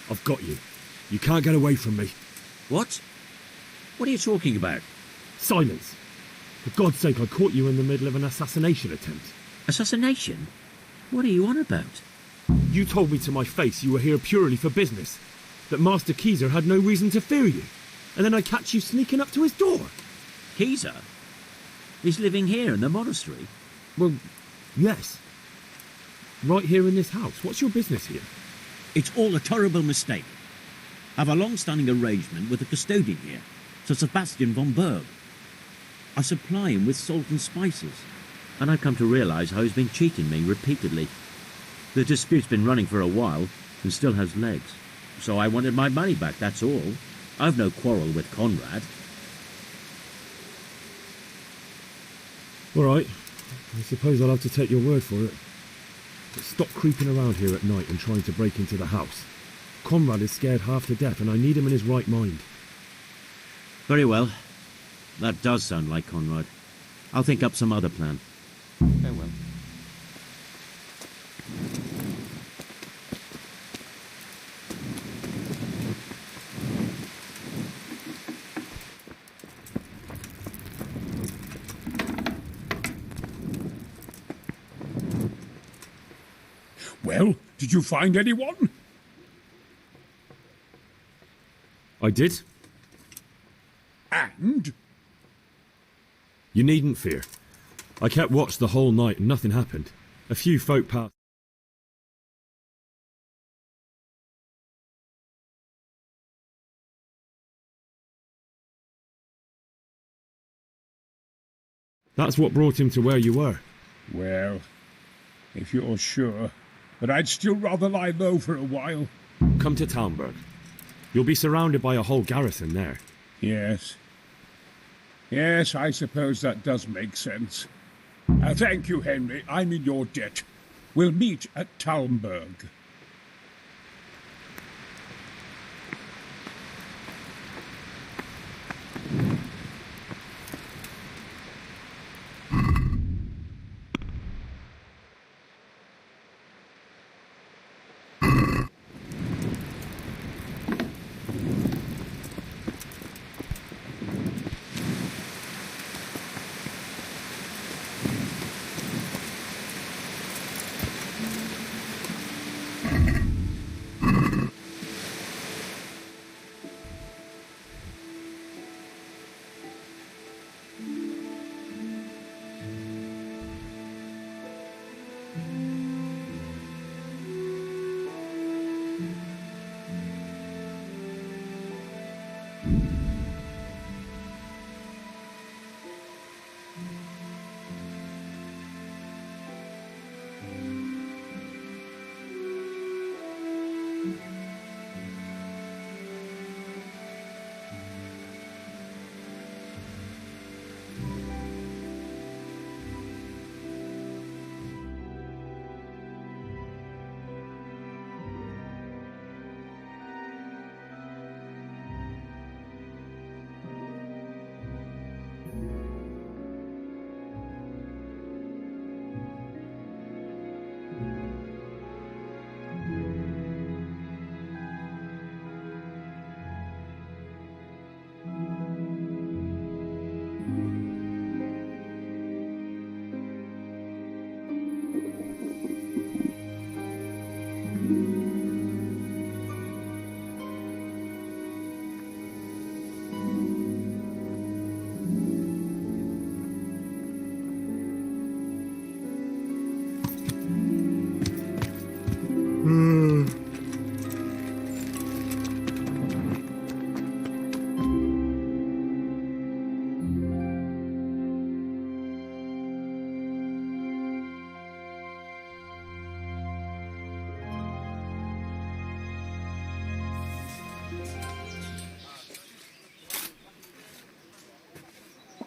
I've got you. You can't get away from me. What? What are you talking about? Silence. For God's sake, I caught you in the middle of an assassination attempt. Assassination? What are you on about? You told me to my face you were here purely for business, that Master Keezer had no reason to fear you, and then I catch you sneaking up to his door. Keezer? He's living here in the monastery? Well, yes. Right here in this house. What's your business here? It's all a terrible mistake. I've a long-standing arrangement with the custodian here, Sir Sebastian von Berg. I supply him with salt and spices, and I've come to realise how he's been cheating me repeatedly. The dispute's been running for a while and still has legs, so I wanted my money back, that's all. I've no quarrel with Conrad. All right. I suppose I'll have to take your word for it. But stop creeping around here at night and trying to break into the house. Conrad is scared half to death and I need him in his right mind. Very well. That does sound like Conrad. I'll think up some other plan. Farewell. Well, did you find anyone? I did. And? You needn't fear. I kept watch the whole night and nothing happened. A few folk passed. That's what brought him to where you were. Well, if you're sure. But I'd still rather lie low for a while. Come to Talmberg. You'll be surrounded by a whole garrison there. Yes. Yes, I suppose that does make sense. Thank you, Henry. I'm in your debt. We'll meet at Talmberg.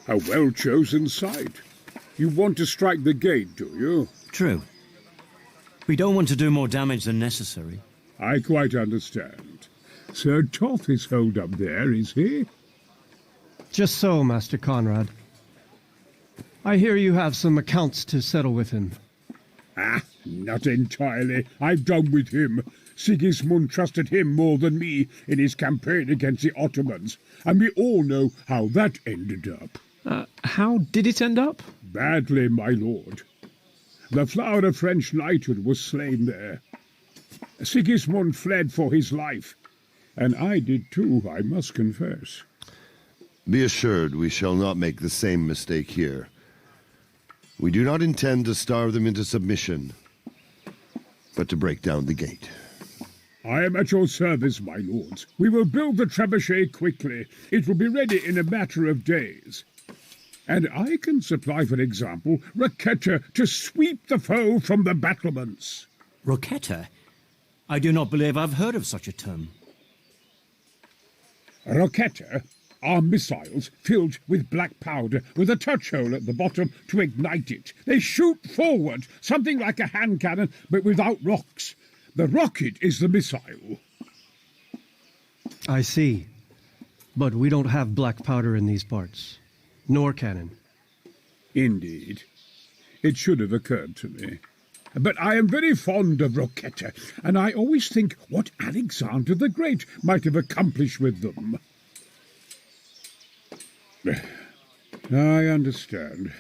A well-chosen site. You want to strike the gate, do you? True. We don't want to do more damage than necessary. I quite understand. Sir Toth is holed up there, is he? Just so, Master Conrad. I hear you have some accounts to settle with him. Ah, Not entirely. I've done with him. Sigismund trusted him more than me in his campaign against the Ottomans, and we all know how that ended up. How did it end up? Badly, my lord. The flower of French knighthood was slain there. Sigismund fled for his life, and I did too, I must confess. Be assured we shall not make the same mistake here. We do not intend to starve them into submission, but to break down the gate. I am at your service, my lords. We will build the trebuchet quickly. It will be ready in a matter of days. And I can supply, for example, Roketa to sweep the foe from the battlements. Roketa? I do not believe I've heard of such a term. Roketa are missiles filled with black powder with a touch hole at the bottom to ignite it. They shoot forward, something like a hand cannon, but without rocks. The rocket is the missile. I see. But we don't have black powder in these parts. Nor cannon. Indeed. It should have occurred to me. But I am very fond of Roketa, and I always think what Alexander the Great might have accomplished with them. I understand.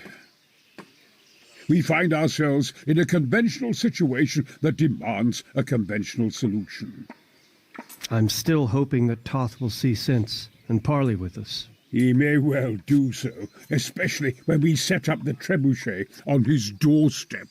We find ourselves in a conventional situation that demands a conventional solution. I'm still hoping that Toth will see sense and parley with us. He may well do so, especially when we set up the trebuchet on his doorstep.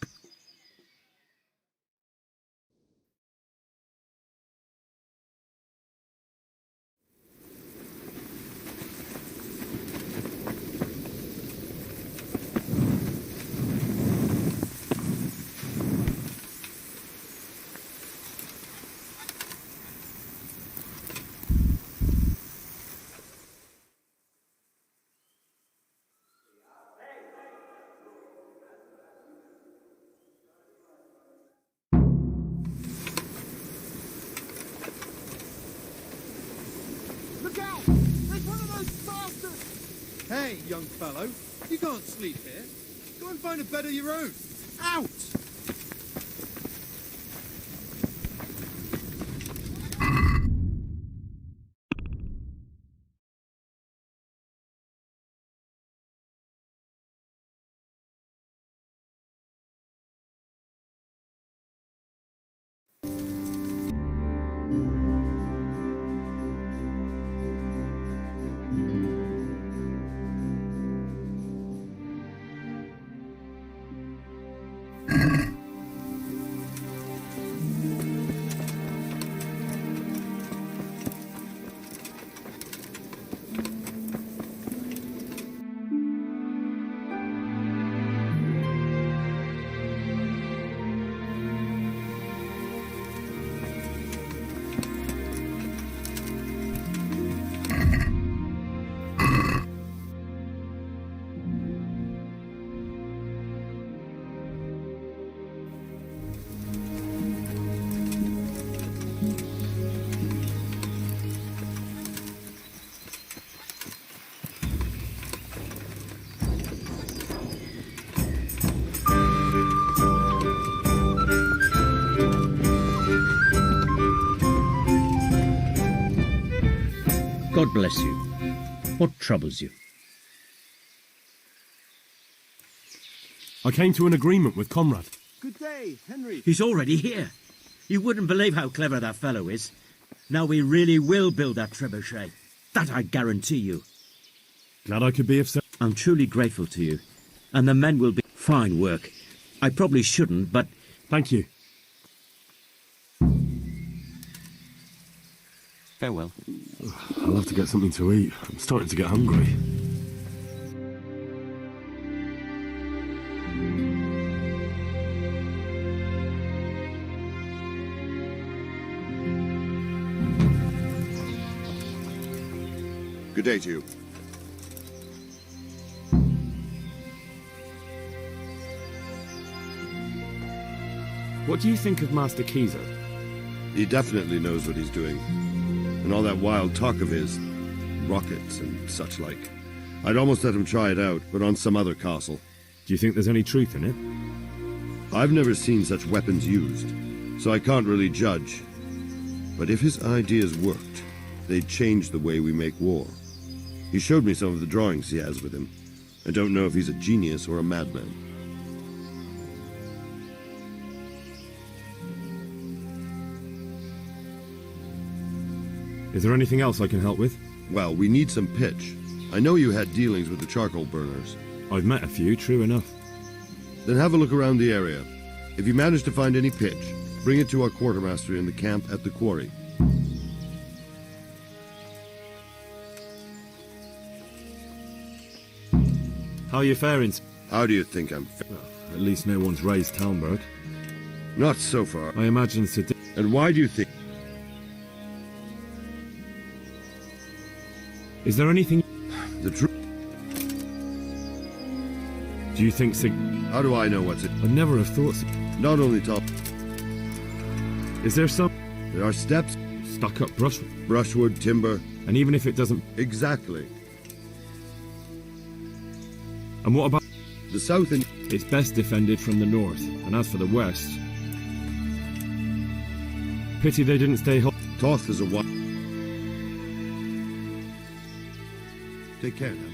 Hey, young fellow, you can't sleep here. Go and find a bed of your own. Out! God bless you. What troubles you? I came to an agreement with Conrad. Good day, Henry. He's already here. You wouldn't believe how clever that fellow is. Now we really will build that trebuchet. That I guarantee you. Glad I could be of service. I'm truly grateful to you. And the men will be fine work. I probably shouldn't, but... Thank you. Farewell. I'll have to get something to eat. I'm starting to get hungry. Good day to you. What do you think of Master Kiza? He definitely knows what he's doing. And all that wild talk of his, rockets and such like. I'd almost let him try it out, but on some other castle. Do you think there's any truth in it? I've never seen such weapons used, so I can't really judge. But if his ideas worked, they'd change the way we make war. He showed me some of the drawings he has with him. I don't know if he's a genius or a madman. Is there anything else I can help with? Well, we need some pitch. I know you had dealings with the charcoal burners. I've met a few, true enough. Then have a look around the area. If you manage to find any pitch, bring it to our quartermaster in the camp at the quarry. How are you faring? How do you think I'm At least no one's raised Talmberg. Not so far. I imagine Sir And why do you think... Is there anything... The truth... Do you think Sig... How do I know what's it? I'd never have thought... Not only top... Is there some... There are steps, Stuck up brush... brushwood, timber... And even if it doesn't... Exactly. And what about... The south and... It's best defended from the north. And as for the west... Pity they didn't stay home. Toth is a one. Take care now.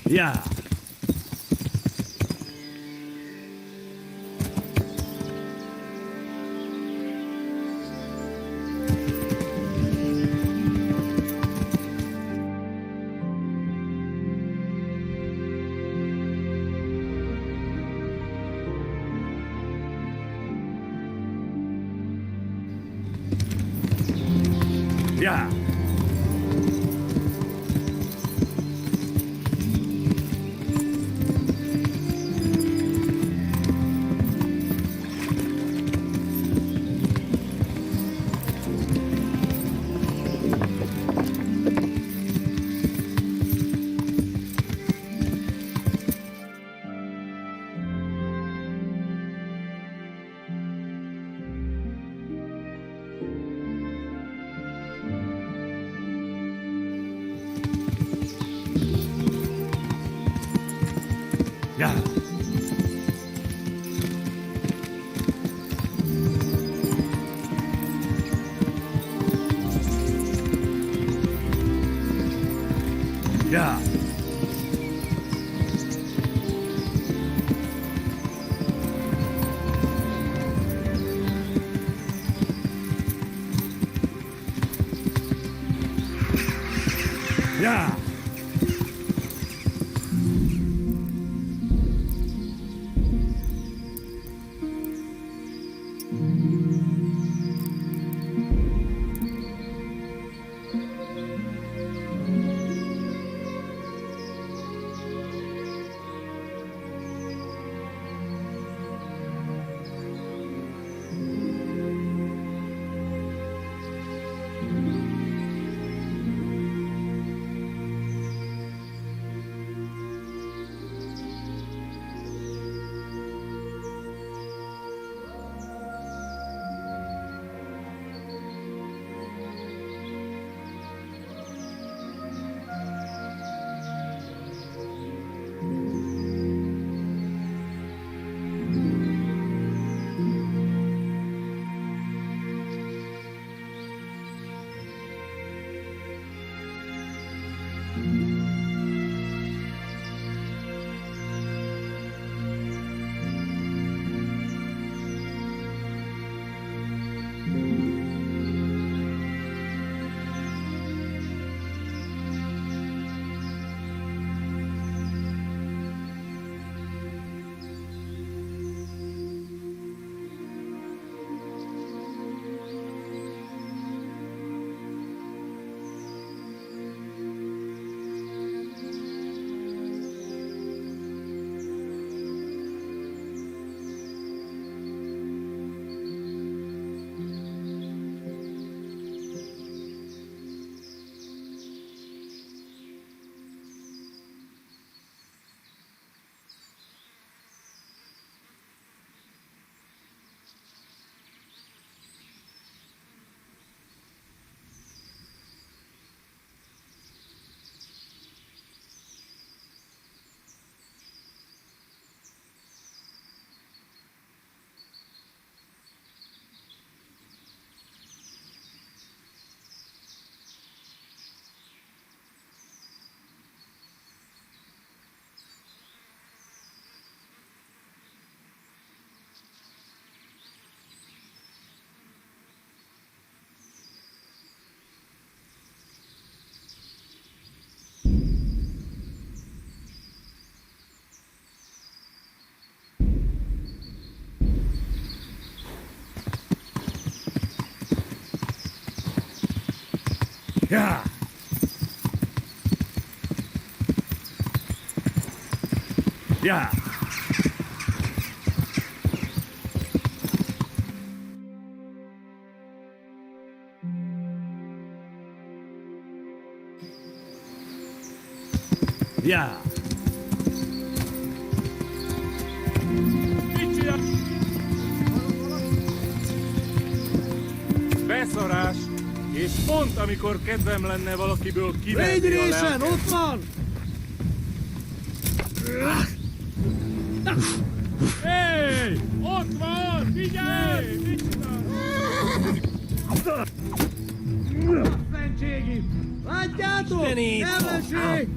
Yeah. Yeah. Yeah. Yeah. Yeah. Yeah. Yeah. Yeah. Beszarás! És pont amikor kedvem lenne valakiből kivenni a Régyerésen, lelket. ott van! Hey! Ott van! Figyelj! Mit csinálsz? Fentségi! Látjátok? Ellenség!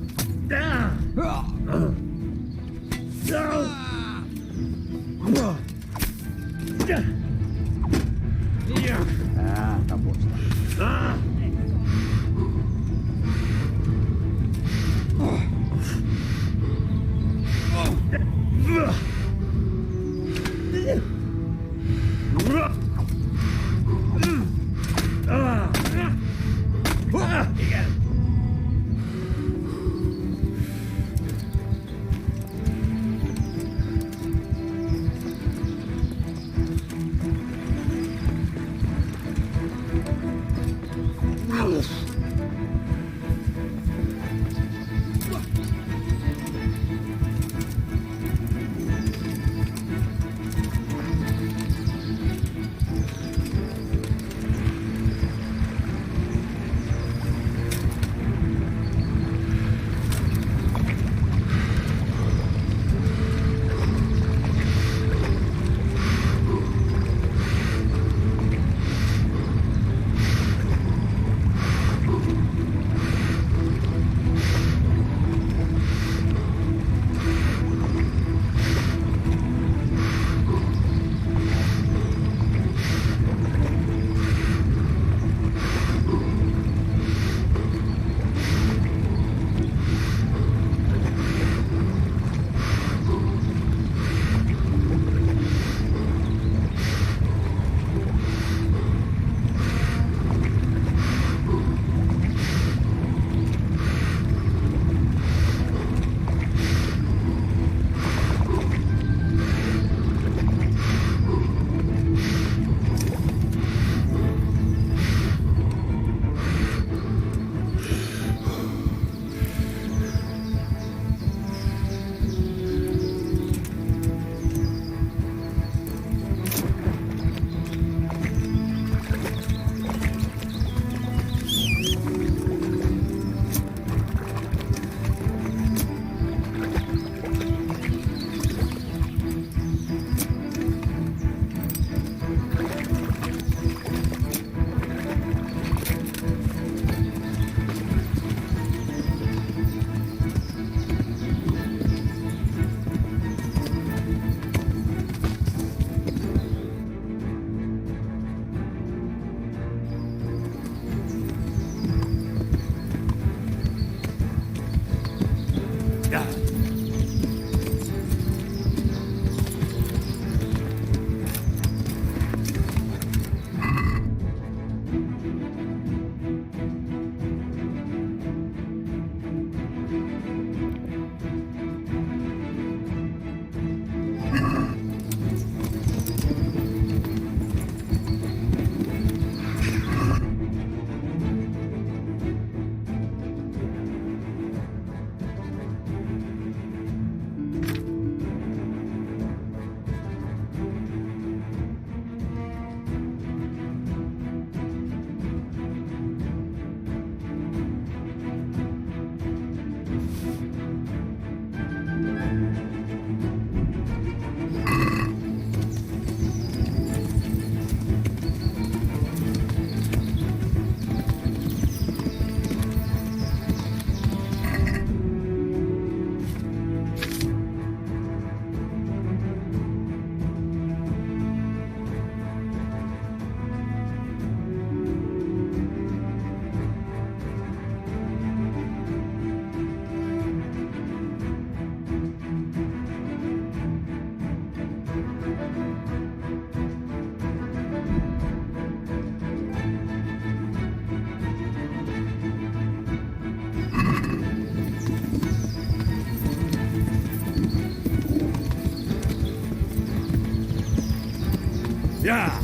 Yeah!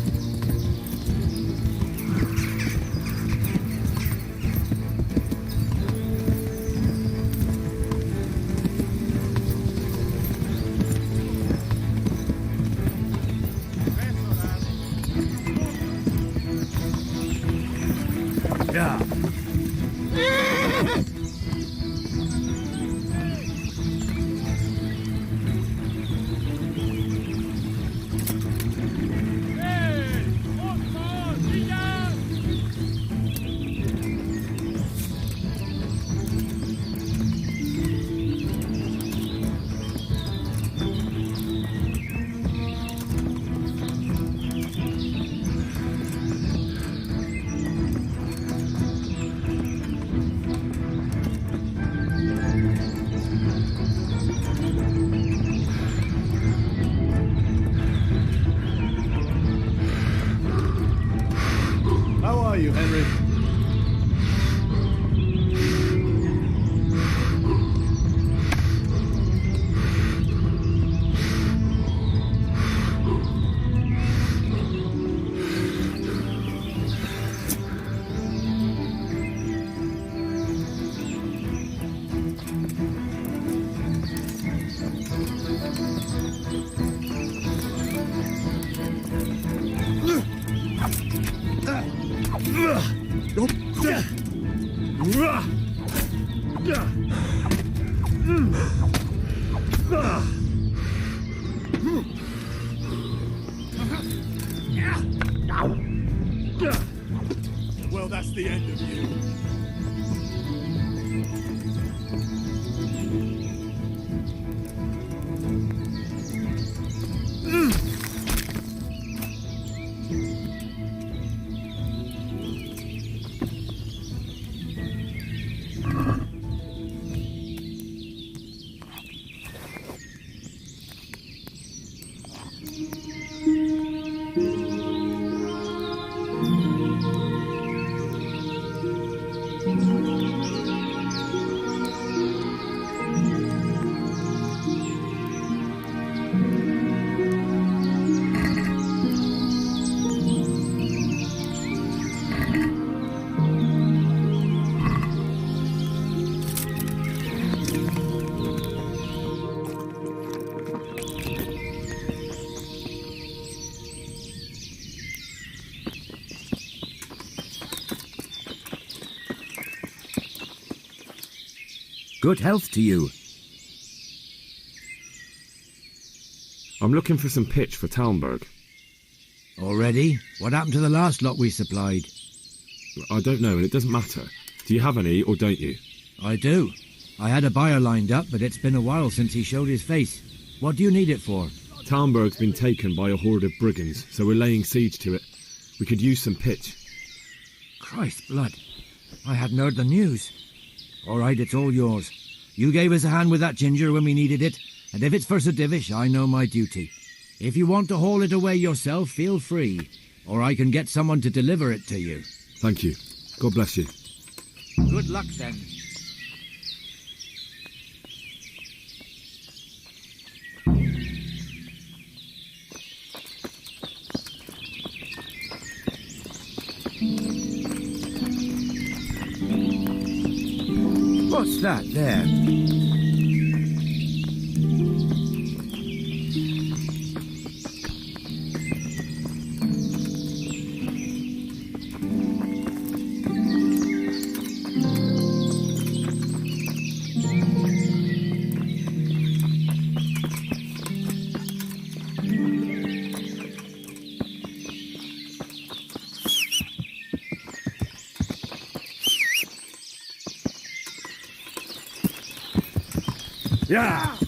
Yeah! How are you, Henry? Well, that's the end of you. Good health to you. I'm looking for some pitch for Talmberg. Already? What happened to the last lot we supplied? I don't know, and it doesn't matter. Do you have any, or don't you? I do. I had a buyer lined up, but it's been a while since he showed his face. What do you need it for? Talmberg's been taken by a horde of brigands, so we're laying siege to it. We could use some pitch. Christ blood. I hadn't heard the news. All right, it's all yours. You gave us a hand with that ginger when we needed it, and if it's for Sir Divish, I know my duty. If you want to haul it away yourself, feel free, or I can get someone to deliver it to you. Thank you. God bless you. Good luck, then. What's that there? Yeah!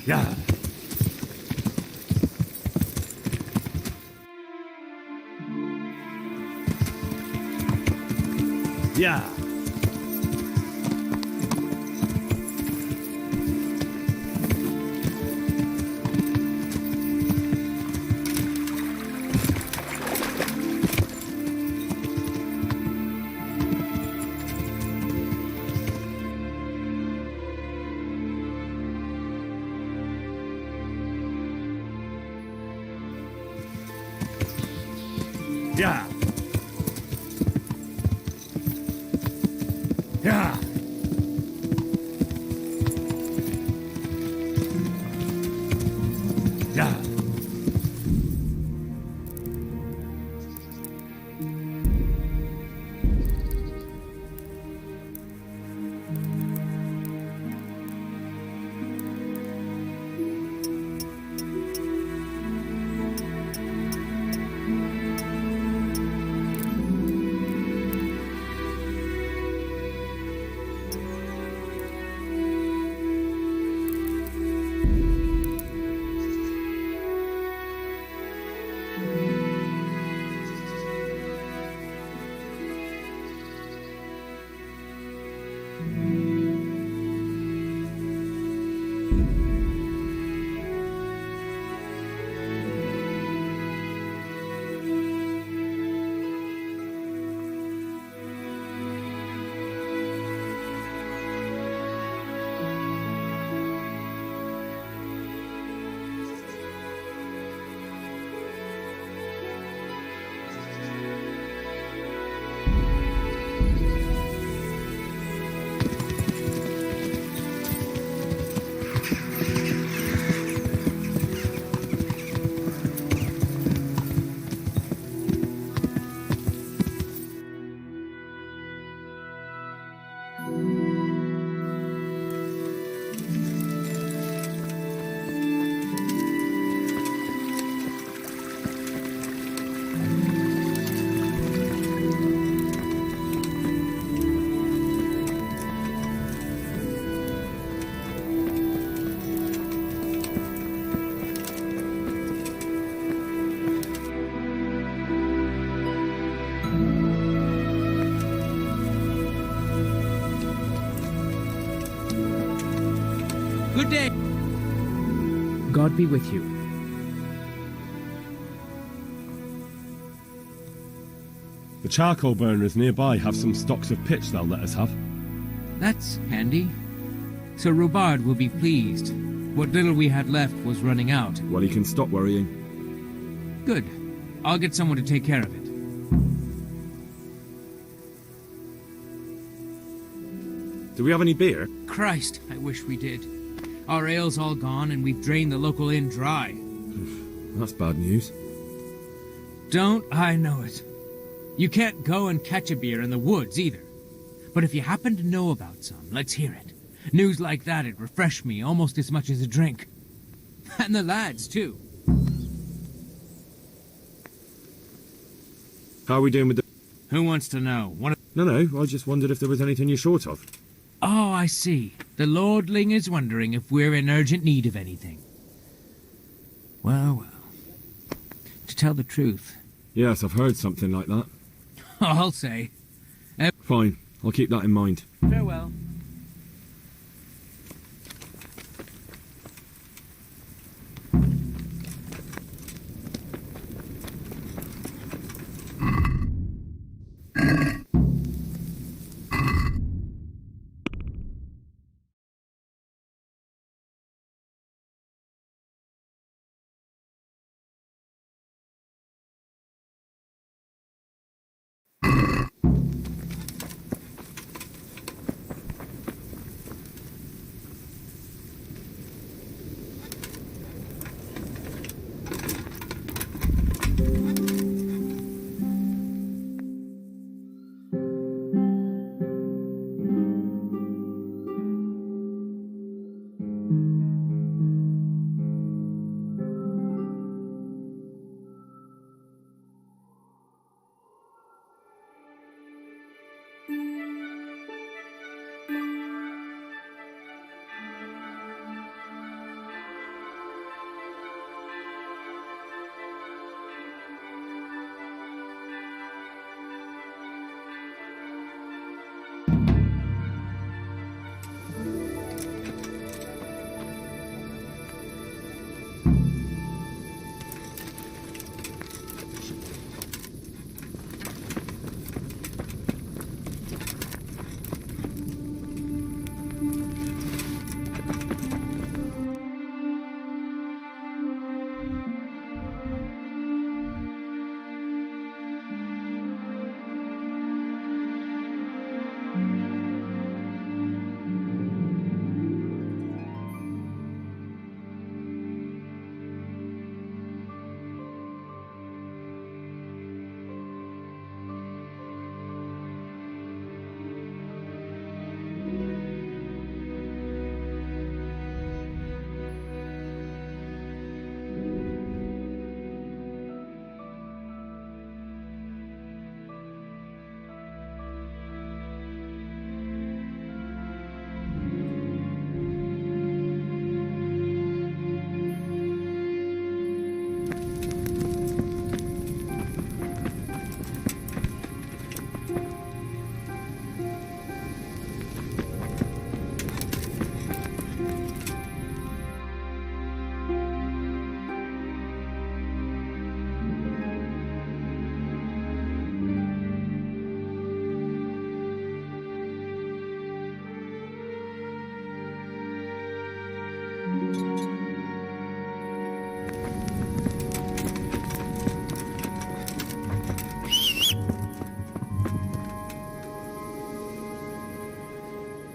Yeah. Yeah. Yeah. Yeah. Yeah. Good day. God be with you. The charcoal burners nearby have some stocks of pitch they'll let us have. That's handy. Sir Robard will be pleased. What little we had left was running out. Well, he can stop worrying. Good. I'll get someone to take care of it. Do we have any beer? Christ, I wish we did. Our ale's all gone and we've drained the local inn dry. That's bad news. Don't I know it. You can't go and catch a beer in the woods either. But if you happen to know about some, let's hear it. News like that'd refresh me almost as much as a drink. And the lads, too. How are we doing with the... Who wants to know? No, I just wondered if there was anything you're short of. Oh, I see. The Lordling is wondering if we're in urgent need of anything. Well. To tell the truth... Yes, I've heard something like that. I'll say. Fine, I'll keep that in mind. Farewell.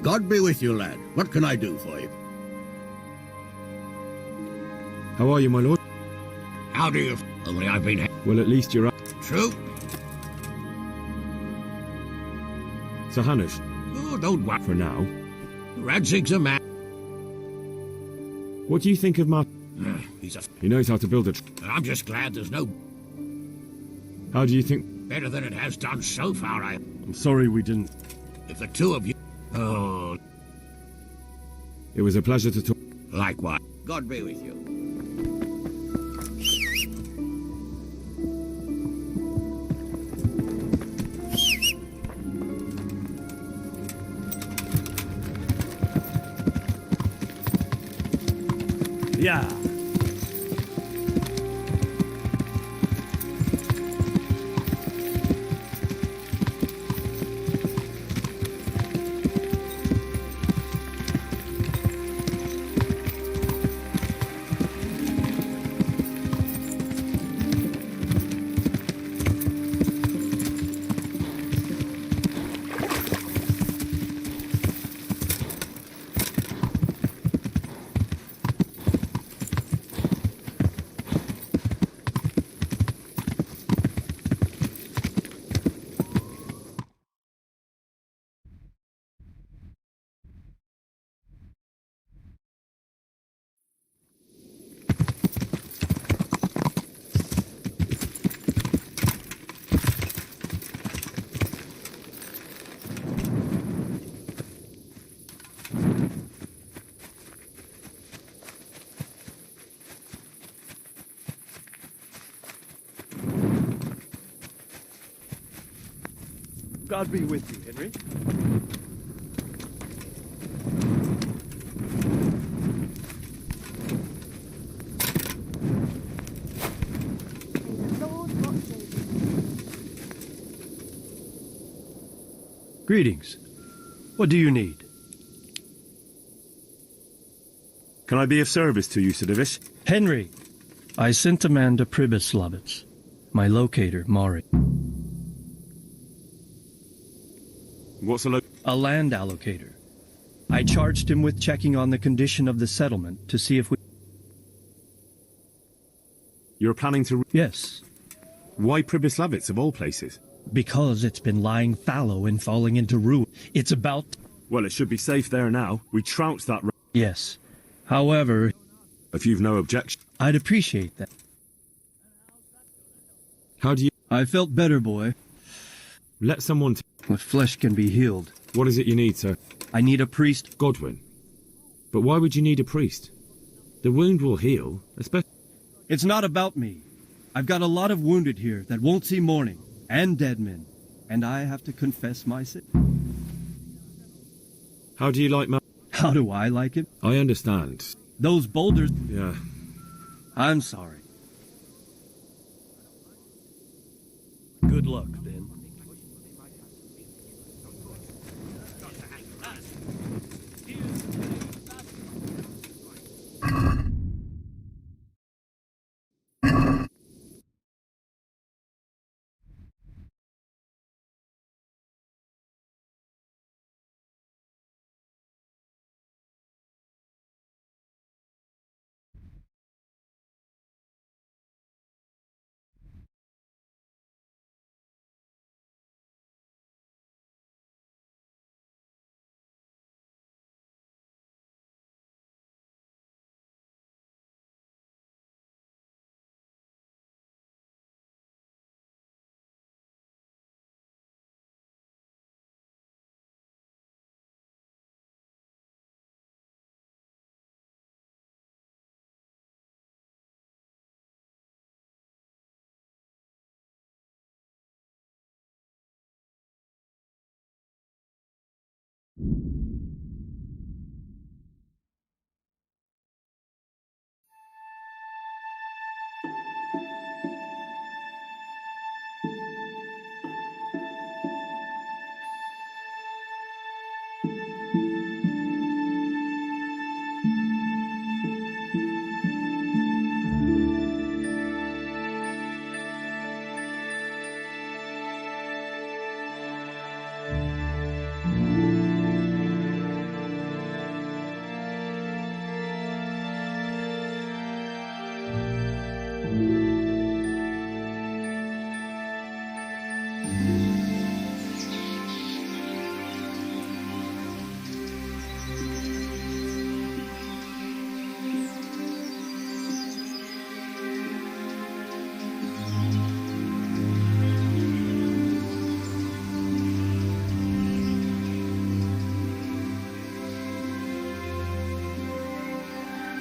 God be with you, lad. What can I do for you? How are you, my lord? How do you... Only I've been... Well, at least you're up. True. Sir Hanush. Oh, don't worry. For now. Radzig's a man. What do you think of my... He's a... He knows how to build a... I'm just glad there's no... How do you think... Better than it has done so far, I'm sorry we didn't... If the two of you... Oh... It was a pleasure to talk... Likewise. God be with you. Yeah. God be with you, Henry. Greetings. What do you need? Can I be of service to you, Sir Divish? Henry, I sent a man to Pribyslavitz. My locator, Mari. What's a land allocator. I charged him with checking on the condition of the settlement to see if we... You're planning to... Yes. Why Pribyslavitz, of all places? Because it's been lying fallow and falling into ruin. It's about... Well, it should be safe there now. We trounced that... Yes. However... If you've no objection... I'd appreciate that. How do you... I felt better, boy. Let someone... The flesh can be healed. What is it you need, sir? I need a priest. Godwin. But why would you need a priest? The wound will heal, especially... It's not about me. I've got a lot of wounded here that won't see morning, and dead men. And I have to confess my sin. How do you like my... How do I like it? I understand. Those boulders... Yeah. I'm sorry. Good luck, then.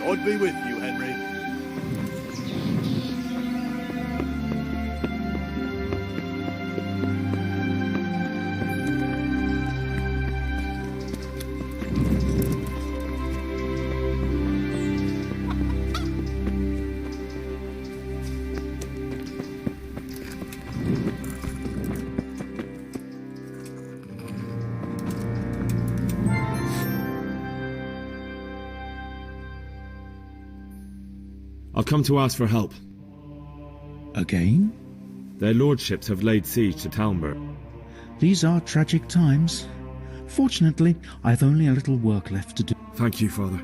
God be with you, Henry. I've come to ask for help. Again? Their lordships have laid siege to Talbot. These are tragic times. Fortunately, I've only a little work left to do. Thank you, Father.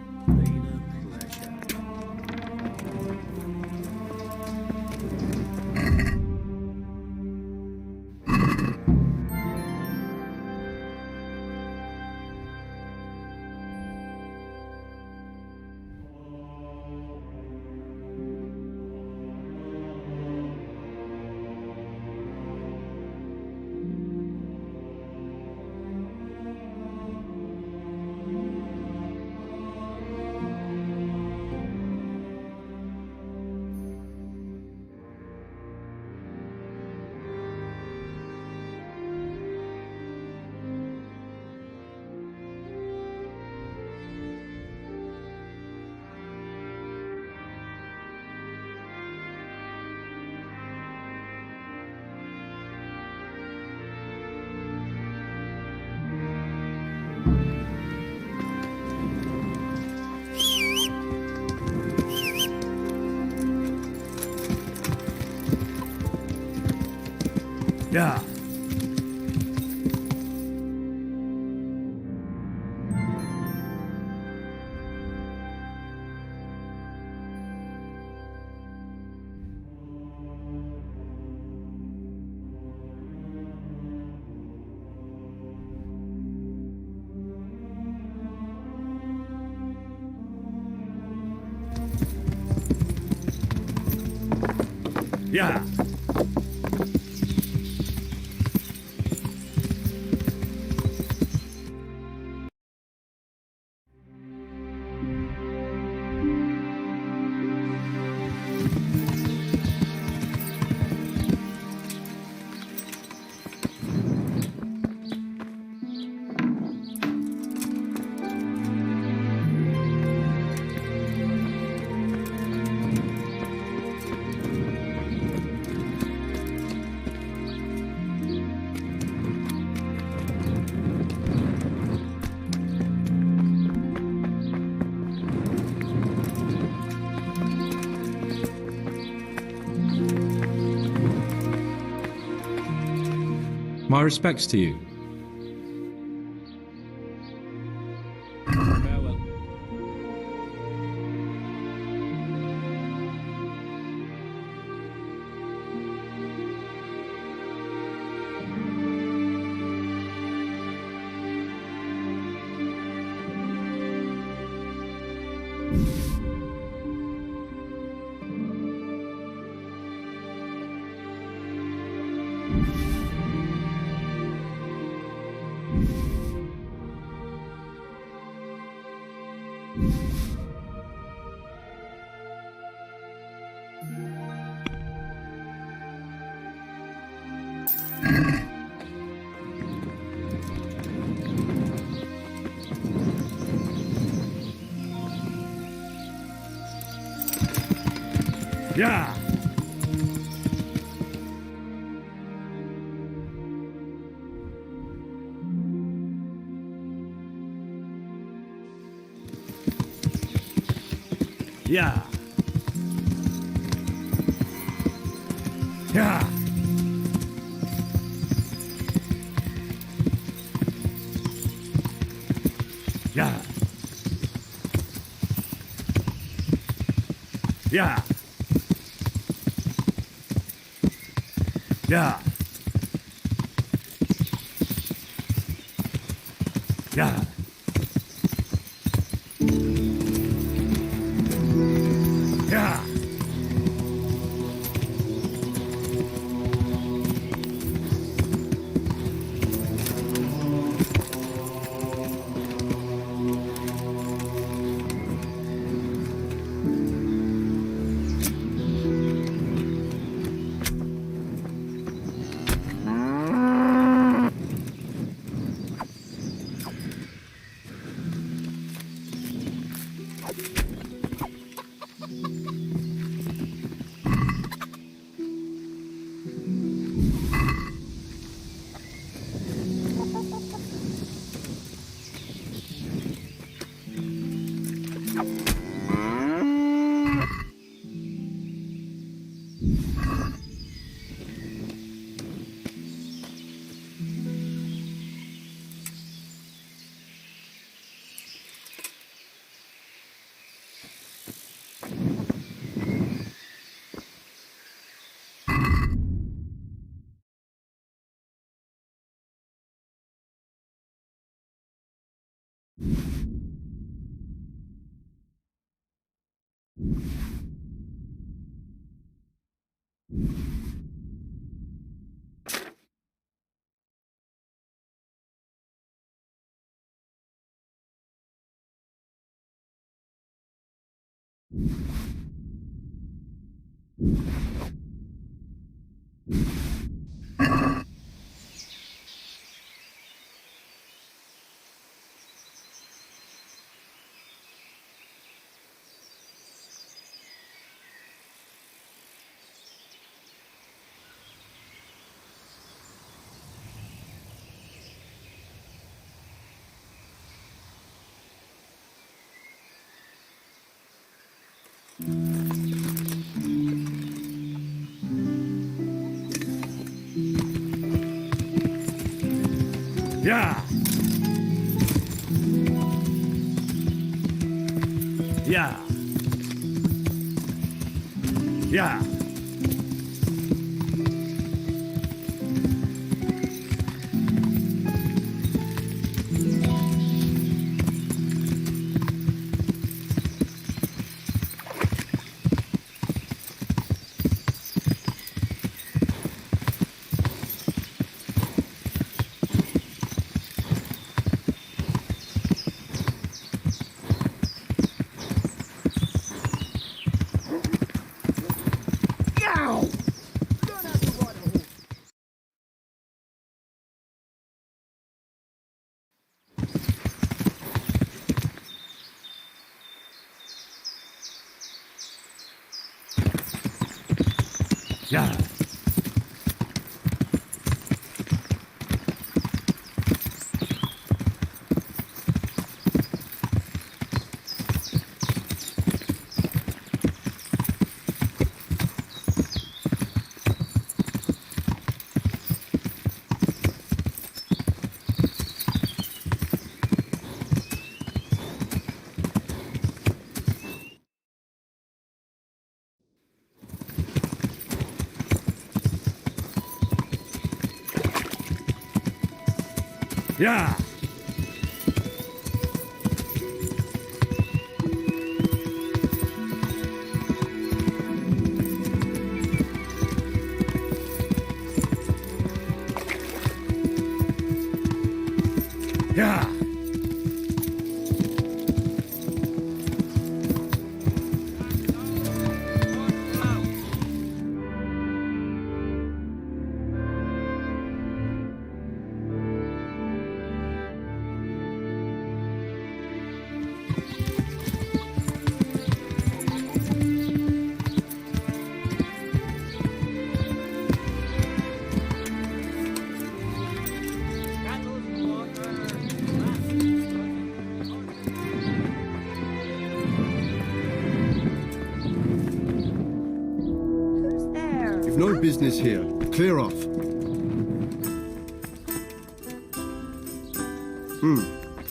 Yeah. Yeah. My respects to you. Farewell. Yeah. Yeah. Yeah. Yeah. Yeah. Yeah. Yeah. Yeah. Yeah. Yeah. Yeah. Yeah. Yeah. Yeah. You've no business here. Clear off.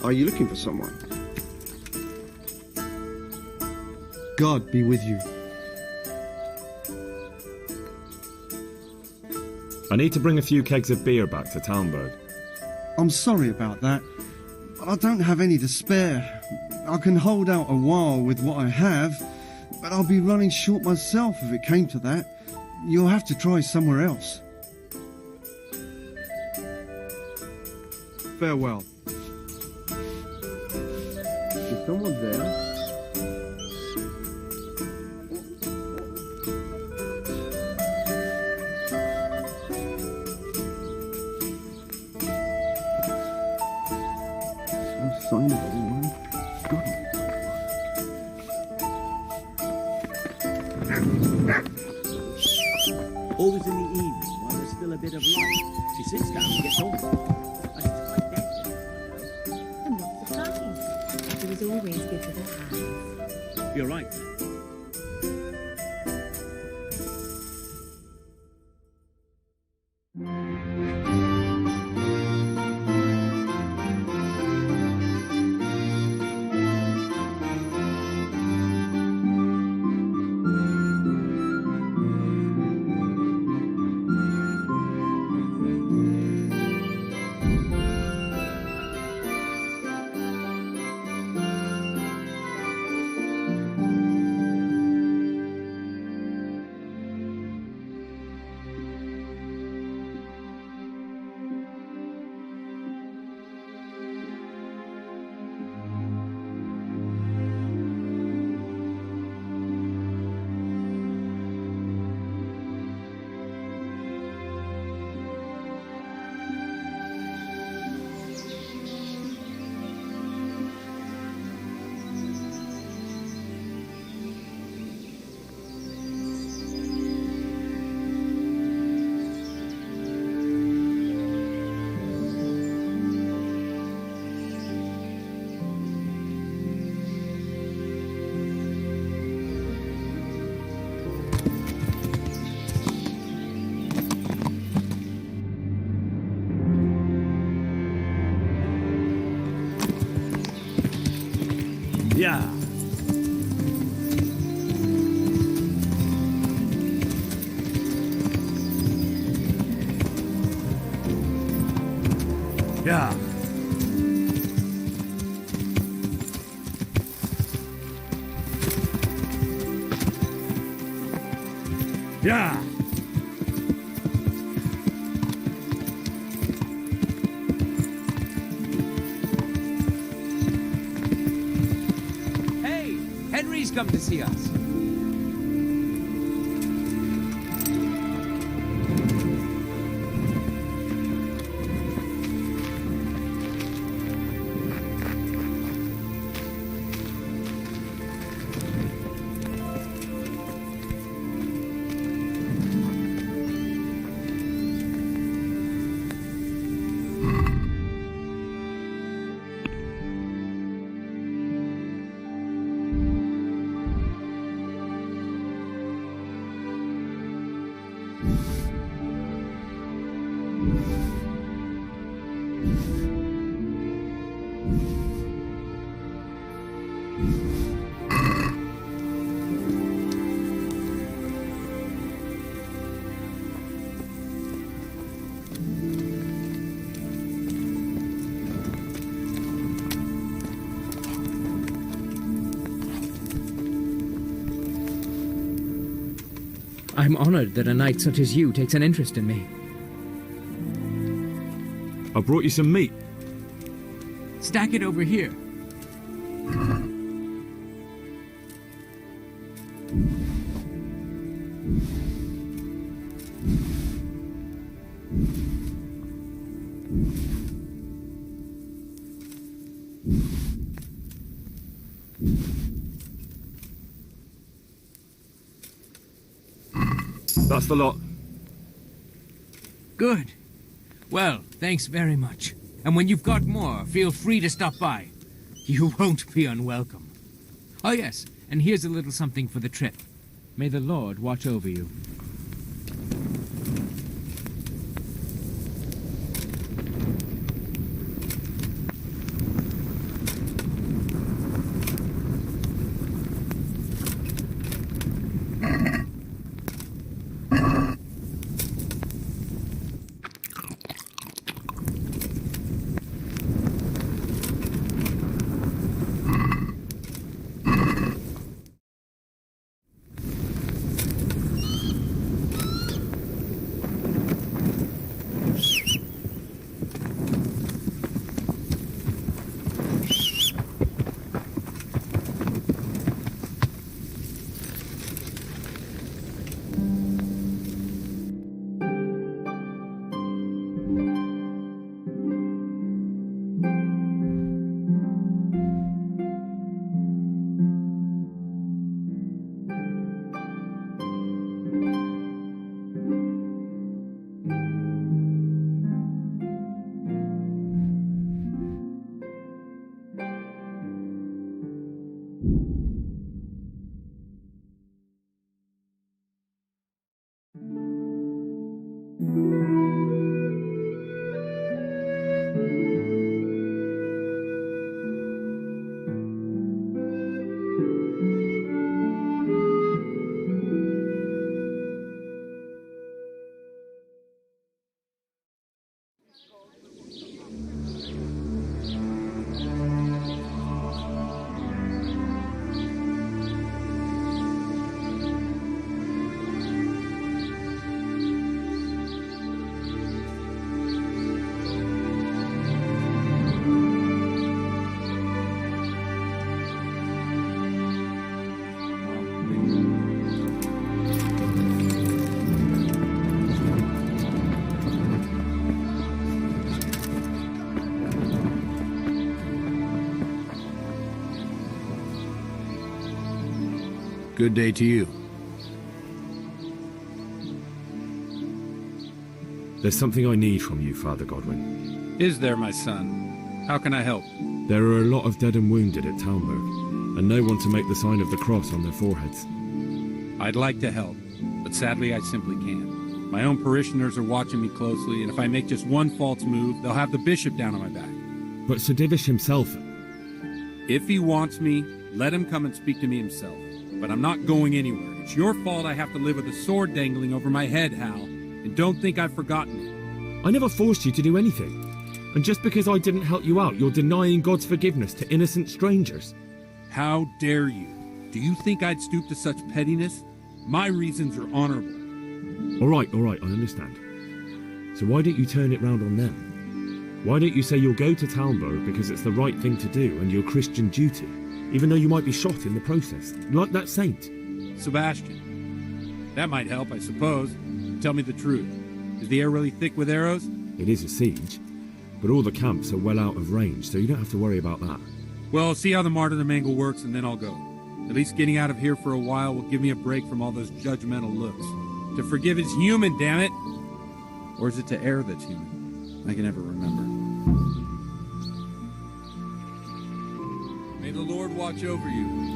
Are you looking for someone? God be with you. I need to bring a few kegs of beer back to Townburg. I'm sorry about that, but I don't have any to spare. I can hold out a while with what I have, but I'll be running short myself if it came to that. You'll have to try somewhere else. Farewell. Is someone there? No sign of anyone. Always in the evening while there's still a bit of light. She sits down and gets on. And it's quite dead. And lots of talking. It was always good for their hands. You're right. Yeah. Yeah. Yeah. Hey, Henry's come to see us. I'm honored that a knight such as you takes an interest in me. I brought you some meat. Stack it over here. That's the lot. Good. Well, thanks very much. And when you've got more, feel free to stop by. You won't be unwelcome. Oh yes, and here's a little something for the trip. May the Lord watch over you. Good day to you. There's something I need from you, Father Godwin. Is there, my son? How can I help? There are a lot of dead and wounded at Talmberg, and no one to make the sign of the cross on their foreheads. I'd like to help, but sadly I simply can't. My own parishioners are watching me closely, and if I make just one false move, they'll have the bishop down on my back. But Sir Divish himself... If he wants me, let him come and speak to me himself. But I'm not going anywhere. It's your fault I have to live with a sword dangling over my head, Hal. And don't think I've forgotten it. I never forced you to do anything. And just because I didn't help you out, you're denying God's forgiveness to innocent strangers. How dare you? Do you think I'd stoop to such pettiness? My reasons are honorable. All right, I understand. So why don't you turn it round on them? Why don't you say you'll go to Talmberg because it's the right thing to do and your Christian duty, even though you might be shot in the process, like that saint? Sebastian. That might help, I suppose. Tell me the truth. Is the air really thick with arrows? It is a siege, but all the camps are well out of range, so you don't have to worry about that. Well, see how the martyrdom angle works, and then I'll go. At least getting out of here for a while will give me a break from all those judgmental looks. To forgive is human, damn it! Or is it to err that's human? I can never remember. May the Lord watch over you.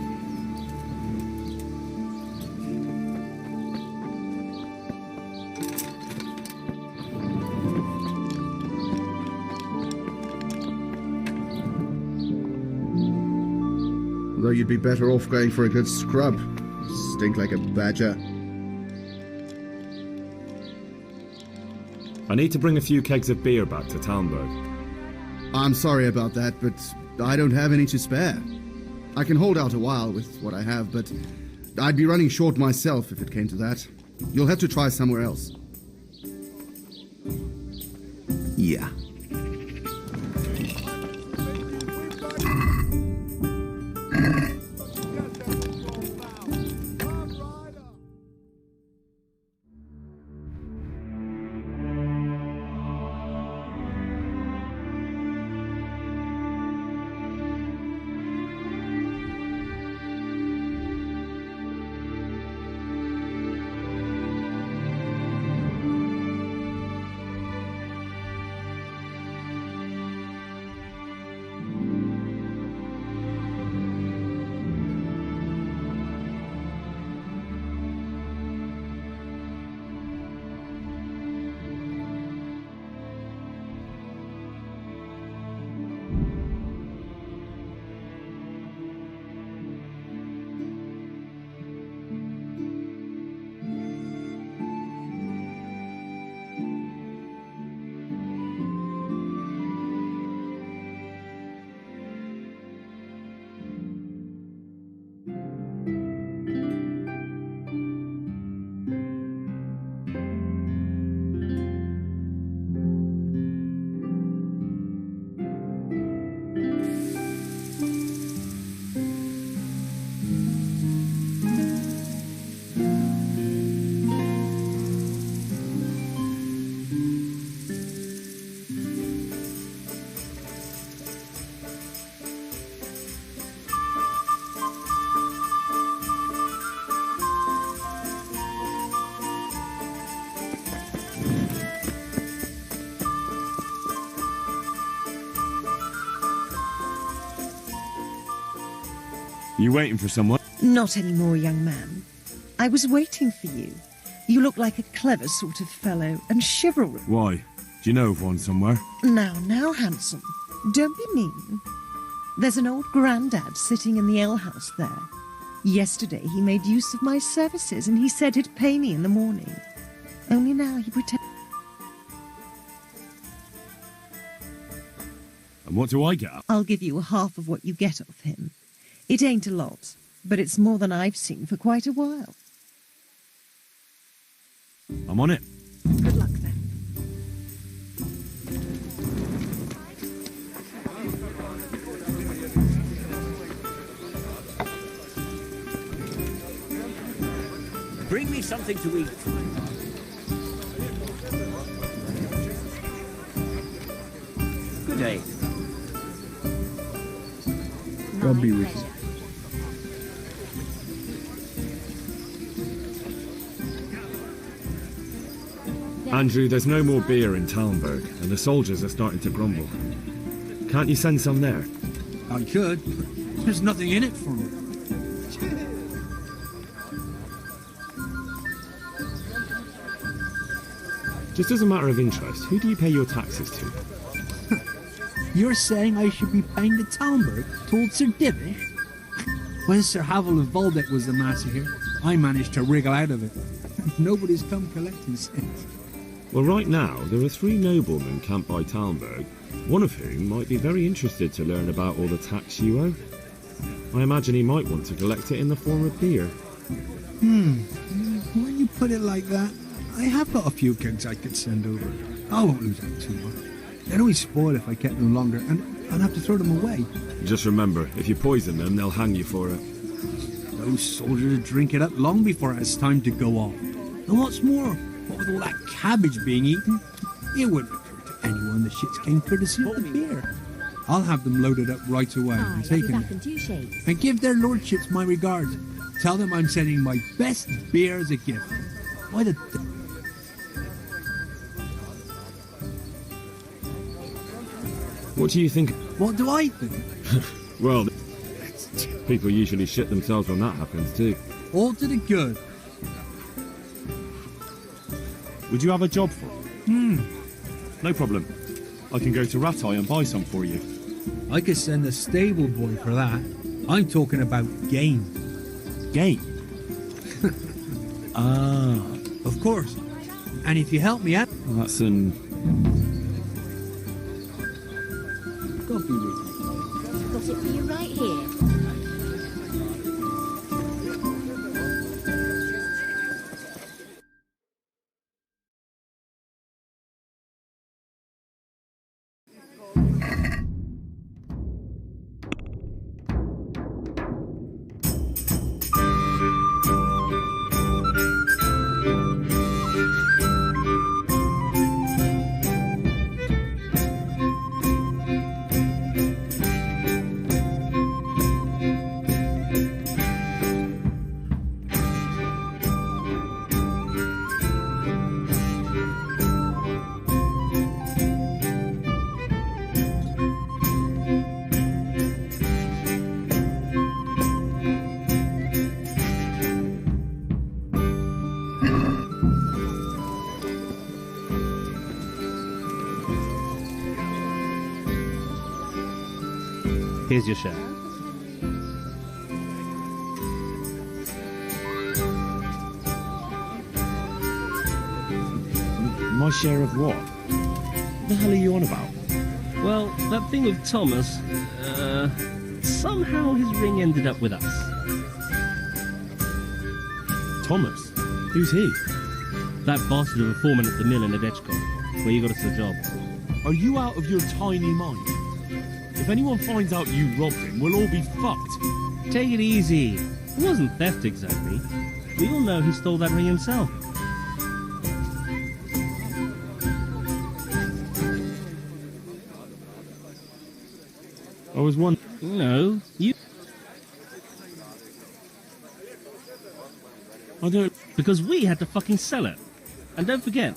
Although you'd be better off going for a good scrub. Stink like a badger. I need to bring a few kegs of beer back to Talmberg. I'm sorry about that, but I don't have any to spare. I can hold out a while with what I have, but I'd be running short myself if it came to that. You'll have to try somewhere else. Yeah. You waiting for someone? Not anymore, young man. I was waiting for you. You look like a clever sort of fellow, and chivalrous. Why? Do you know of one somewhere? Now, handsome. Don't be mean. There's an old grandad sitting in the alehouse there. Yesterday he made use of my services, and he said he'd pay me in the morning. Only now he pretends... And what do I get? I'll give you half of what you get off him. It ain't a lot, but it's more than I've seen for quite a while. I'm on it. Good luck, then. Bring me something to eat. Good day. God be with you. Andrew, there's no more beer in Talmberg, and the soldiers are starting to grumble. Can't you send some there? I could. There's nothing in it for me. Just as a matter of interest, who do you pay your taxes to? You're saying I should be paying the Talmberg told Sir Divish? When Sir Havel of Voldeck was the master here, I managed to wriggle out of it. Nobody's come collecting since. Well, right now, there are 3 noblemen camped by Talmberg, one of whom might be very interested to learn about all the tax you owe. I imagine he might want to collect it in the form of beer. When you put it like that, I have got a few kegs I could send over. I won't lose out too much. They'd only spoil if I kept them longer, and I'd have to throw them away. Just remember, if you poison them, they'll hang you for it. Those soldiers would drink it up long before it's time to go off. And what's more, what with all that cabbage being eaten, it wouldn't occur to anyone the shits came courtesy of the beer. I'll have them loaded up right away and taken back in 2 shakes. And give their lordships my regards. Tell them I'm sending my best beer as a gift. Why the... What do you think? What do I think? Well, people usually shit themselves when that happens too. All to the good. Would you have a job for it? No problem. I can go to Ratai and buy some for you. I could send a stable boy for that. I'm talking about game. Game? Ah. Of course. And if you help me out... Well, that's an... God be with you. Got it for you right here. Here's your share. My share of what? The hell are you on about? Well, that thing with Thomas, somehow his ring ended up with us. Thomas? Who's he? That bastard of a foreman at the mill in Edgecombe, where you got us the job. Are you out of your tiny mind? If anyone finds out you robbed him, we'll all be fucked. Take it easy. It wasn't theft exactly. We all know he stole that ring himself. I was one. No, you... I don't... Because we had to fucking sell it. And don't forget...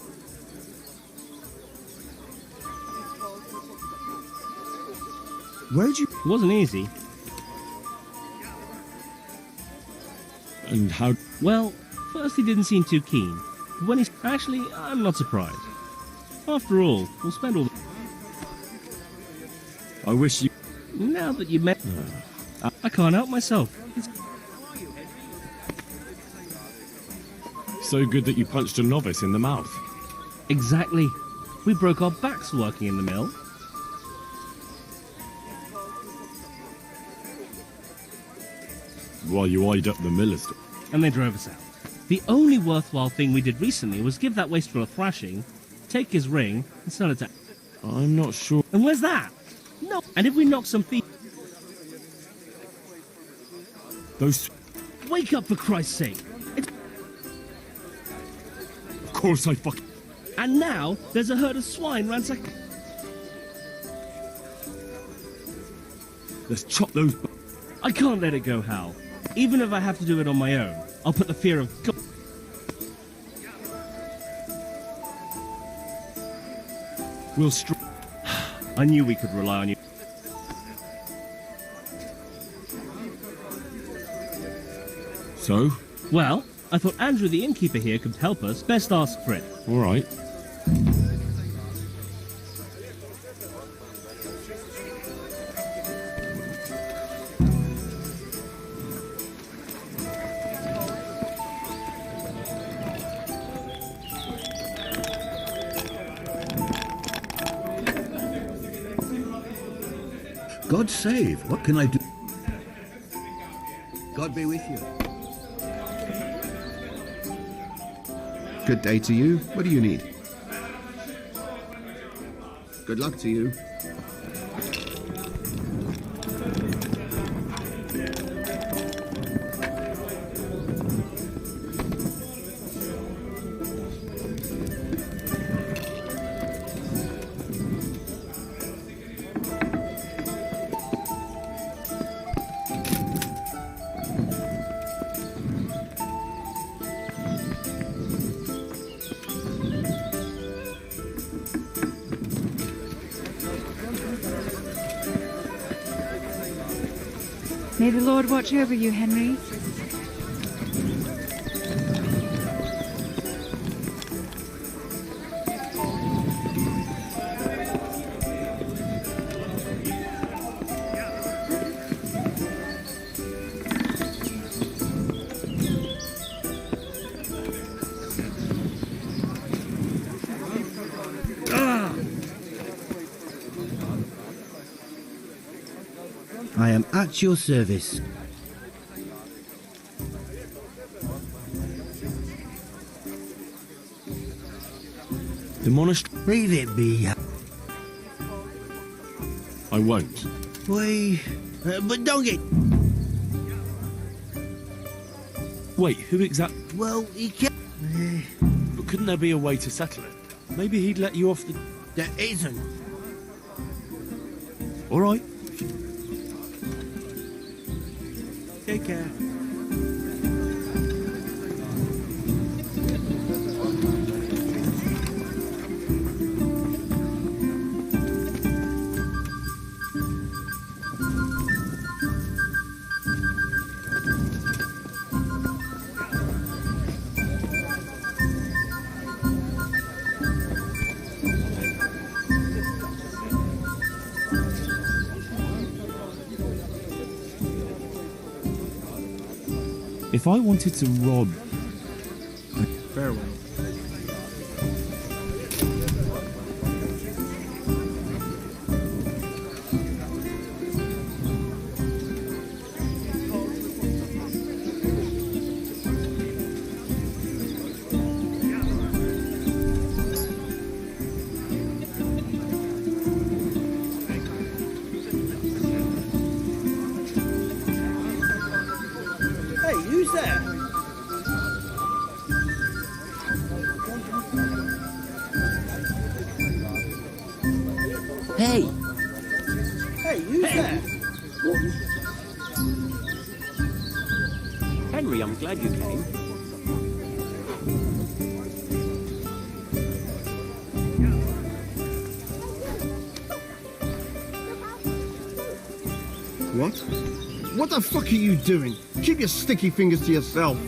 Where'd you... It wasn't easy. And how... Well, first he didn't seem too keen. But when he's... Actually, I'm not surprised. After all, we'll spend all the... I wish you... Now that you met... I can't help myself. It's... So good that you punched a novice in the mouth. Exactly. We broke our backs working in the mill. While you eyed up the miller's... And they drove us out. The only worthwhile thing we did recently was give that wastrel a thrashing, take his ring, and sell it to... I'm not sure... And where's that? No. And if we knock some thieves... Those... Wake up, for Christ's sake! It's... Of course I fuck... And now, there's a herd of swine ransack... Let's chop those... I can't let it go, Hal. Even if I have to do it on my own, I'll put the fear of... We'll I knew we could rely on you. So? Well, I thought Andrew the innkeeper here could help us. Best ask for it. All right. God save. What can I do? God be with you. Good day to you. What do you need? Good luck to you. May the Lord watch over you, Henry. I am at your service. The monastery. Leave it be. I won't. But don't get. Wait, who exactly? Well, he can't. But couldn't there be a way to settle it? Maybe he'd let you off the... There isn't. All right. Take care. If I wanted to rob... Farewell. Hey, who's there? Hey! Hey, who's there? Henry, I'm glad you came. What? What the fuck are you doing? Keep your sticky fingers to yourself.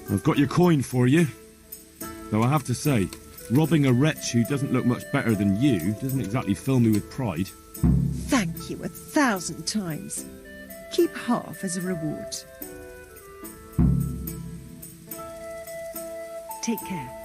I've got your coin for you. Though I have to say, robbing a wretch who doesn't look much better than you doesn't exactly fill me with pride. Thank you 1,000 times. Keep half as a reward. Take care.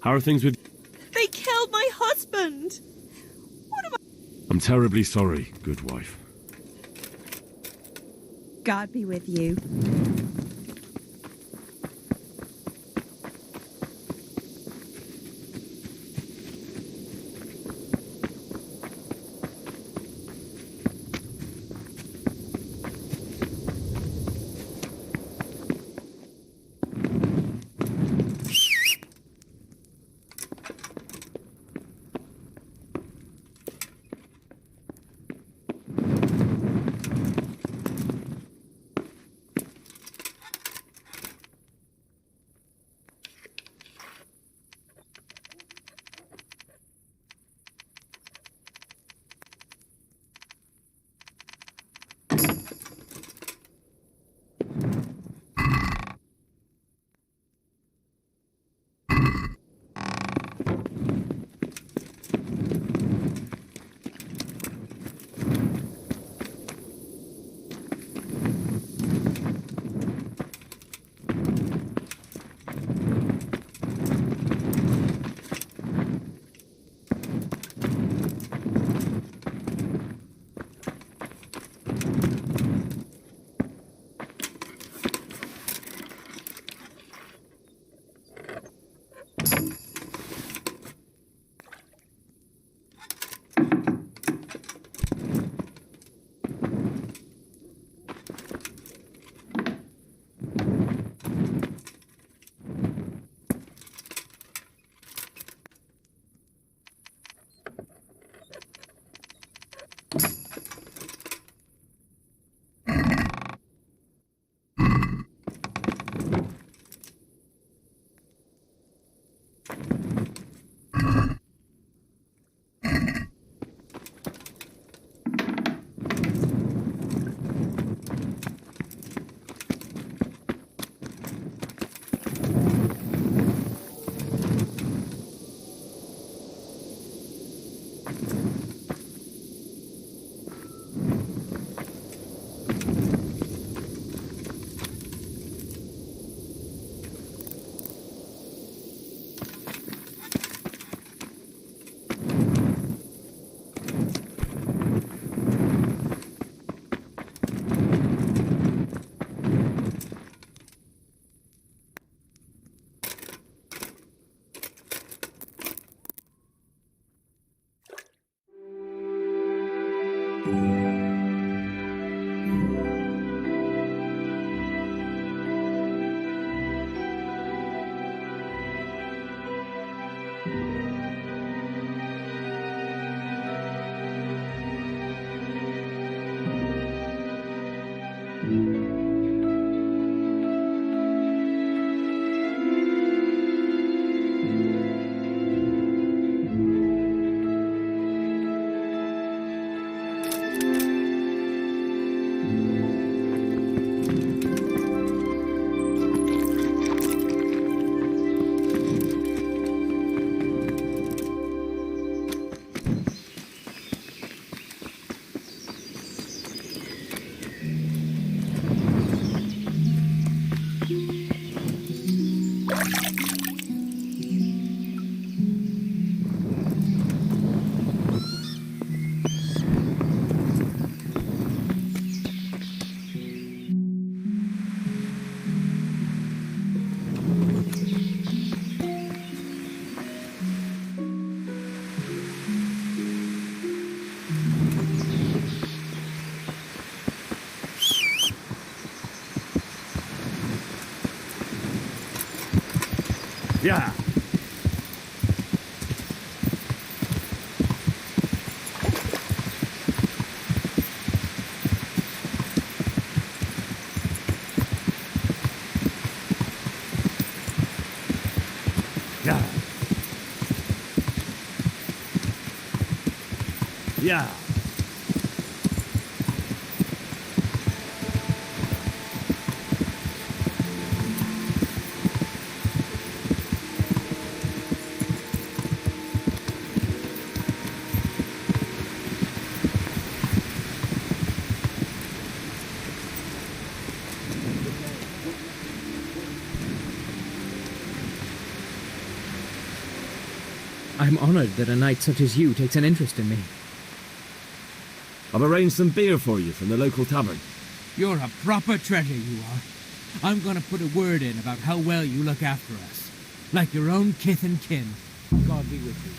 How are things with... They killed my husband! What am I... I'm terribly sorry, good wife. God be with you. Yeah. Yeah. I'm honored that a knight such as you takes an interest in me. I've arranged some beer for you from the local tavern. You're a proper treasure, you are. I'm gonna put a word in about how well you look after us. Like your own kith and kin. God be with you.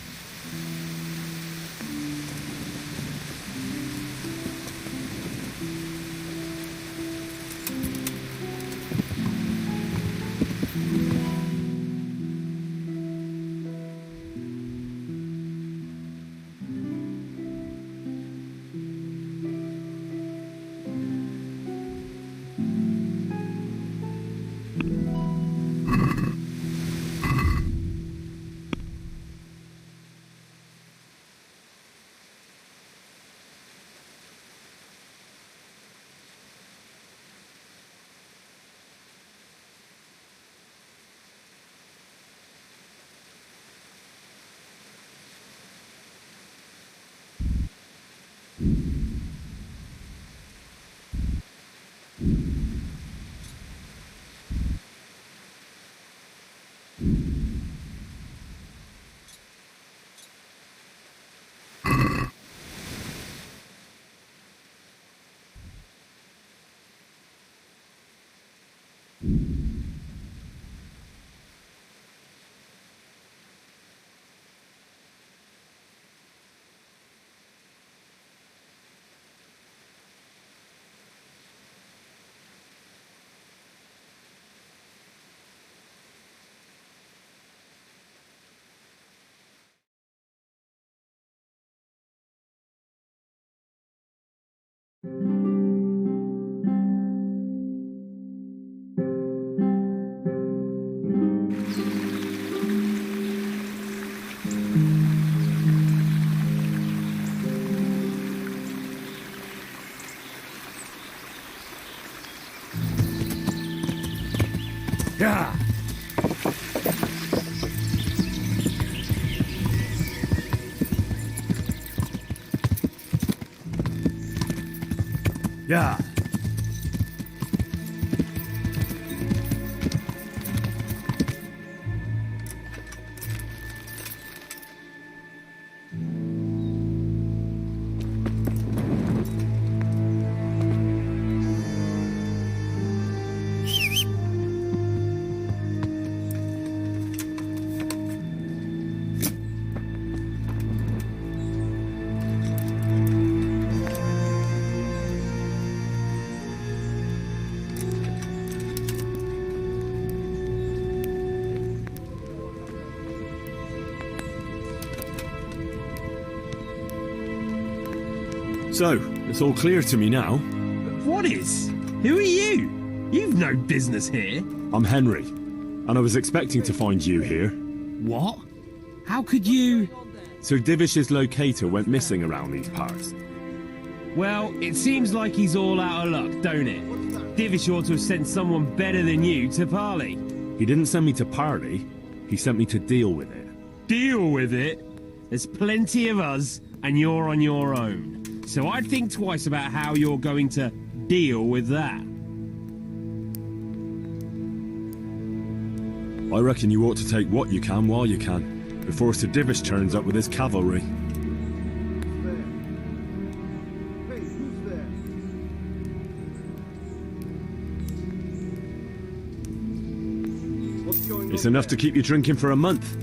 Yeah. Yeah. So, it's all clear to me now. What is? Who are you? You've no business here. I'm Henry, and I was expecting to find you here. What? How could you... Sir Divish's locator went missing around these parts. Well, it seems like he's all out of luck, don't it? Divish ought to have sent someone better than you to parley. He didn't send me to parley, he sent me to deal with it. Deal with it? There's plenty of us, and you're on your own. So I'd think twice about how you're going to deal with that. I reckon you ought to take what you can while you can, before Sir Divish turns up with his cavalry. It's enough to keep you drinking for a month.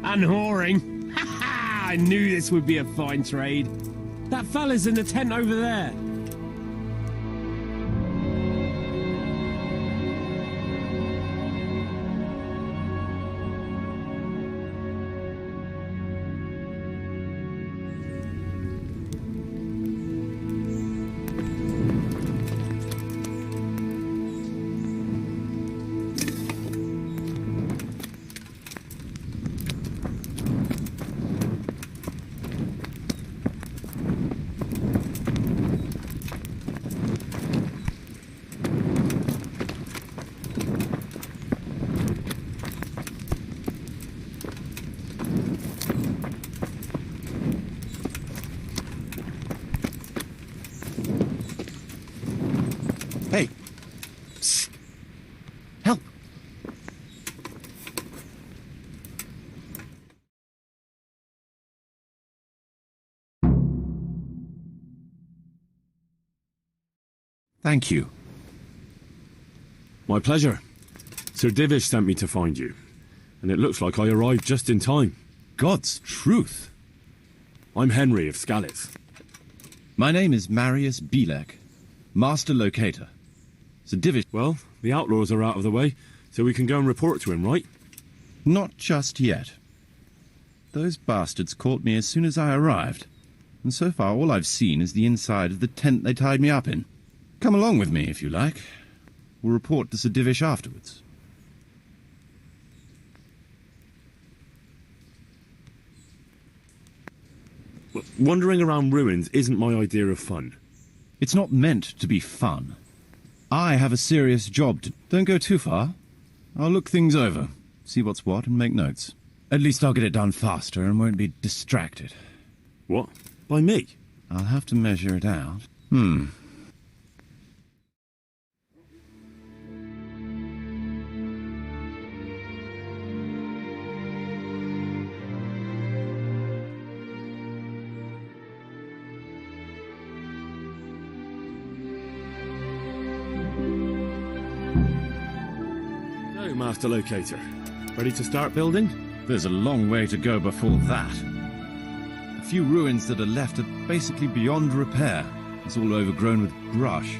And whoring. Ha ha! I knew this would be a fine trade. That fella's in the tent over there. Hey! Psst. Help! Thank you. My pleasure. Sir Divish sent me to find you, and it looks like I arrived just in time. God's truth. I'm Henry of Skalitz. My name is Marius Bielek, Master Locator. Sir Divish... Well, the outlaws are out of the way, so we can go and report to him, right? Not just yet. Those bastards caught me as soon as I arrived, and so far all I've seen is the inside of the tent they tied me up in. Come along with me, if you like. We'll report to Sir Divish afterwards. Wandering around ruins isn't my idea of fun. It's not meant to be fun. I have a serious job to... Don't go too far. I'll look things over, see what's what, and make notes. At least I'll get it done faster and won't be distracted. What? By me? I'll have to measure it out. Master Locator. Ready to start building? There's a long way to go before that. The few ruins that are left are basically beyond repair. It's all overgrown with brush.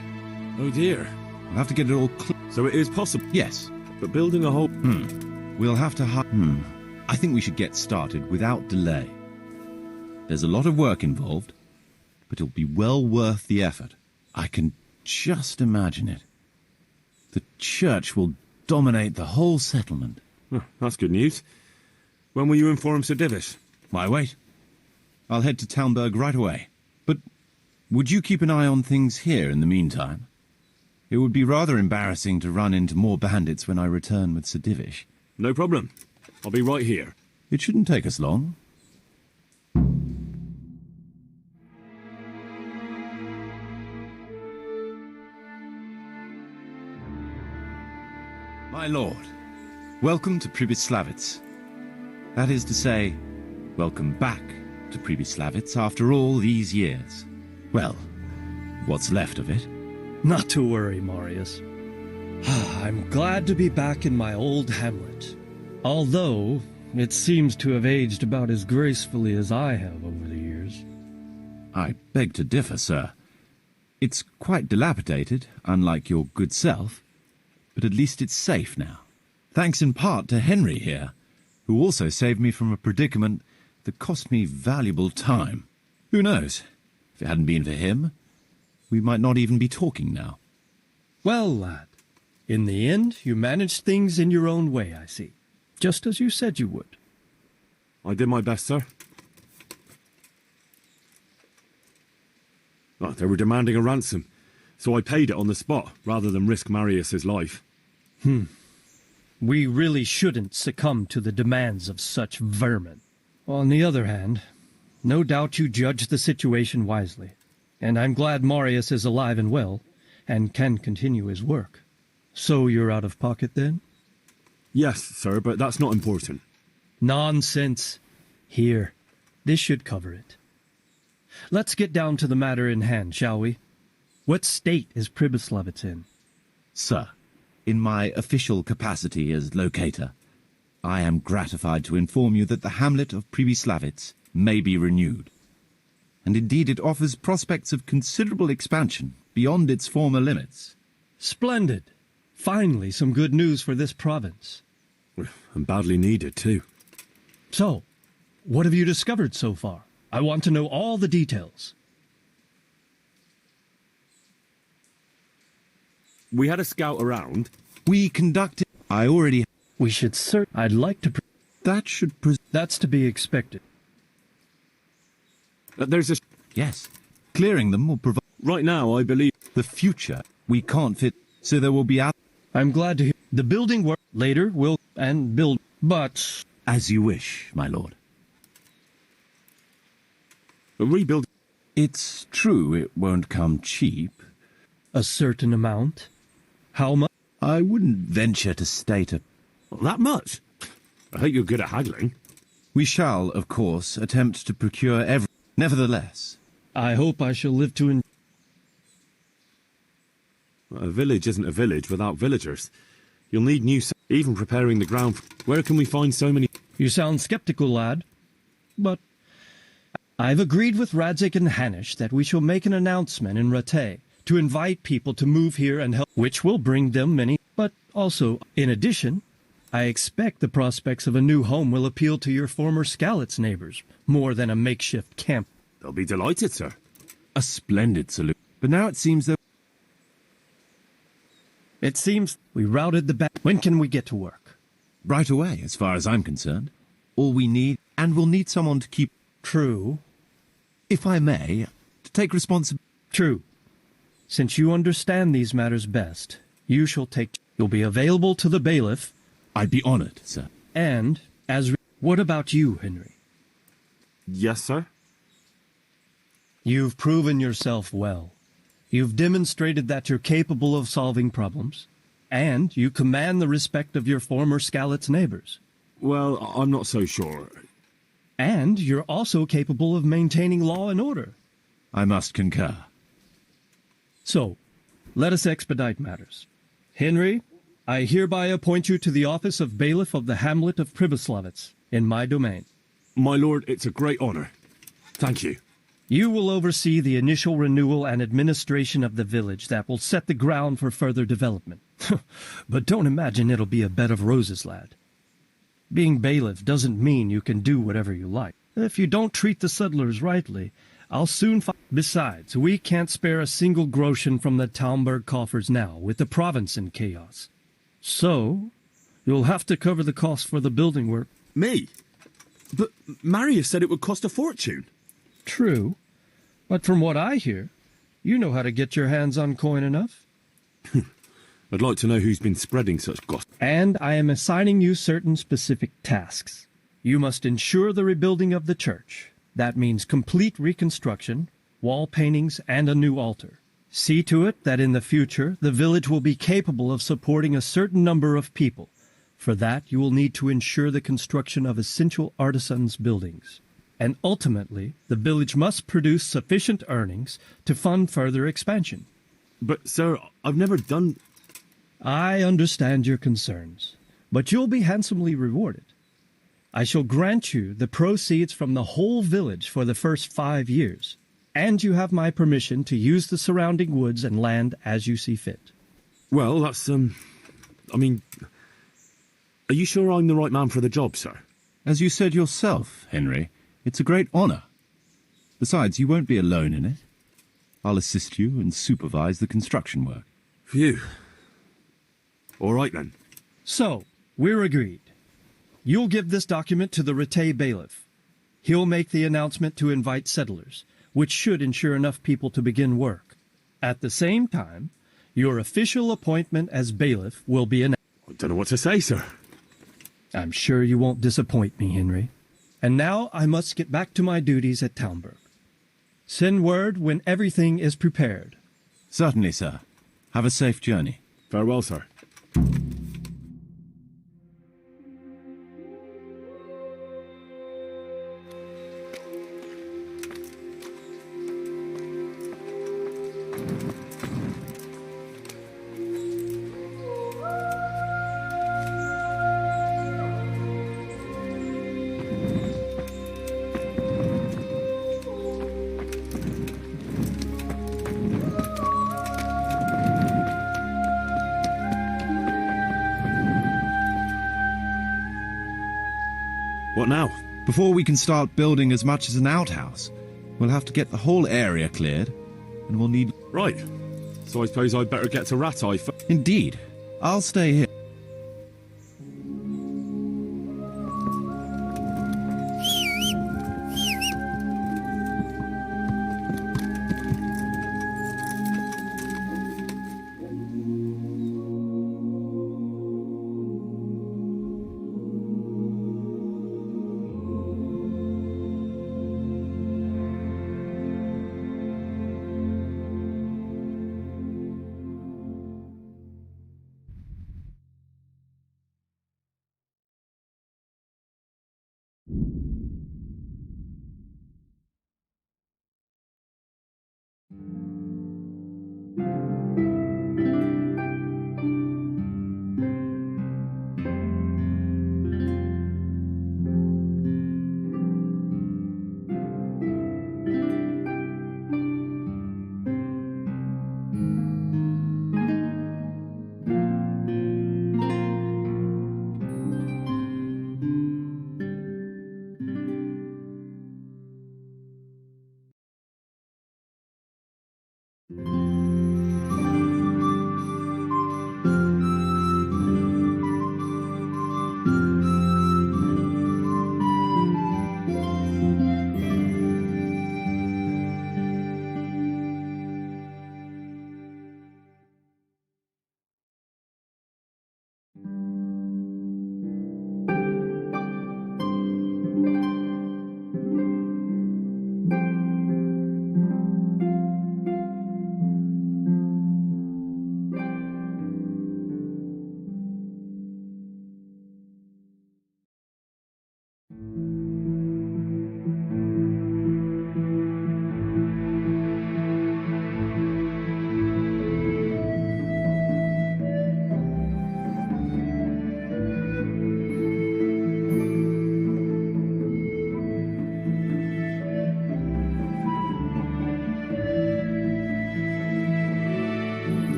Oh dear. We'll have to get it all So it is possible? Yes. But building a whole... We'll have to I think we should get started without delay. There's a lot of work involved, but it'll be well worth the effort. I can just imagine it. The church will dominate the whole settlement. Oh, that's good news. When will you inform Sir Divish? Why wait? I'll head to Talmberg right away. But would you keep an eye on things here in the meantime? It would be rather embarrassing to run into more bandits when I return with Sir Divish. No problem. I'll be right here. It shouldn't take us long. My lord, welcome to Pribyslavitz. That is to say, welcome back to Pribyslavitz after all these years. Well, what's left of it. Not to worry, Marius. I'm glad to be back in my old hamlet. Although, it seems to have aged about as gracefully as I have over the years. I beg to differ, sir. It's quite dilapidated, unlike your good self. But at least it's safe now. Thanks in part to Henry here, who also saved me from a predicament that cost me valuable time. Who knows? If it hadn't been for him, we might not even be talking now. Well, lad, in the end, you managed things in your own way, I see. Just as you said you would. I did my best, sir. Oh, they were demanding a ransom, so I paid it on the spot, rather than risk Marius's life. We really shouldn't succumb to the demands of such vermin. On the other hand, no doubt you judged the situation wisely, and I'm glad Marius is alive and well, and can continue his work. So you're out of pocket then? Yes, sir, but that's not important. Nonsense. Here, this should cover it. Let's get down to the matter in hand, shall we? What state is Pribyslavitz in? Sir, in my official capacity as locator, I am gratified to inform you that the hamlet of Pribyslavitz may be renewed. And indeed it offers prospects of considerable expansion beyond its former limits. Splendid. Finally, some good news for this province. And badly needed, too. So, what have you discovered so far? I want to know all the details. We had a scout around. We conducted... We should I'd like to... That should... That's to be expected. There's a... Yes. Clearing them will provide... Right now, I believe... The future, we can't fit, so there will be... I'm glad to hear... The building work later will... and build... But... As you wish, my lord. A rebuild... It's true it won't come cheap. A certain amount? How much? I wouldn't venture to state a... Well, that much? I hope you're good at haggling. We shall, of course, attempt to procure every... Nevertheless... I hope I shall live to... A village isn't a village without villagers. You'll need new... Even preparing the ground... Where can we find so many... You sound skeptical, lad. But I've agreed with Radzik and Hanish that we shall make an announcement in Rattay to invite people to move here and help, which will bring them many. But also, in addition, I expect the prospects of a new home will appeal to your former Skalitz neighbors more than a makeshift camp. They'll be delighted, sir. A splendid salute. But now it seems that... It seems we routed the back. When can we get to work? Right away, as far as I'm concerned. All we need, and we'll need someone to keep... True. If I may, to take responsibility... True. Since you understand these matters best, you shall take... You'll be available to the bailiff. I'd be honored, sir. And, what about you, Henry? Yes, sir? You've proven yourself well. You've demonstrated that you're capable of solving problems. And you command the respect of your former Skalitz neighbors. Well, I'm not so sure. And you're also capable of maintaining law and order. I must concur. So, let us expedite matters. Henry, I hereby appoint you to the office of bailiff of the hamlet of Pribyslavitz, in my domain. My lord, it's a great honor. Thank you. You will oversee the initial renewal and administration of the village that will set the ground for further development. But don't imagine it'll be a bed of roses, lad. Being bailiff doesn't mean you can do whatever you like. If you don't treat the settlers rightly, I'll soon find... Besides, we can't spare a single groschen from the Talmberg coffers now, with the province in chaos. So, you'll have to cover the cost for the building work. Me? But Marius said it would cost a fortune. True. But from what I hear, you know how to get your hands on coin enough. I'd like to know who's been spreading such gossip. And I am assigning you certain specific tasks. You must ensure the rebuilding of the church. That means complete reconstruction, wall paintings, and a new altar. See to it that in the future the village will be capable of supporting a certain number of people. For that, you will need to ensure the construction of essential artisans' buildings. And ultimately, the village must produce sufficient earnings to fund further expansion. But, sir, I've never done... I understand your concerns, but you'll be handsomely rewarded. I shall grant you the proceeds from the whole village for the first 5 years, and you have my permission to use the surrounding woods and land as you see fit. Well, that's, I mean... Are you sure I'm the right man for the job, sir? As you said yourself, Henry, it's a great honor. Besides, you won't be alone in it. I'll assist you and supervise the construction work. Phew. All right, then. So, we're agreed. You'll give this document to the Rattay bailiff. He'll make the announcement to invite settlers, which should ensure enough people to begin work. At the same time, your official appointment as bailiff will be announced. I don't know what to say, sir. I'm sure you won't disappoint me, Henry. And now I must get back to my duties at Talmberg. Send word when everything is prepared. Certainly, sir. Have a safe journey. Farewell, sir. What now? Before we can start building as much as an outhouse, we'll have to get the whole area cleared, and we'll need... Right. So I suppose I'd better get to Rattay first. Indeed. I'll stay here.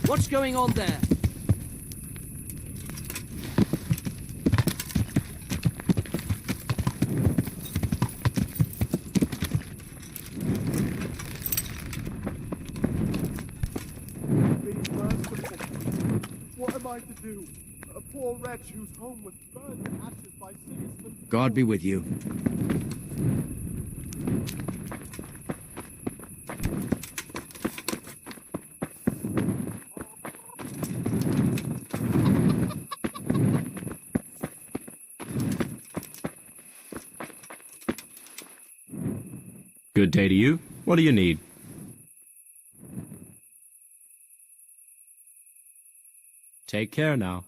What's going on there? What am I to do? A poor wretch whose home was burned to ashes by Sigismund. God be with you. Good day to you. What do you need? Take care now.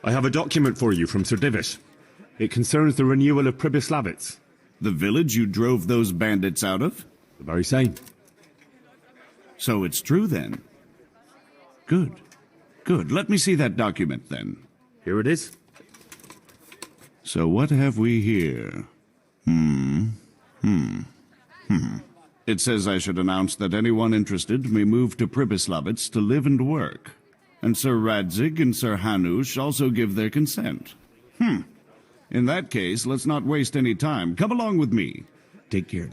I have a document for you from Sir Divish. It concerns the renewal of Pribyslavitz. The village you drove those bandits out of? The very same. So it's true, then? Good. Good. Let me see that document, then. Here it is. So what have we here? It says I should announce that anyone interested may move to Pribyslavitz to live and work. And Sir Radzig and Sir Hanush also give their consent. In that case, let's not waste any time. Come along with me. Take care.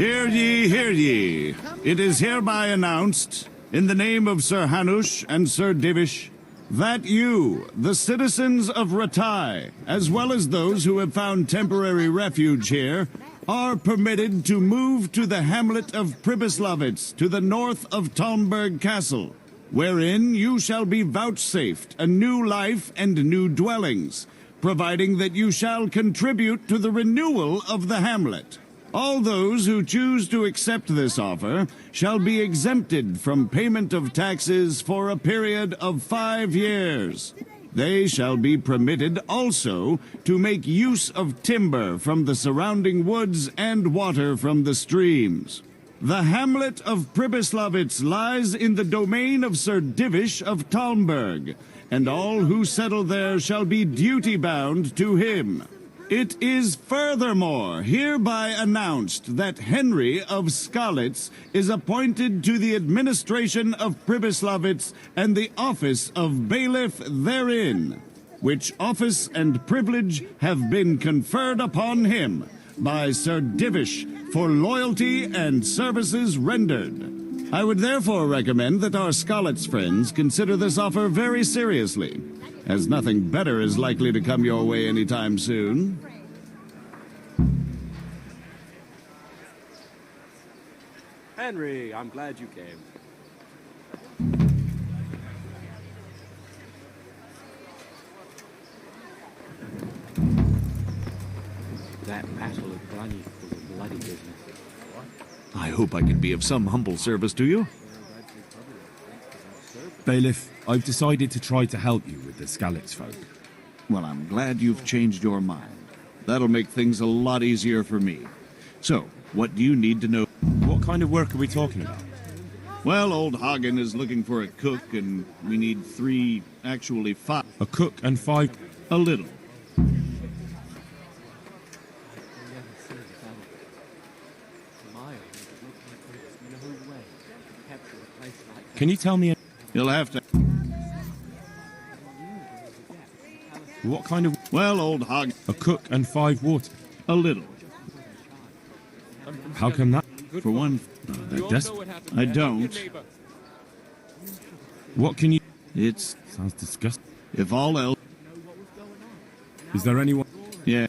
Hear ye, hear ye. It is hereby announced, in the name of Sir Hanush and Sir Divish, that you, the citizens of Ratai, as well as those who have found temporary refuge here, are permitted to move to the hamlet of Pribyslavitz to the north of Talmberg Castle, wherein you shall be vouchsafed a new life and new dwellings, providing that you shall contribute to the renewal of the hamlet. All those who choose to accept this offer shall be exempted from payment of taxes for a period of 5 years. They shall be permitted also to make use of timber from the surrounding woods and water from the streams. The hamlet of Pribyslavitz lies in the domain of Sir Divish of Talmberg, and all who settle there shall be duty-bound to him. It is furthermore hereby announced that Henry of Skalitz is appointed to the administration of Pribyslavitz and the office of bailiff therein, which office and privilege have been conferred upon him by Sir Divish for loyalty and services rendered. I would therefore recommend that our Skalitz friends consider this offer very seriously, as nothing better is likely to come your way anytime soon. Henry, I'm glad you came. That battle of Blaney was a bloody business. I hope I can be of some humble service to you. Bailiff, I've decided to try to help you with the Skalitz folk. Well, I'm glad you've changed your mind. That'll make things a lot easier for me. So, what do you need to know? What kind of work are we talking about? Well, old Hagen is looking for a cook, and we need 3, actually 5. A cook and 5? A little. Can you tell me? You'll have to. What kind of? Well, old Hagen. A cook and 5 water? A little. How come that? For one, they're desperate. I don't. What can you? It's sounds disgusting. If all else. Is there anyone? Yeah.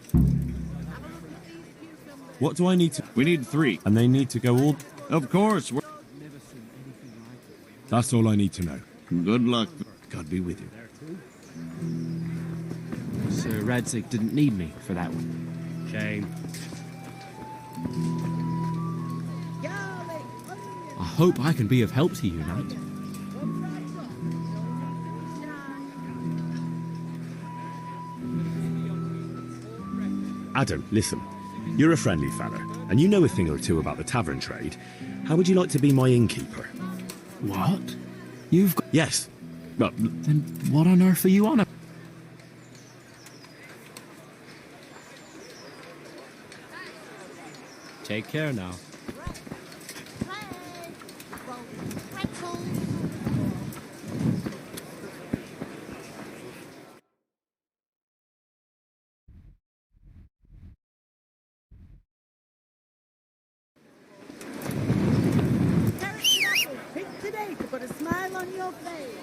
What do I need to? We need 3. And they need to go all. Of course. That's all I need to know. Good luck. God be with you. So Radzig didn't need me for that one. Shame. I hope I can be of help to you, Knight. Adam, listen. You're a friendly fella, and you know a thing or two about the tavern trade. How would you like to be my innkeeper? What? You've got... Yes. But then what on earth are you on about? Take care now. Today to put a smile on your face.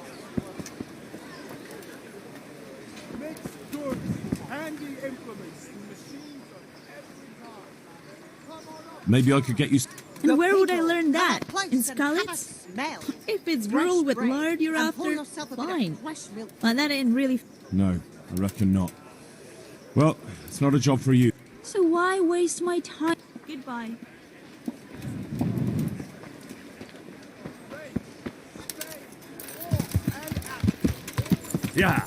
Next goods, handy implements, and machines of every kind. Maybe I could get you. And where would I learn that? In Skalitz? If it's gruel with lard you're after, fine. But that ain't really... No, I reckon not. Well, it's not a job for you. So why waste my time? Goodbye. yeah.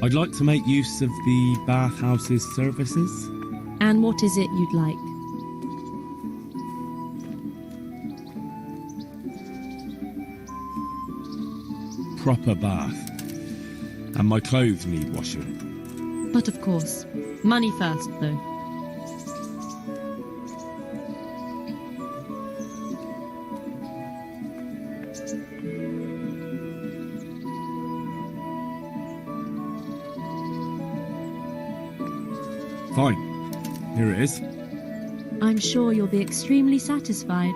I'd like to make use of the bathhouse's services. And what is it you'd like? Proper bath. And my clothes need washing. But of course. Money first, though. Fine. Here it is. I'm sure you'll be extremely satisfied.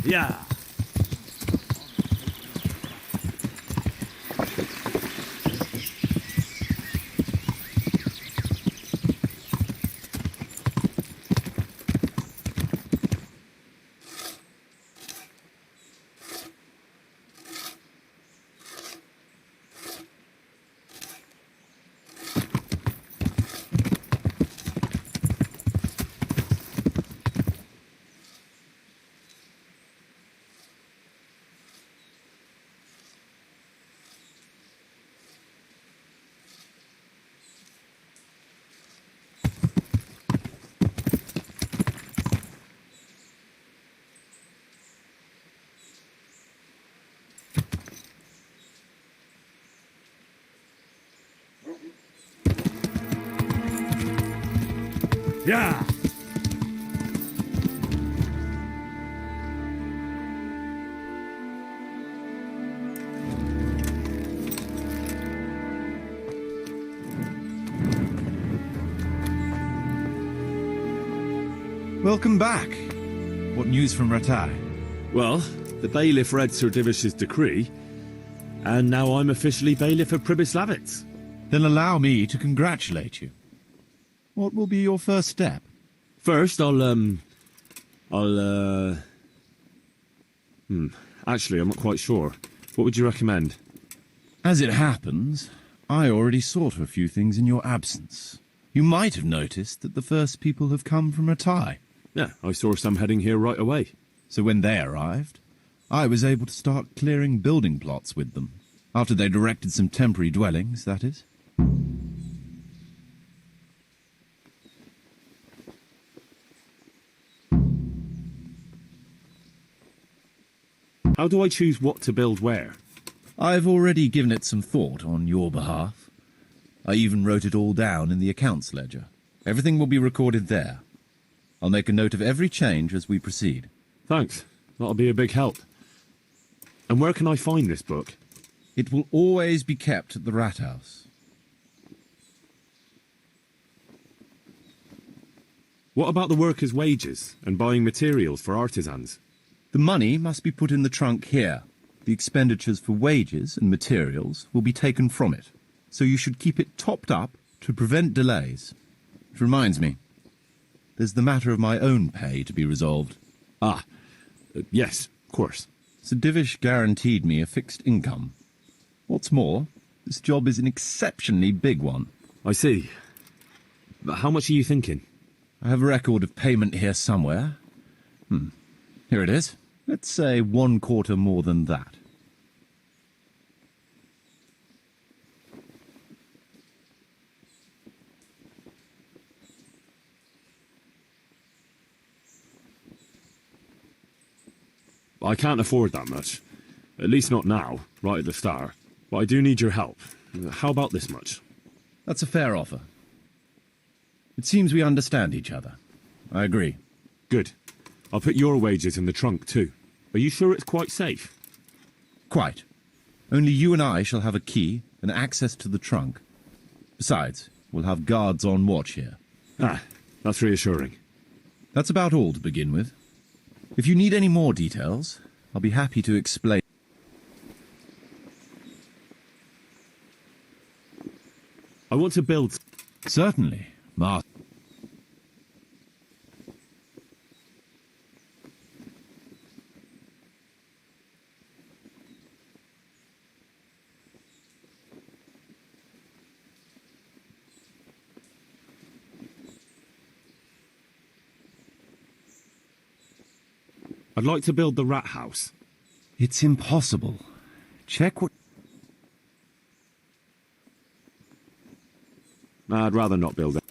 Yeah. Yeah. Welcome back. What news from Rattay? Well, the bailiff read Sir Divish's decree, and now I'm officially bailiff of Pribyslavitz. Then allow me to congratulate you. What will be your first step? First, actually, I'm not quite sure. What would you recommend? As it happens, I already sought a few things in your absence. You might have noticed that the first people have come from Rattay. Yeah, I saw some heading here right away. So when they arrived, I was able to start clearing building plots with them. After they'd erected some temporary dwellings, that is. How do I choose what to build where? I've already given it some thought on your behalf. I even wrote it all down in the accounts ledger. Everything will be recorded there. I'll make a note of every change as we proceed. Thanks. That'll be a big help. And where can I find this book? It will always be kept at the Rat House. What about the workers' wages and buying materials for artisans? The money must be put in the trunk here. The expenditures for wages and materials will be taken from it, so you should keep it topped up to prevent delays. Which reminds me, there's the matter of my own pay to be resolved. Yes, of course. Sir Divish guaranteed me a fixed income. What's more, this job is an exceptionally big one. I see. But how much are you thinking? I have a record of payment here somewhere. Here it is. Let's say 1/4 more than that. I can't afford that much. At least not now, right at the start. But I do need your help. How about this much? That's a fair offer. It seems we understand each other. I agree. Good. I'll put your wages in the trunk too. Are you sure it's quite safe? Quite. Only you and I shall have a key and access to the trunk. Besides, we'll have guards on watch here. That's reassuring. That's about all to begin with. If you need any more details, I'll be happy to explain. I want to build... Certainly, Mark. I'd like to build the rat house. It's impossible. Check what... I'd rather not build it.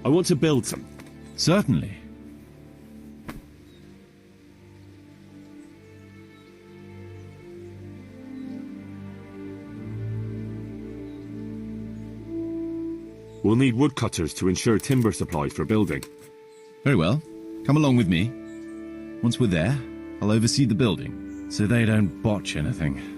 I want to build some. Certainly. We'll need woodcutters to ensure timber supply for building. Very well. Come along with me. Once we're there, I'll oversee the building, so they don't botch anything.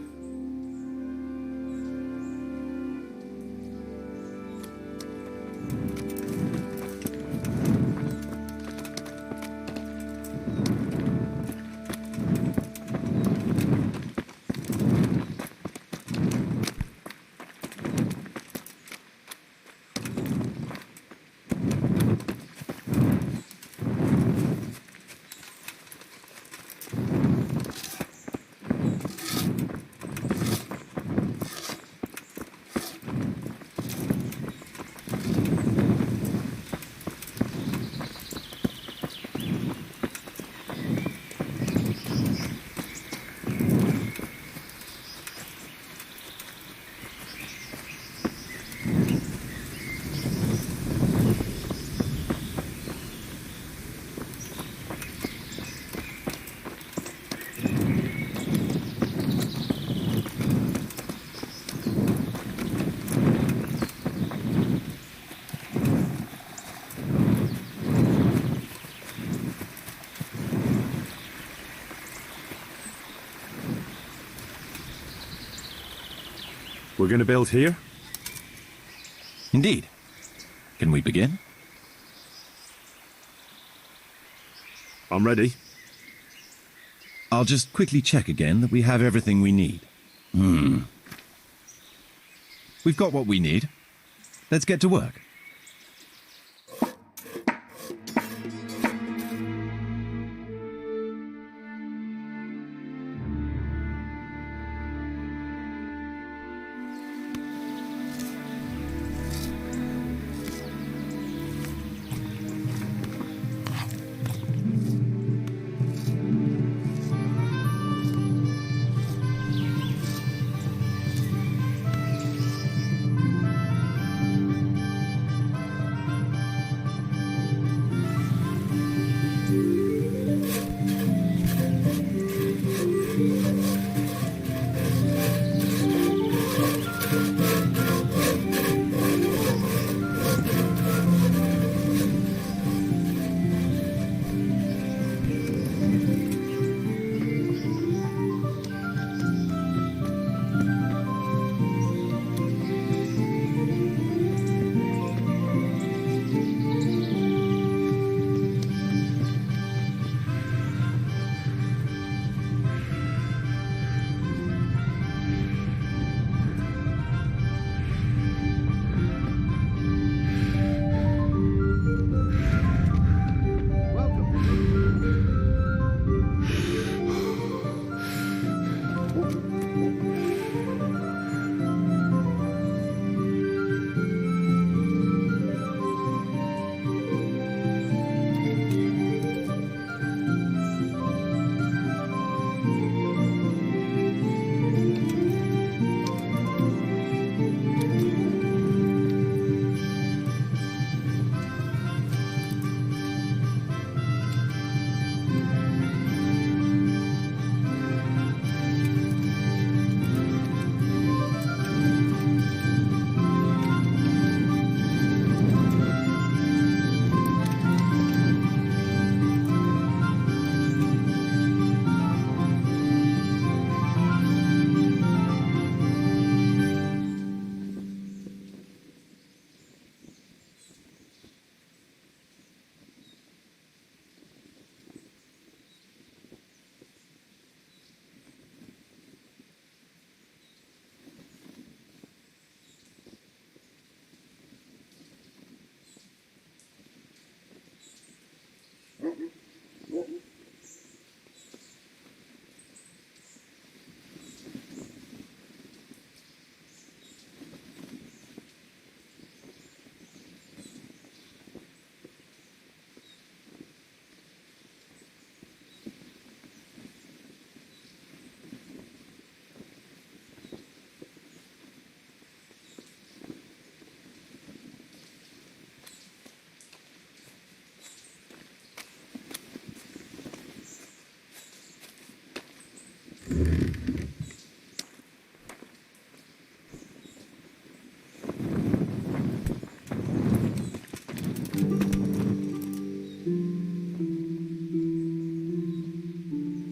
We're going to build here? Indeed. Can we begin? I'm ready. I'll just quickly check again that we have everything we need. We've got what we need. Let's get to work.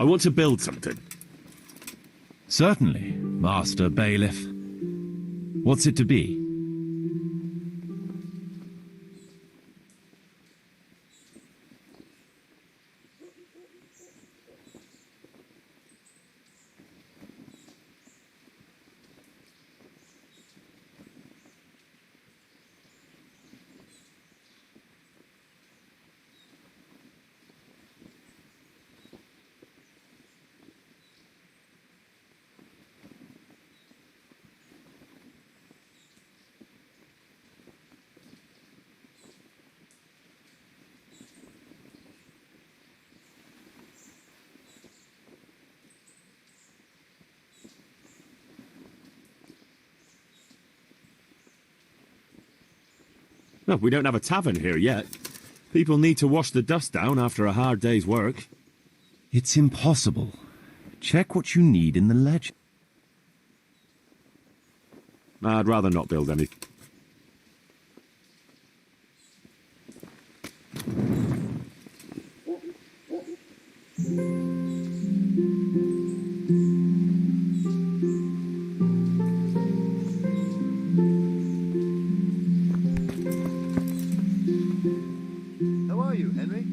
I want to build something. Certainly, Master Bailiff. What's it to be? No, we don't have a tavern here yet. People need to wash the dust down after a hard day's work. It's impossible. Check what you need in the legend. I'd rather not build anything. How are you, Henry?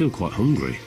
feel quite hungry.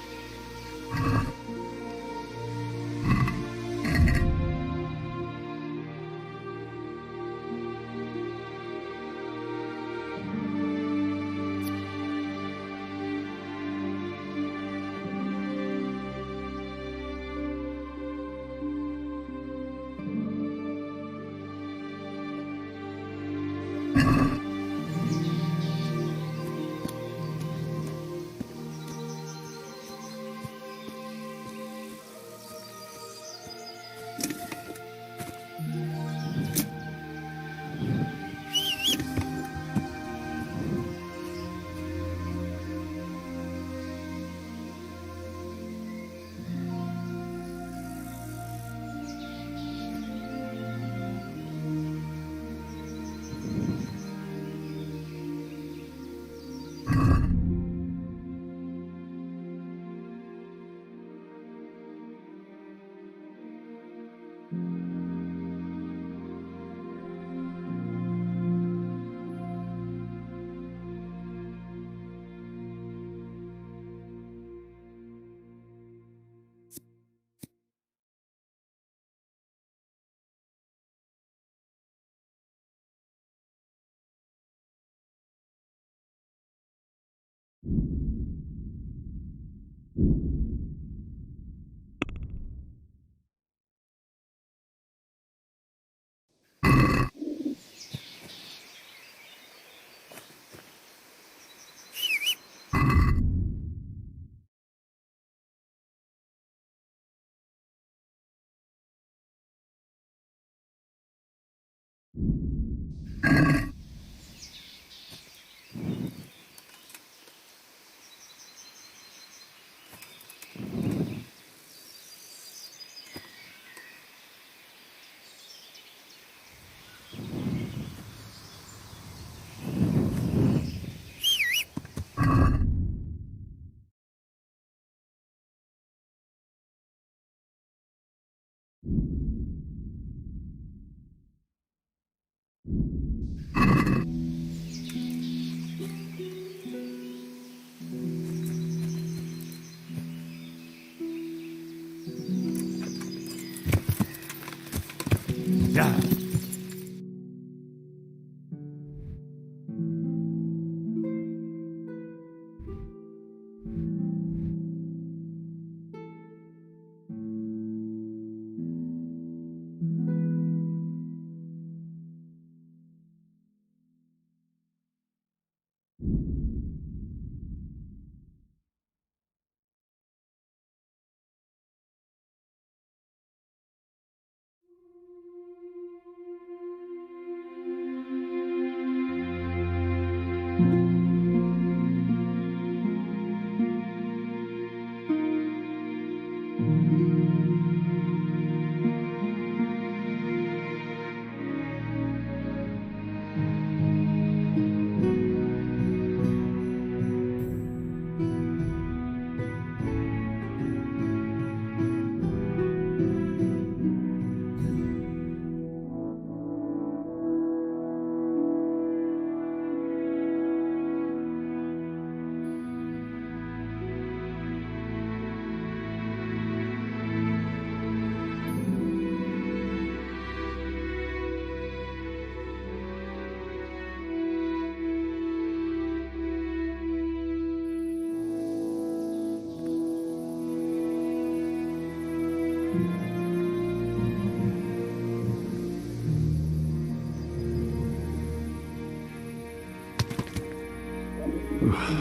Yeah.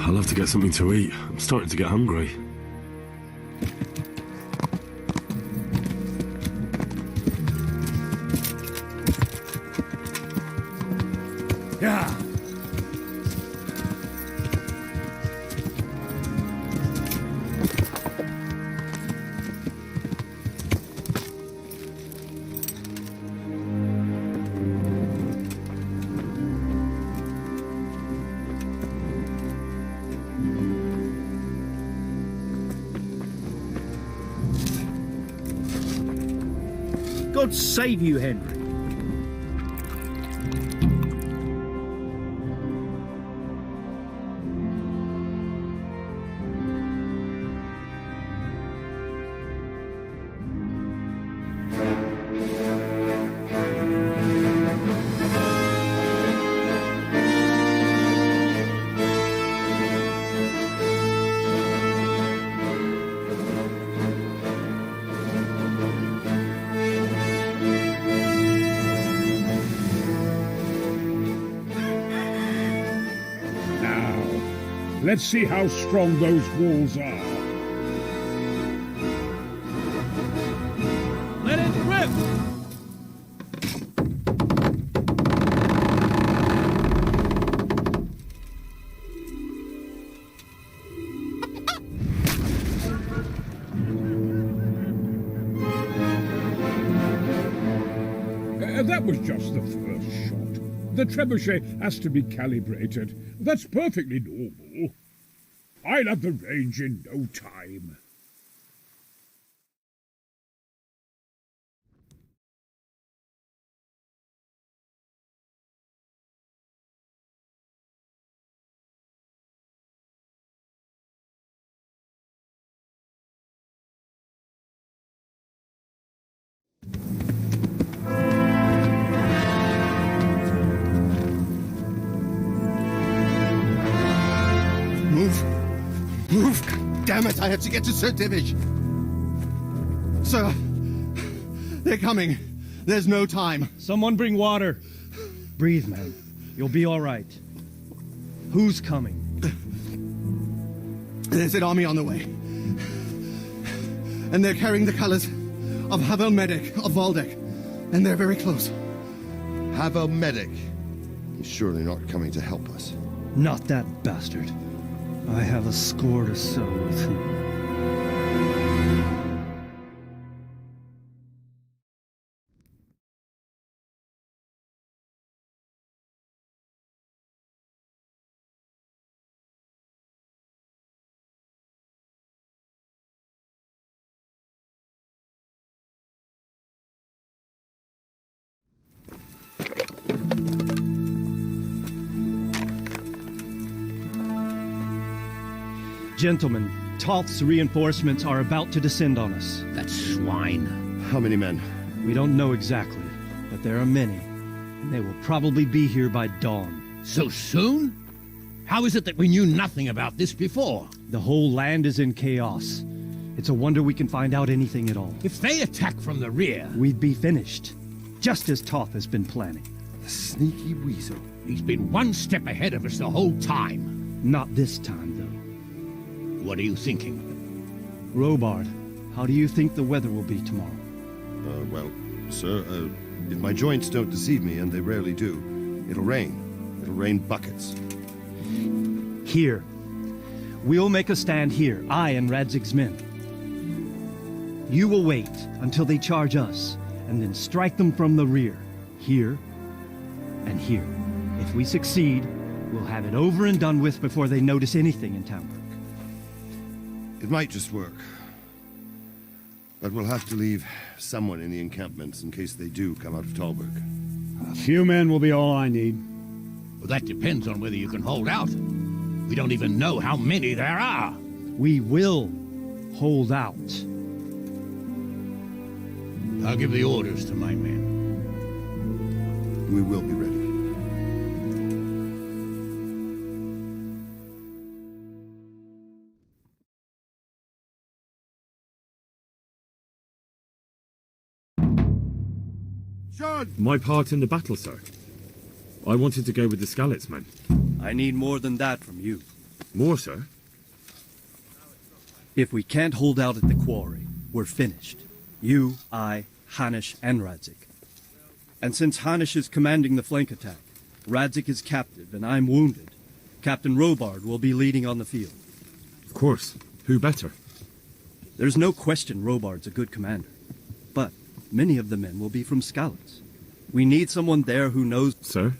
I'll have to get something to eat. I'm starting to get hungry. Yeah. God save you, Henry. Let's see how strong those walls are. Let it rip! That was just the first shot. The trebuchet has to be calibrated. That's perfectly normal. I'll have the range in no time. Move! Damn it, I have to get to Sir Divish. Sir, they're coming. There's no time. Someone bring water. Breathe, man. You'll be all right. Who's coming? There's an army on the way. And they're carrying the colors of Havel Medic of Valdek. And they're very close. Havel Medic? He's surely not coming to help us. Not that bastard. I have a score to settle with him. Gentlemen, Toth's reinforcements are about to descend on us. That swine. How many men? We don't know exactly, but there are many. And they will probably be here by dawn. So soon? How is it that we knew nothing about this before? The whole land is in chaos. It's a wonder we can find out anything at all. If they attack from the rear... we'd be finished. Just as Toth has been planning. The sneaky weasel. He's been one step ahead of us the whole time. Not this time, though. What are you thinking? Robard, how do you think the weather will be tomorrow? Well, sir, if my joints don't deceive me, and they rarely do, it'll rain. It'll rain buckets. Here. We'll make a stand here, I and Radzig's men. You will wait until they charge us, and then strike them from the rear. Here and here. If we succeed, we'll have it over and done with before they notice anything in Tamburg. It might just work. But we'll have to leave someone in the encampments in case they do come out of Talberg. A few men will be all I need. Well, that depends on whether you can hold out. We don't even know how many there are. We will hold out. I'll give the orders to my men. We will be ready. My part in the battle, sir. I wanted to go with the Skalitz men. I need more than that from you. More, sir? If we can't hold out at the quarry, we're finished. You, I, Hanish, and Radzik. And since Hanish is commanding the flank attack, Radzik is captive and I'm wounded, Captain Robard will be leading on the field. Of course. Who better? There's no question Robard's a good commander. But many of the men will be from Skalitz. We need someone there who knows... Sir?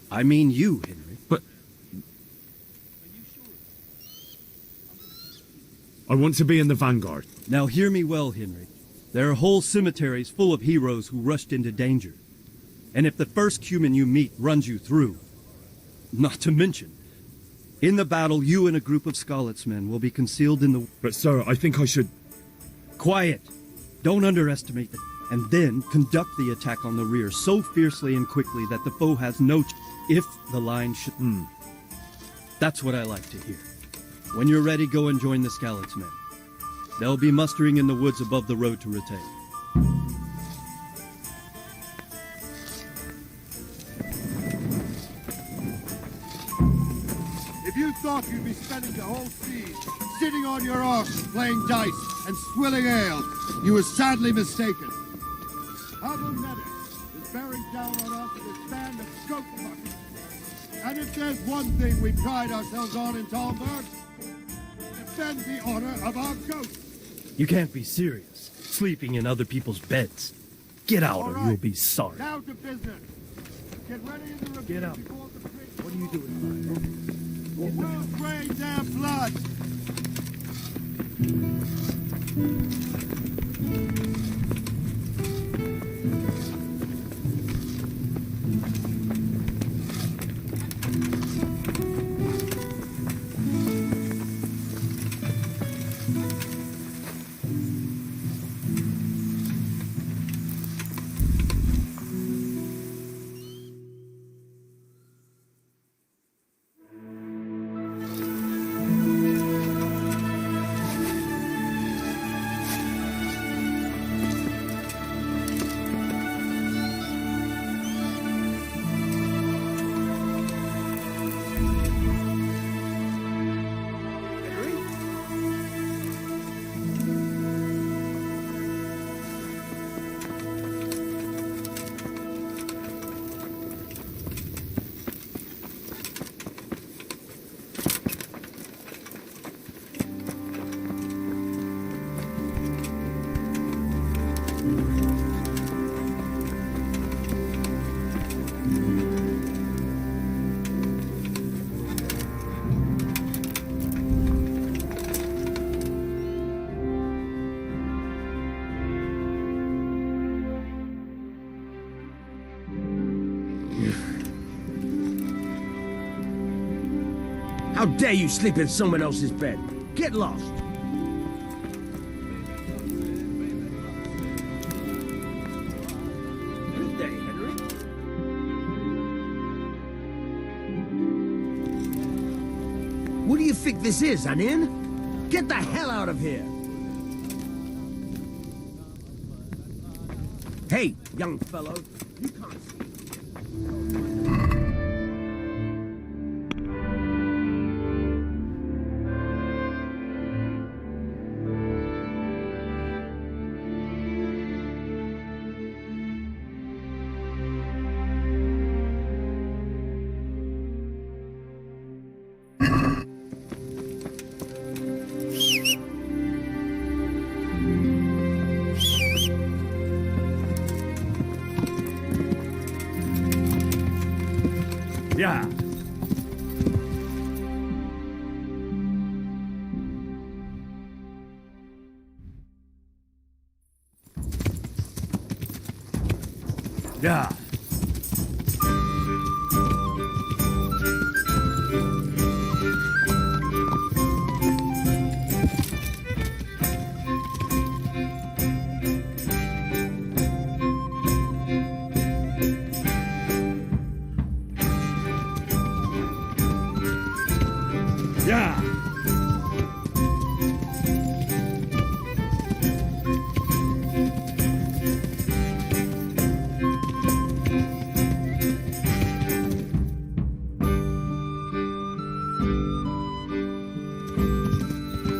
I mean you, Henry. But... I want to be in the vanguard. Now hear me well, Henry. There are whole cemeteries full of heroes who rushed into danger. And if the first human you meet runs you through... Not to mention, in the battle, you and a group of Skalitz men will be concealed in the... But sir, I think I should... Quiet! Don't underestimate them. And then conduct the attack on the rear so fiercely and quickly that the foe has no if the line should... That's what I like to hear. When you're ready, go and join the Skalitz men. They'll be mustering in the woods above the road to Rete. If If you thought you'd be spending the whole siege sitting on your arse playing dice and swilling ale, you were sadly mistaken. Medic is bearing down on us with his band of scope buckets. And if there's one thing we pride ourselves on in Talmberg, defend the honor of our coast. You can't be serious, sleeping in other people's beds. Get out or you'll be sorry. Now to business. Get ready in the ravine. Get out. Before the bridge. What are you doing, We'll drain their blood. How dare you sleep in someone else's bed? Get lost! Good day, Henry. What do you think this is, an inn? Get the hell out of here! Hey, young fellow, you can't sleep. Yeah. Yeah. Yeah.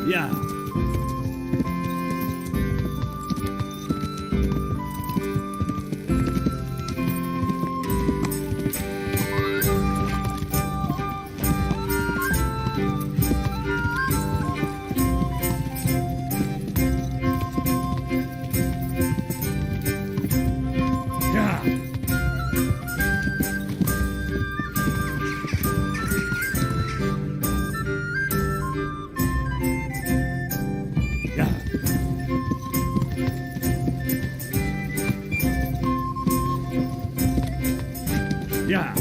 Yeah. Yeah.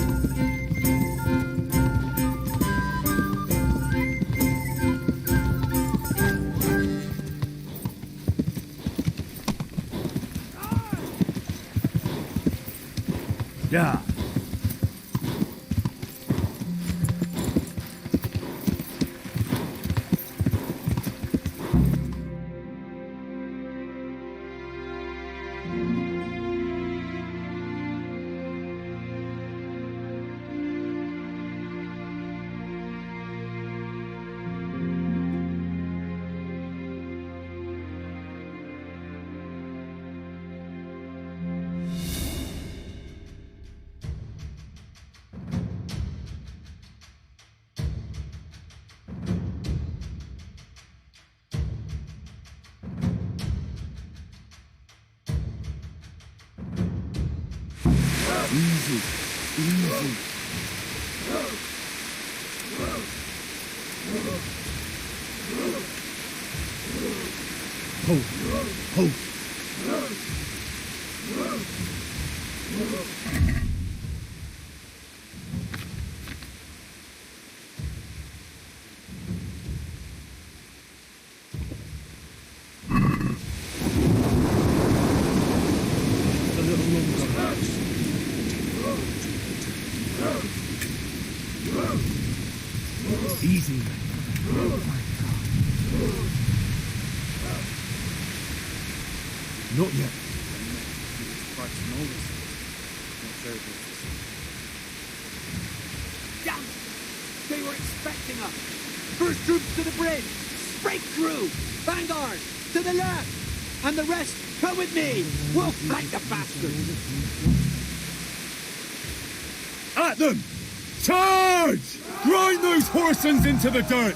Yeah. Easy. Easy. Hold. Hold. Easy. Not yet. Damn it! They were expecting us! First troops to the bridge! Break through! Vanguard! To the left! And the rest, come with me! We'll flank the bastards! At them! Charge! Grind those horsens into the dirt!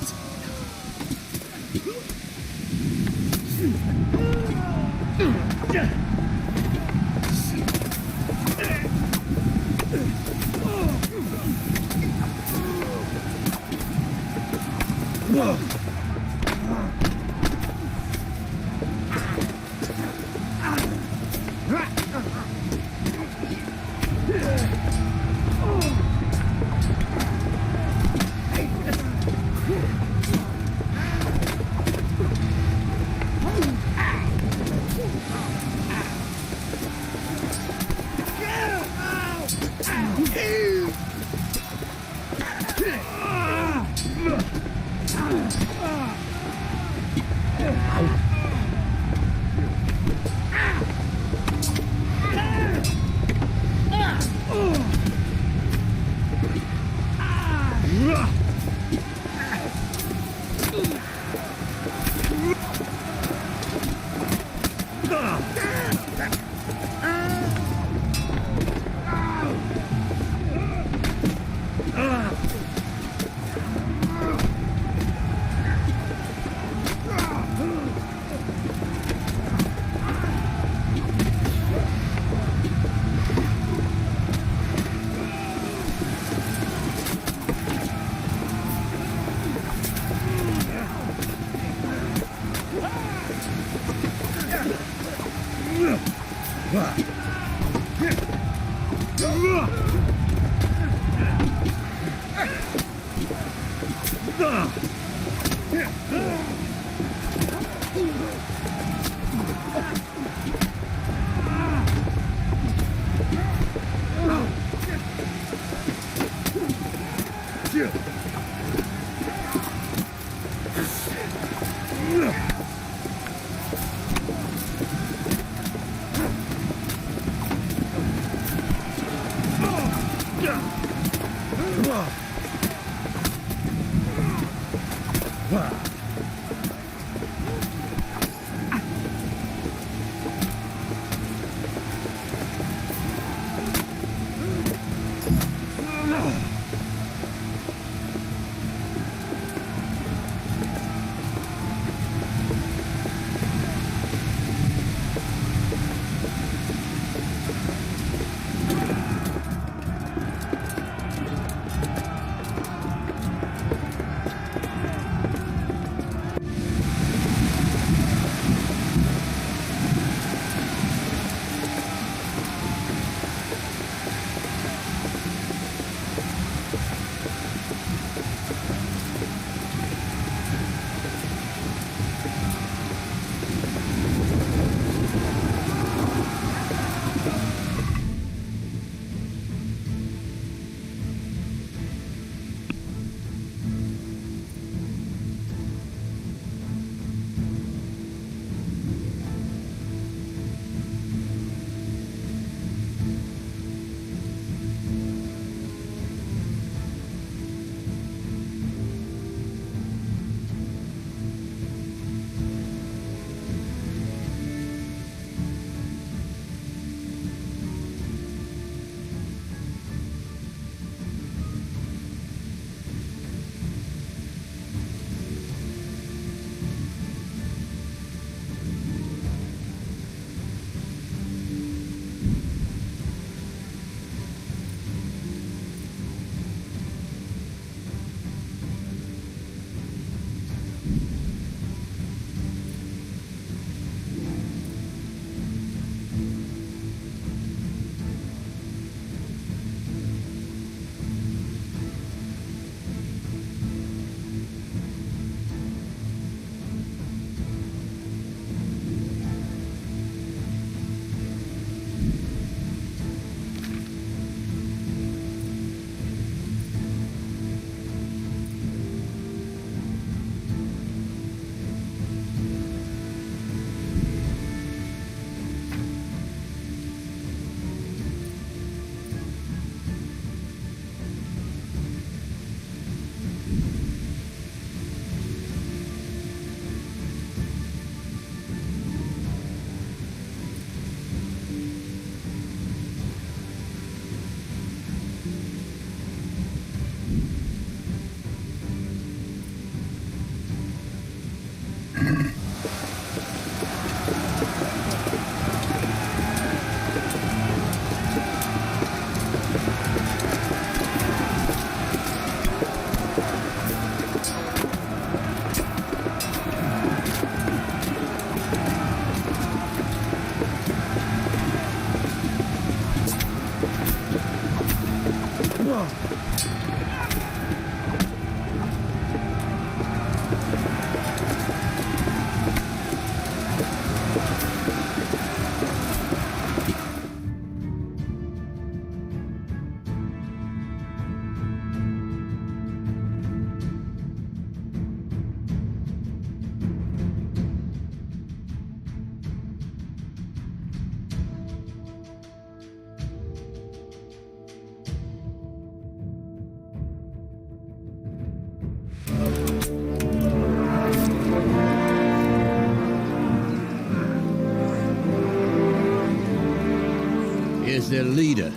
Here's their leader.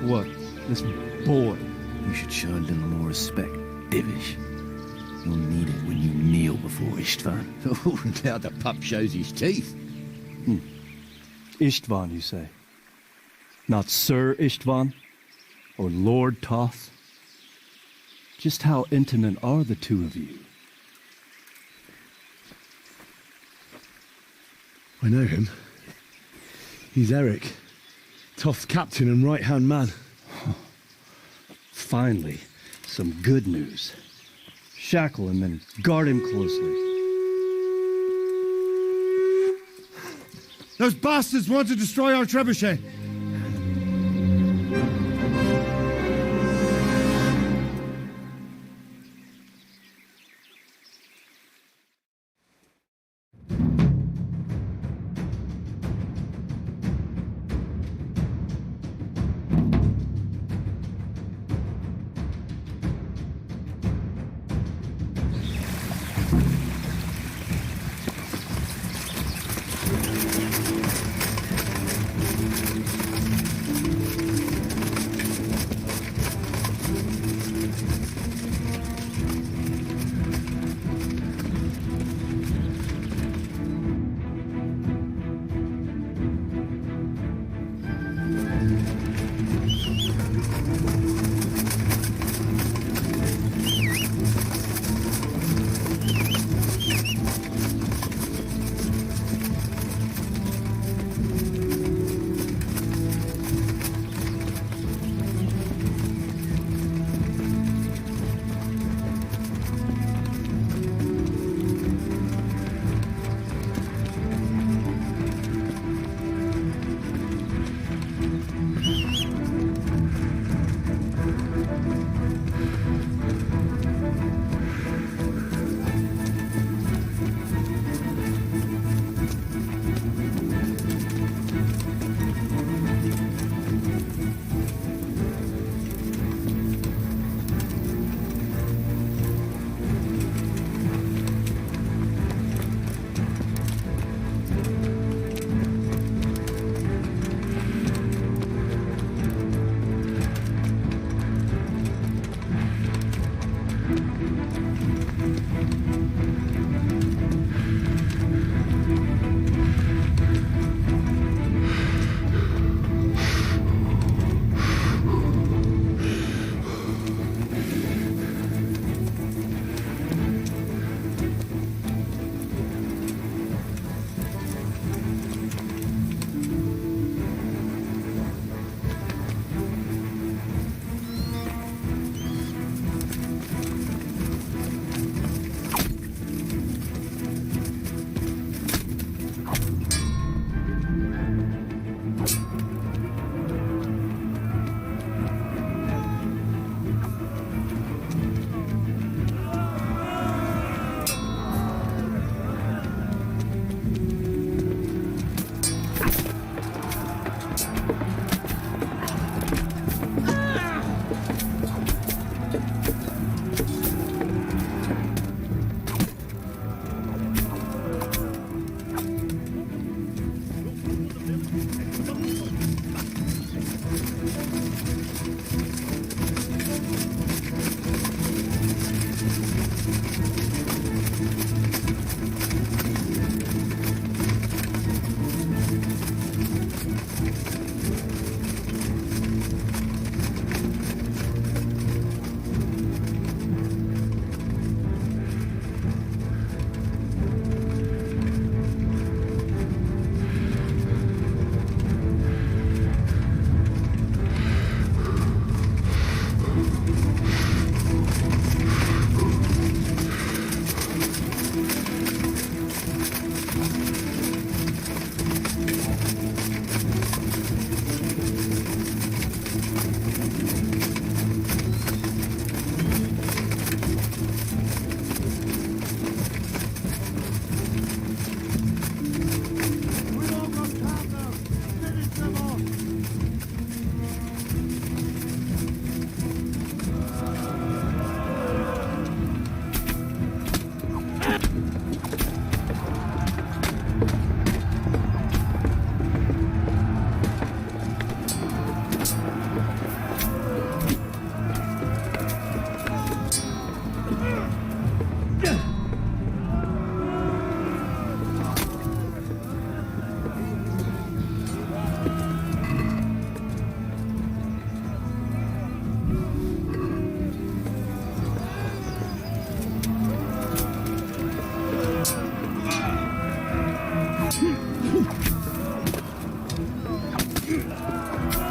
What? This boy? You should show a little more respect, Divish. You'll need it when you kneel before Istvan. Oh, now the pup shows his teeth. Istvan, you say? Not Sir Istvan? Or Lord Toth? Just how intimate are the two of you? I know him. He's Eric, Toth's captain and right-hand man. Finally, some good news. Shackle him and guard him closely. Those bastards want to destroy our trebuchet.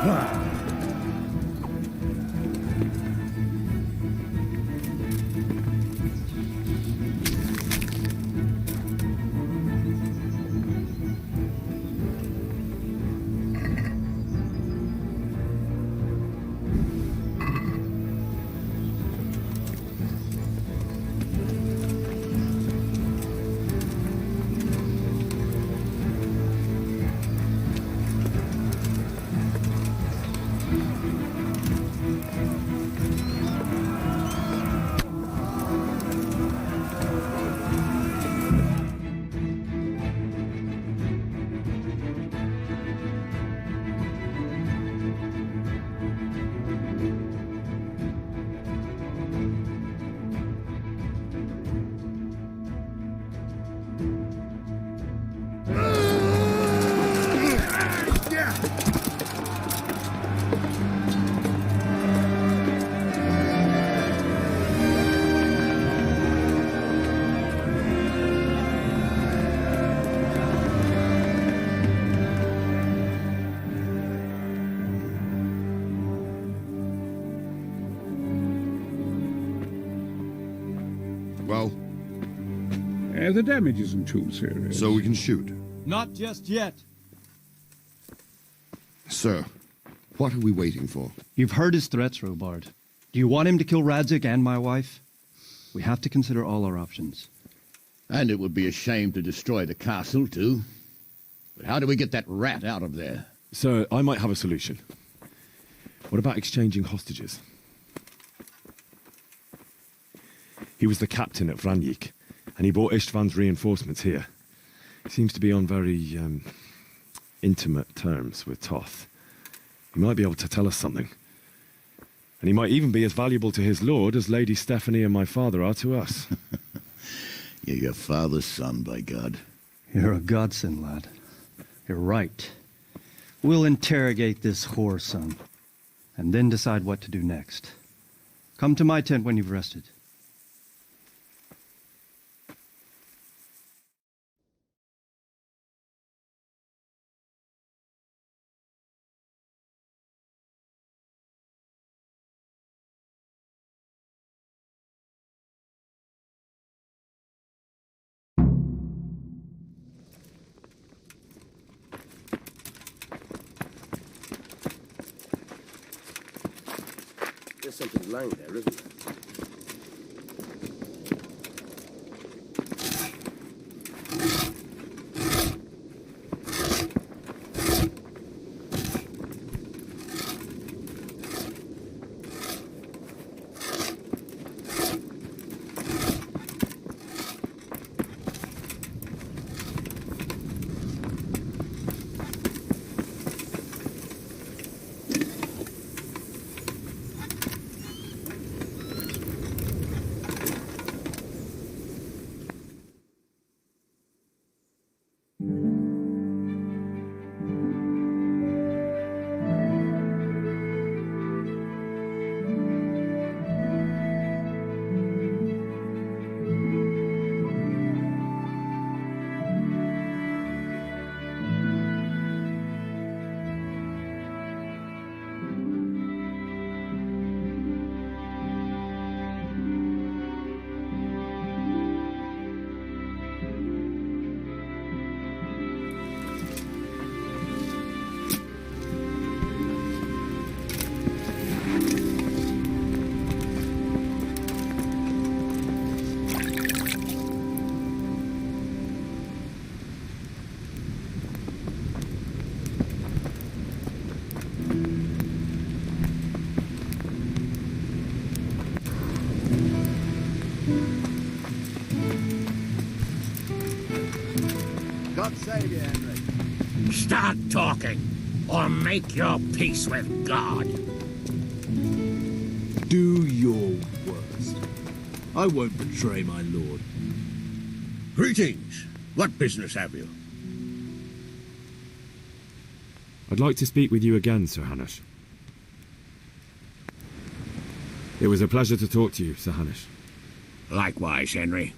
Well? The damage isn't too serious. So we can shoot. Not just yet. Sir, what are we waiting for? You've heard his threats, Robard. Do you want him to kill Radzig and my wife? We have to consider all our options. And it would be a shame to destroy the castle, too. But how do we get that rat out of there? Sir, I might have a solution. What about exchanging hostages? He was the captain at Vranjik, and he brought Istvan's reinforcements here. He seems to be on very, intimate terms with Toth. He might be able to tell us something. And he might even be as valuable to his lord as Lady Stephanie and my father are to us. You're your father's son, by God. You're a godsend, lad. You're right. We'll interrogate this whore, son, and then decide what to do next. Come to my tent when you've rested. There's something lying there, isn't there? God save you, Henry. Start talking, or make your peace with God. Do your worst. I won't betray my lord. Greetings. What business have you? I'd like to speak with you again, Sir Hanush. It was a pleasure to talk to you, Sir Hanush. Likewise, Henry.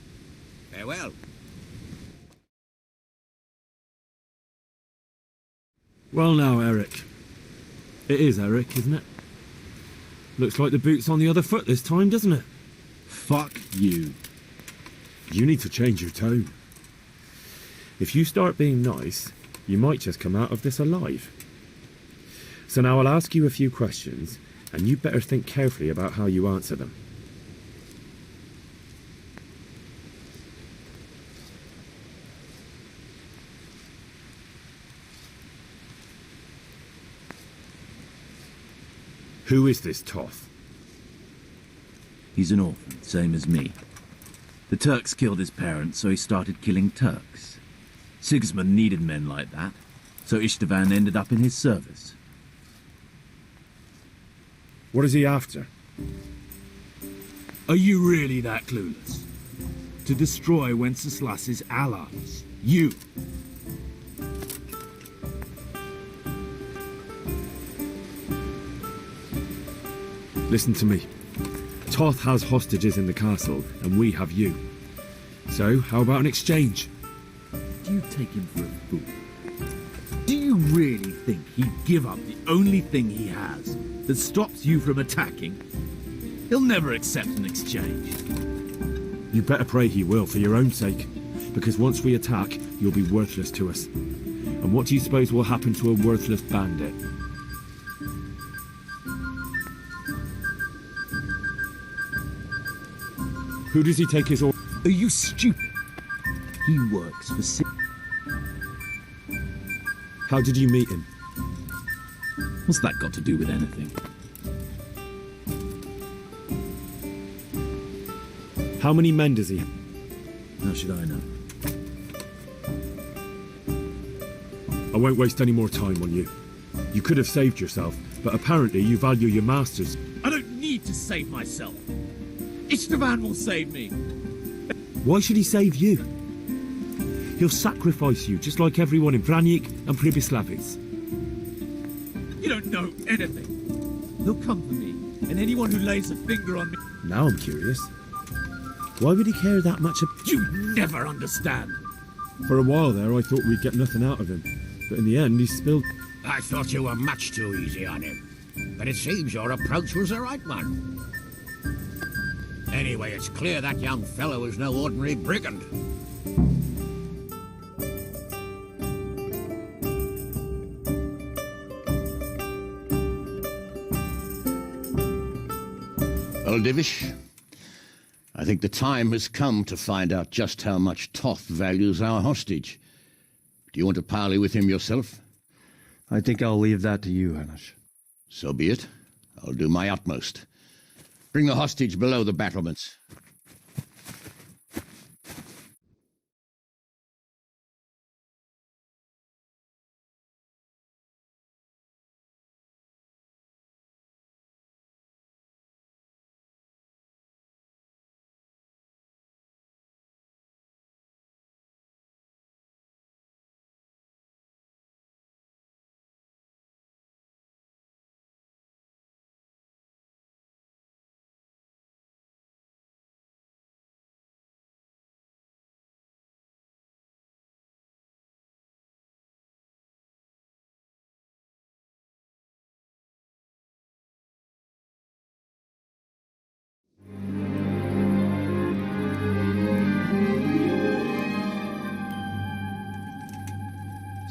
Farewell. Well now, Eric. It is Eric, isn't it? Looks like the boot's on the other foot this time, doesn't it? Fuck you. You need to change your tone. If you start being nice, you might just come out of this alive. So now I'll ask you a few questions, and you better think carefully about how you answer them. Who is this Toth? He's an orphan, same as me. The Turks killed his parents, so he started killing Turks. Sigismund needed men like that, so Istvan ended up in his service. What is he after? Are you really that clueless? To destroy Wenceslas's allies. You. Listen to me. Toth has hostages in the castle, and we have you. So, how about an exchange? Do you take him for a fool? Do you really think he'd give up the only thing he has that stops you from attacking? He'll never accept an exchange. You better pray he will, for your own sake. Because once we attack, you'll be worthless to us. And what do you suppose will happen to a worthless bandit? Who does he take his order? Are you stupid? He works for How did you meet him? What's that got to do with anything? How many men does he have? How should I know? I won't waste any more time on you. You could have saved yourself, but apparently you value your masters. I don't need to save myself. Istvan will save me. Why should he save you? He'll sacrifice you, just like everyone in Vranic and Pribyslavitz. You don't know anything. He'll come for me, and anyone who lays a finger on me... Now I'm curious. Why would he care that much? You never understand. For a while there, I thought we'd get nothing out of him. But in the end, he spilled... I thought you were much too easy on him. But it seems your approach was the right one. Anyway, it's clear that young fellow is no ordinary brigand. Well, Divish, I think the time has come to find out just how much Toth values our hostage. Do you want to parley with him yourself? I think I'll leave that to you, Hanush. So be it. I'll do my utmost. Bring the hostage below the battlements.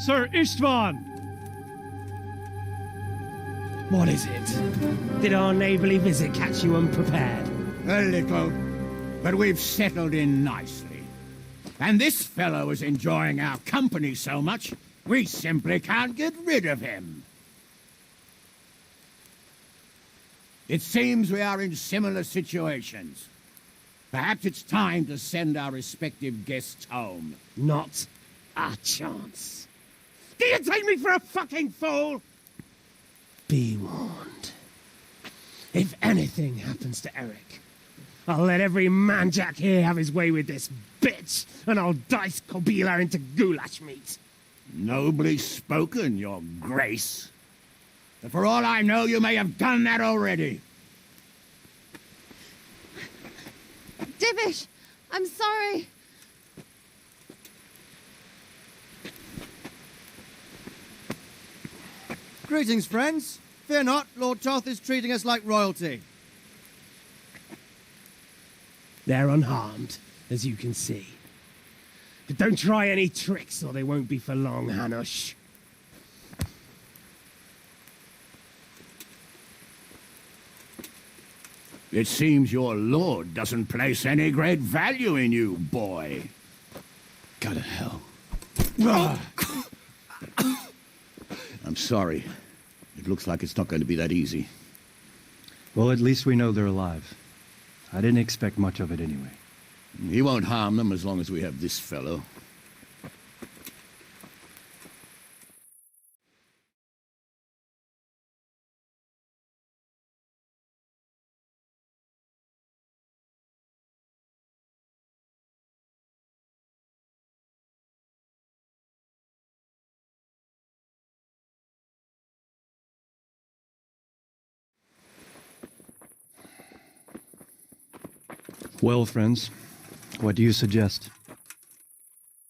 Sir Istvan! What is it? Did our neighbourly visit catch you unprepared? A little, but we've settled in nicely. And this fellow is enjoying our company so much, we simply can't get rid of him. It seems we are in similar situations. Perhaps it's time to send our respective guests home. Not a chance. Do you take me for a fucking fool? Be warned. If anything happens to Eric, I'll let every manjack here have his way with this bitch, and I'll dice Kobila into goulash meat. Nobly spoken, your grace. But for all I know, you may have done that already. Divish, I'm sorry. Greetings, friends. Fear not, Lord Toth is treating us like royalty. They're unharmed, as you can see. But don't try any tricks or they won't be for long, Hanush. It seems your lord doesn't place any great value in you, boy. Go to hell. I'm sorry. It looks like it's not going to be that easy. Well, at least we know they're alive. I didn't expect much of it anyway. He won't harm them as long as we have this fellow. Well, friends, what do you suggest?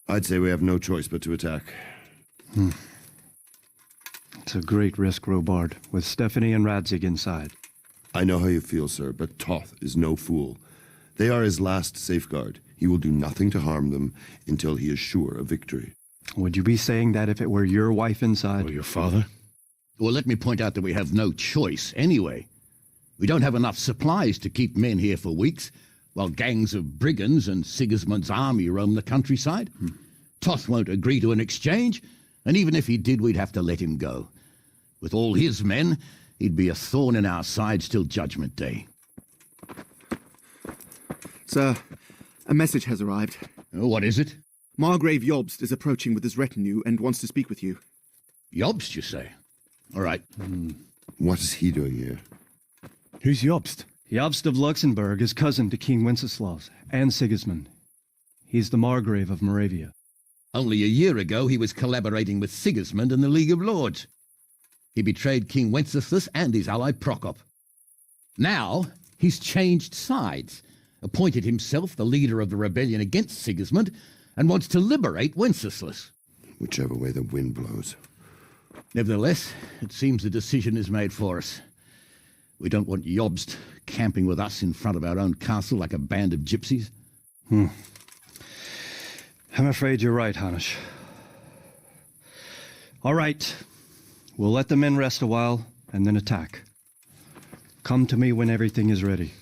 I'd say we have no choice but to attack. It's a great risk, Robard, with Stephanie and Radzig inside. I know how you feel, sir, but Toth is no fool. They are his last safeguard. He will do nothing to harm them until he is sure of victory. Would you be saying that if it were your wife inside? Or your father? Well, let me point out that we have no choice anyway. We don't have enough supplies to keep men here for weeks, while gangs of brigands and Sigismund's army roam the countryside. Toth won't agree to an exchange, and even if he did, we'd have to let him go. With all his men, he'd be a thorn in our sides till Judgment Day. Sir, a message has arrived. Oh, what is it? Margrave Jobst is approaching with his retinue and wants to speak with you. Jobst, you say? All right. What is he doing here? Who's Jobst? Jobst of Luxembourg is cousin to King Wenceslaus and Sigismund. He's the Margrave of Moravia. Only a year ago, he was collaborating with Sigismund and the League of Lords. He betrayed King Wenceslas and his ally Prokop. Now, he's changed sides, appointed himself the leader of the rebellion against Sigismund, and wants to liberate Wenceslas. Whichever way the wind blows. Nevertheless, it seems the decision is made for us. We don't want Jobst camping with us in front of our own castle like a band of gypsies. I'm afraid you're right, Hanush. All right. We'll let the men rest a while, and then attack. Come to me when everything is ready.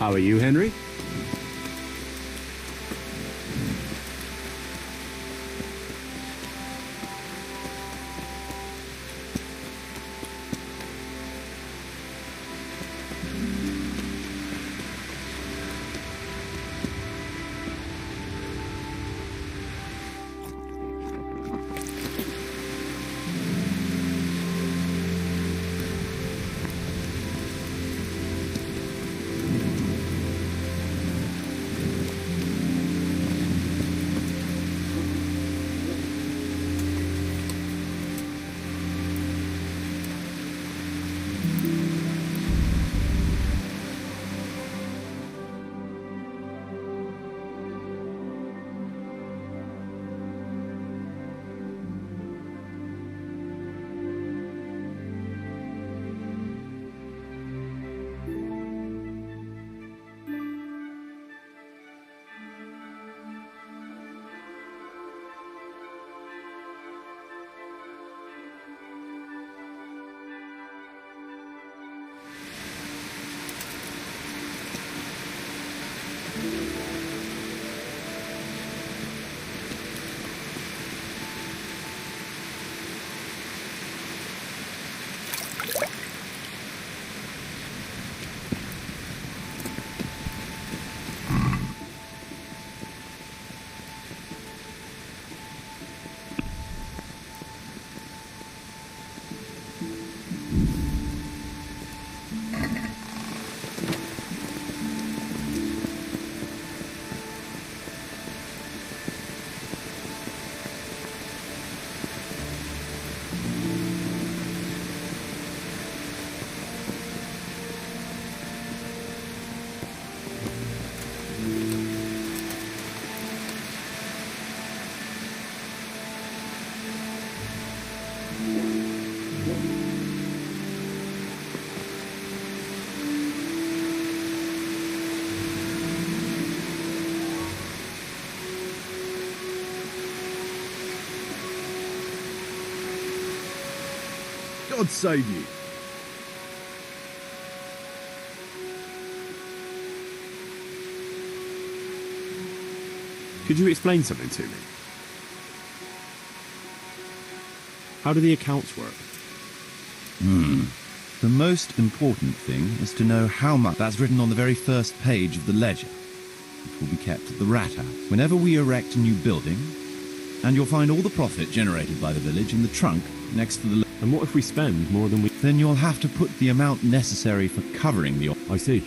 How are you, Henry? God save you. Could you explain something to me? How do the accounts work? The most important thing is to know how much. That's written on the very first page of the ledger. It will be kept at the Rat House. Whenever we erect a new building, and you'll find all the profit generated by the village in the trunk next to the... And what if we spend more than we... Then you'll have to put the amount necessary for covering the... I see.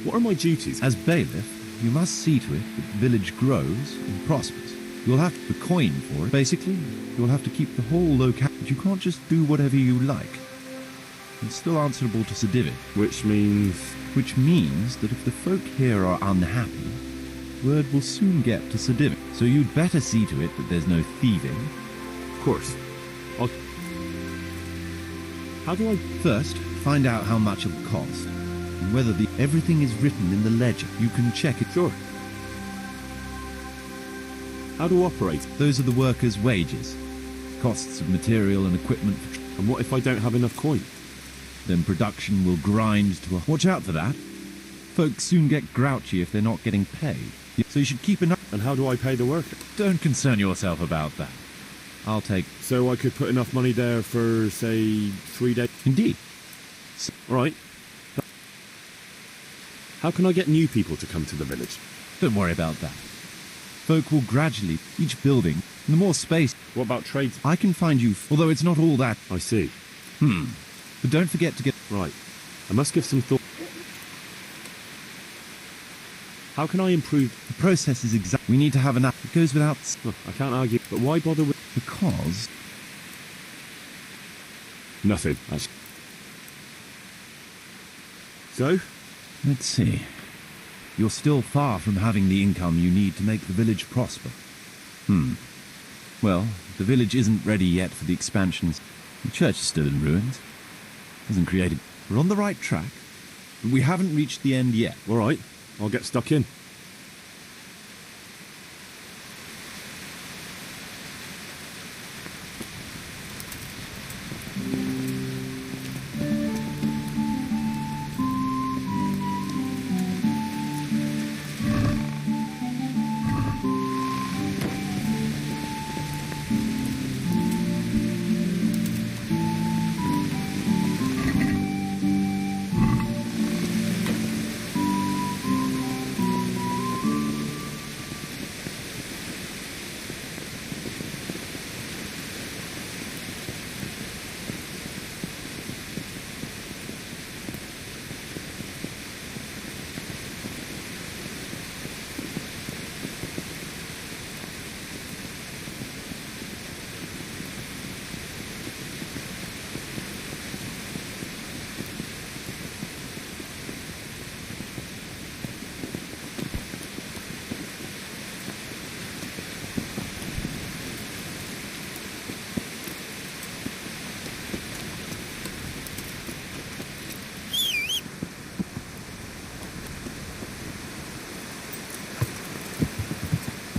What are my duties? As bailiff, you must see to it that the village grows and prospers. You'll have to coin for it. Basically, you'll have to keep the whole locality. But you can't just do whatever you like. It's still answerable to Sedivit. Which means... Which means that if the folk here are unhappy, word will soon get to Sedivit. So you'd better see to it that there's no thieving. Of course. How do I... First, find out how much it'll cost, and whether everything is written in the ledger. You can check it. Sure. How to operate? Those are the workers' wages, costs of material and equipment. And what if I don't have enough coin? Then production will grind to a... Watch out for that. Folks soon get grouchy if they're not getting paid. So you should keep enough... And how do I pay the worker? Don't concern yourself about that. I'll take... So I could put enough money there for, say, 3 days? Indeed. Right. How can I get new people to come to the village? Don't worry about that. Folk will gradually... Each building, and the more space... What about trades? I can find you... Although it's not all that... I see. But don't forget to get... Right. I must give some thought... How can I improve... The process is exact... We need to have enough... It goes without... Oh, I can't argue. But why bother with... Because... Nothing. So? Let's see. You're still far from having the income you need to make the village prosper. Well, the village isn't ready yet for the expansions. The church is still in ruins. Hasn't created... We're on the right track, but we haven't reached the end yet. All right. I'll get stuck in.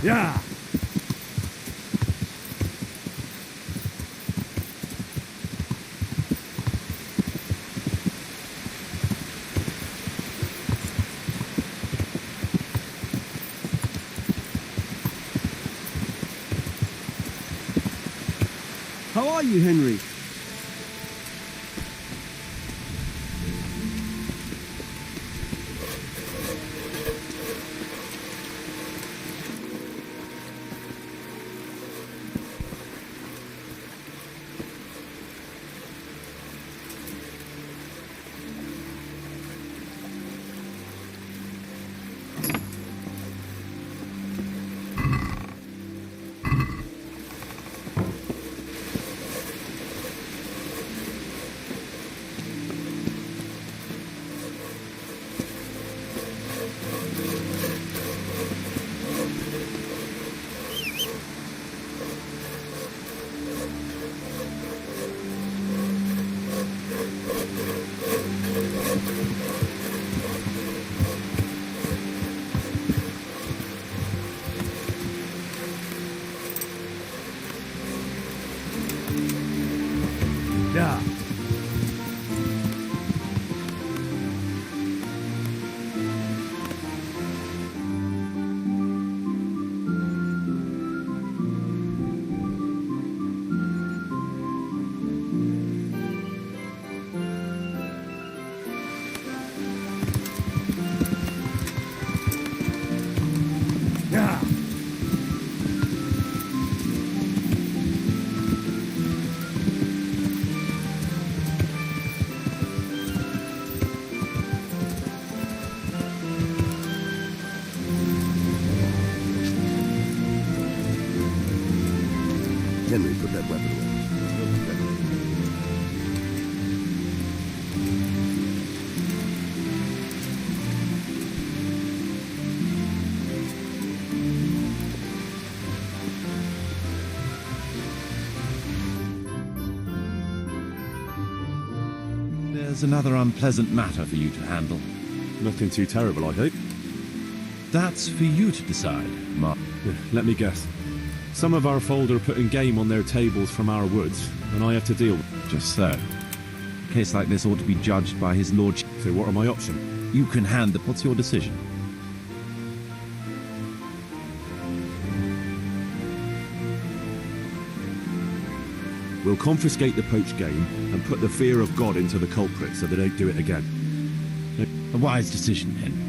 Yeah. How are you, Henry? Yeah. Yeah. Henry, put that weapon away. There's another unpleasant matter for you to handle. Nothing too terrible, I hope. That's for you to decide, Mark. Let me guess. Some of our fold are putting game on their tables from our woods, and I have to deal with it. Just so. A case like this ought to be judged by his lordship. So what are my options? You can hand the... What's your decision? We'll confiscate the poached game and put the fear of God into the culprits so they don't do it again. A wise decision, Henry.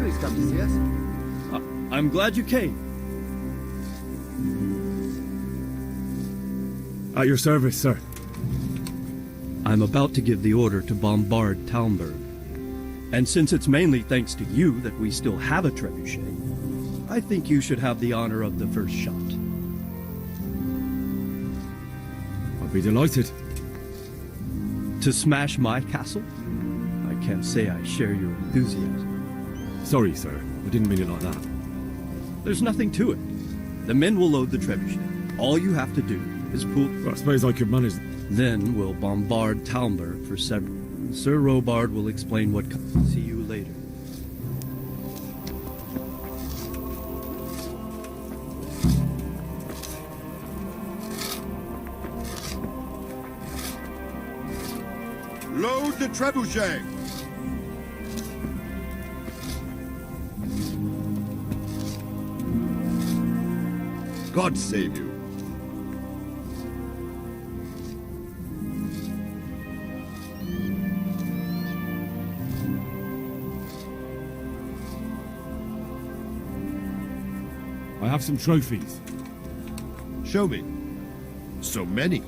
Henry's come to see us. I'm glad you came. At your service, sir. I'm about to give the order to bombard Talmberg. And since it's mainly thanks to you that we still have a trebuchet, I think you should have the honor of the first shot. I'll be delighted. To smash my castle? I can't say I share your enthusiasm. Sorry, sir. I didn't mean it like that. There's nothing to it. The men will load the trebuchet. All you have to do is pull... Well, I suppose I could manage... Then we'll bombard Talmberg for several... Sir Robard will explain what... See you later. Load the trebuchet! God save you. I have some trophies. Show me. So many.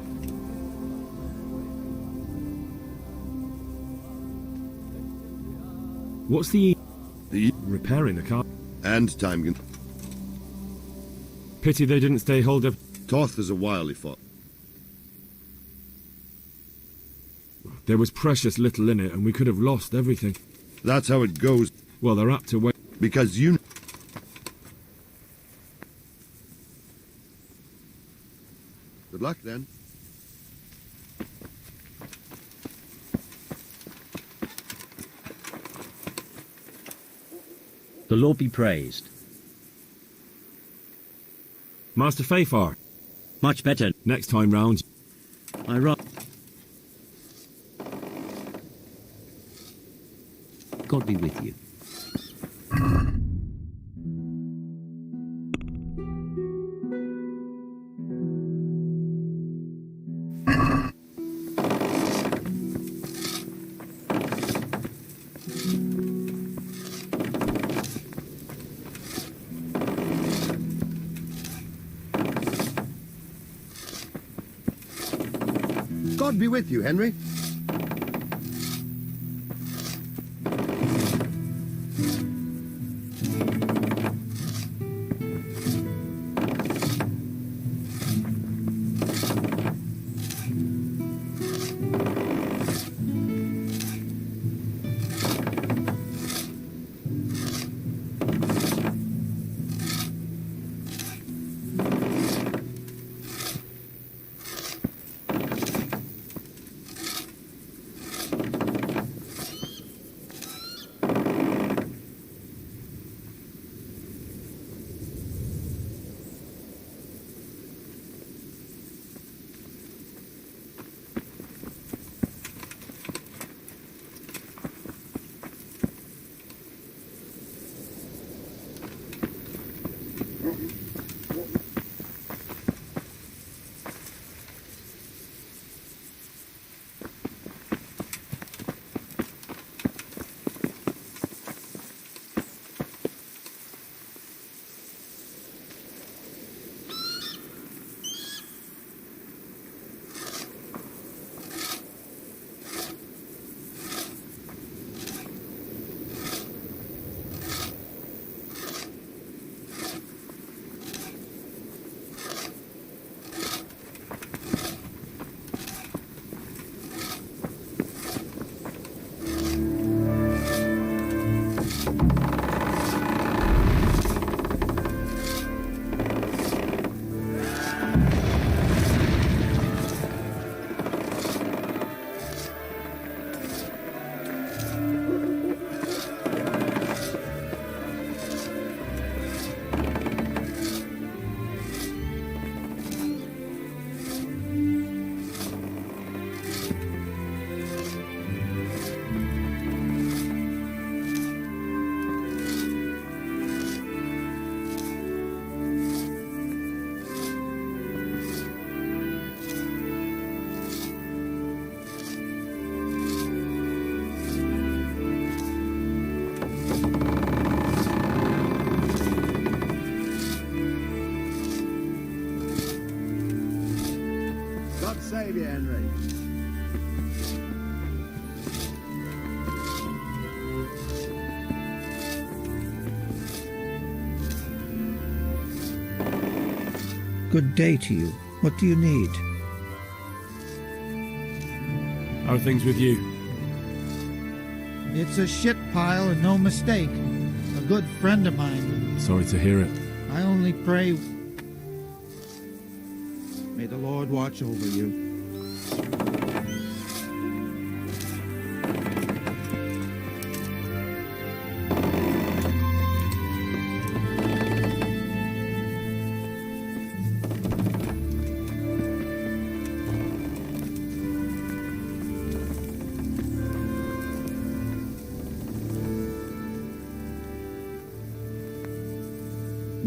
What's the repairing the car? And time. Pity they didn't stay hold up. Toth is a wily fought. There was precious little in it, and we could have lost everything. That's how it goes. Well, they're apt to wait. Because you... Good luck, then. The Lord be praised. Master Fafar. Much better. Next time round. I run. God be with you. God be with you, Henry. behave you, Henry. Good day to you. What do you need? How are things with you? It's a shit pile and no mistake. A good friend of mine. Sorry to hear it. I only pray. May the Lord watch over you.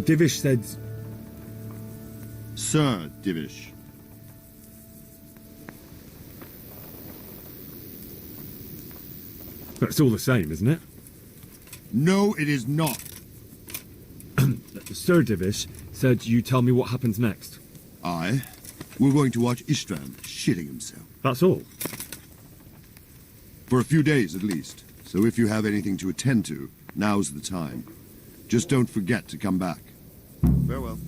Divish said... Sir Divish. But it's all the same, isn't it? No, it is not. Sir Divish said you tell me what happens next. Aye. We're going to watch Istvan shitting himself. That's all? For a few days, at least. So if you have anything to attend to, now's the time. Just don't forget to come back. Farewell.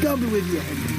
I'll be with you, Henry.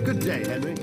Good day, Henry.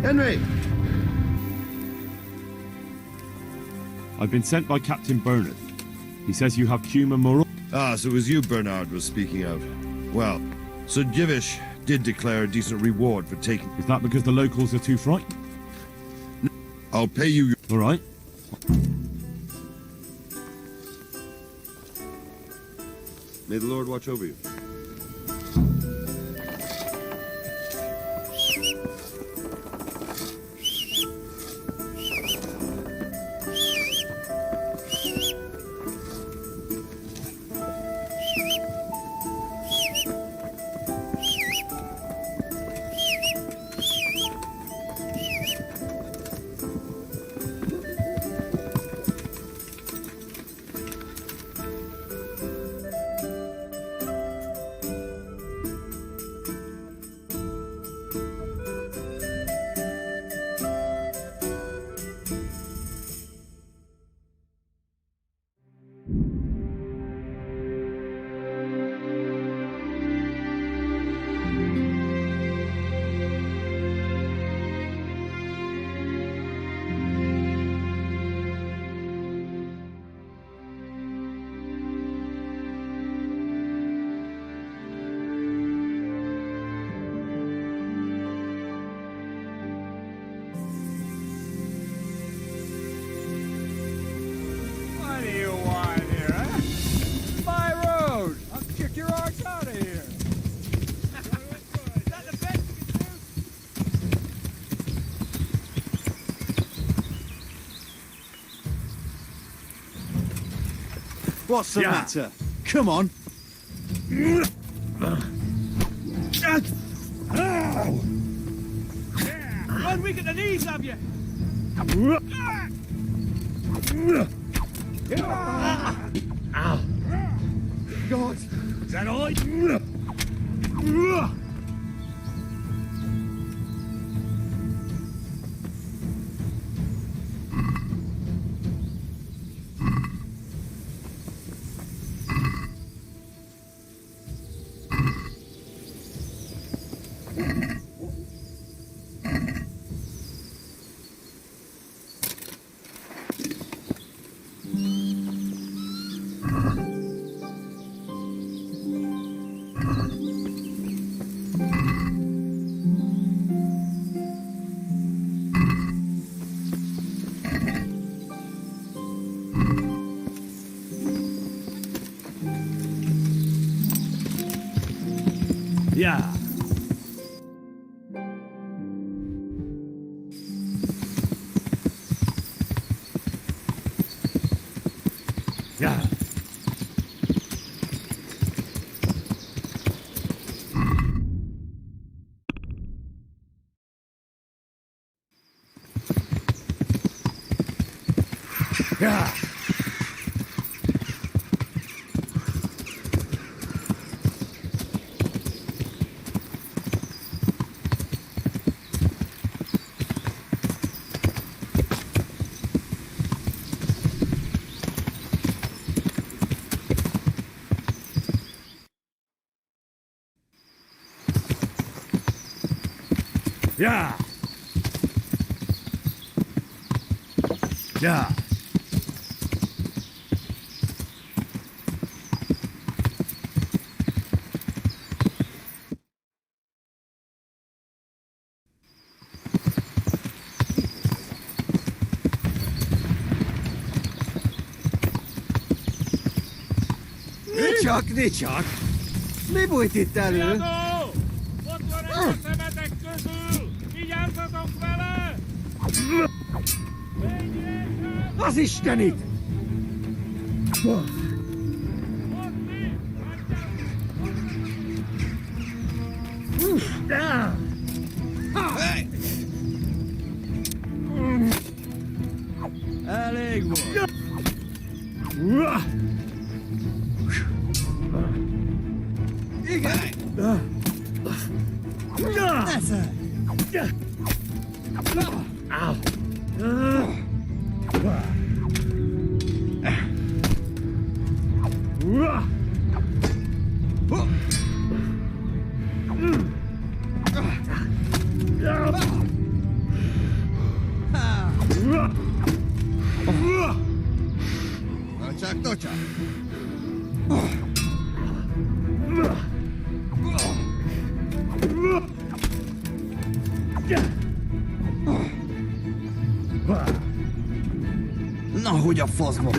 Henry! I've been sent by Captain Bernard. He says you have human moral. Ah, so it was you Bernard was speaking of. Well, Sir Divish did declare a decent reward for taking... Is that because the locals are too frightened? I'll pay you... All right. May the Lord watch over you. What's the matter? Come on. One week at the knees, have you? God. Is that all? Yeah. Yeah. Yeah. Yeah. Yeah. Ne csak! Mi bújt itt elő? Ott van egy a szemetek közül! Vigyázzatok vele! Az Istenit! Elég volt! Igen! Nesze! Csak. Na, hogy a faszba?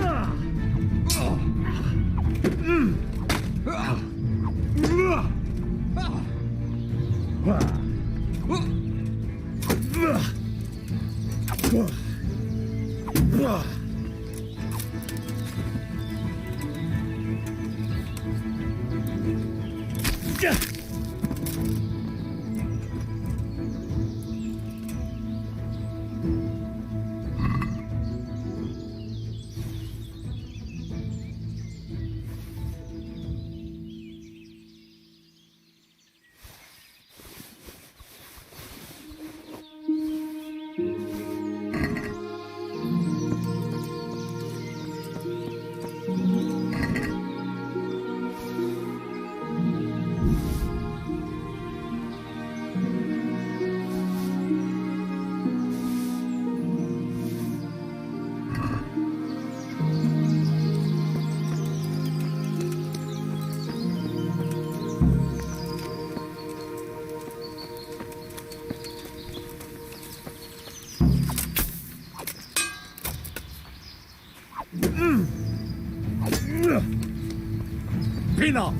Fina!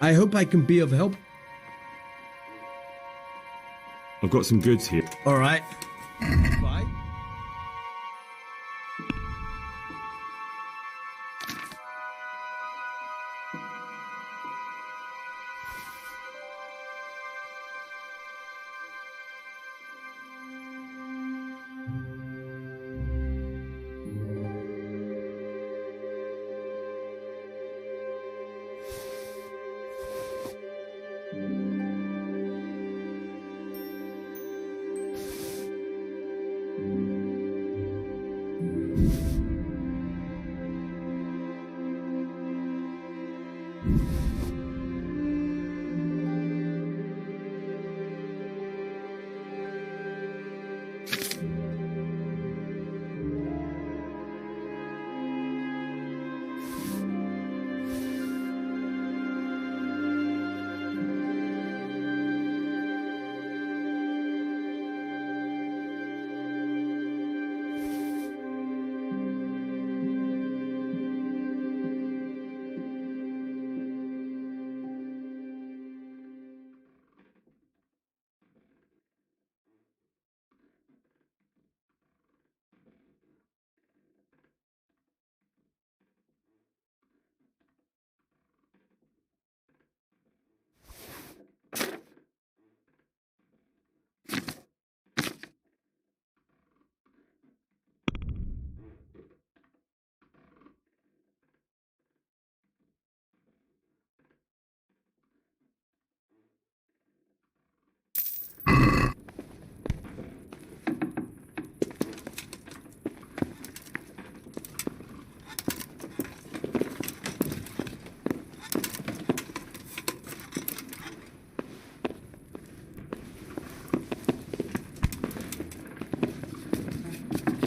I hope I can be of help. I've got some goods here. All right. Bye.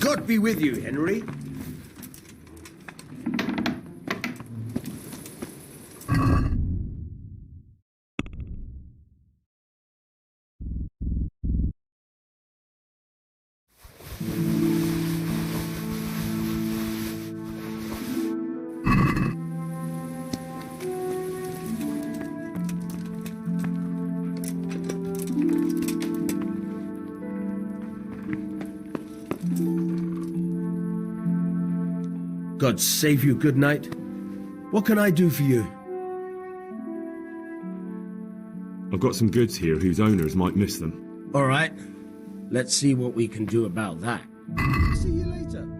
God be with you, Henry. God save you, good night. What can I do for you? I've got some goods here whose owners might miss them. All right. Let's see what we can do about that. See you later.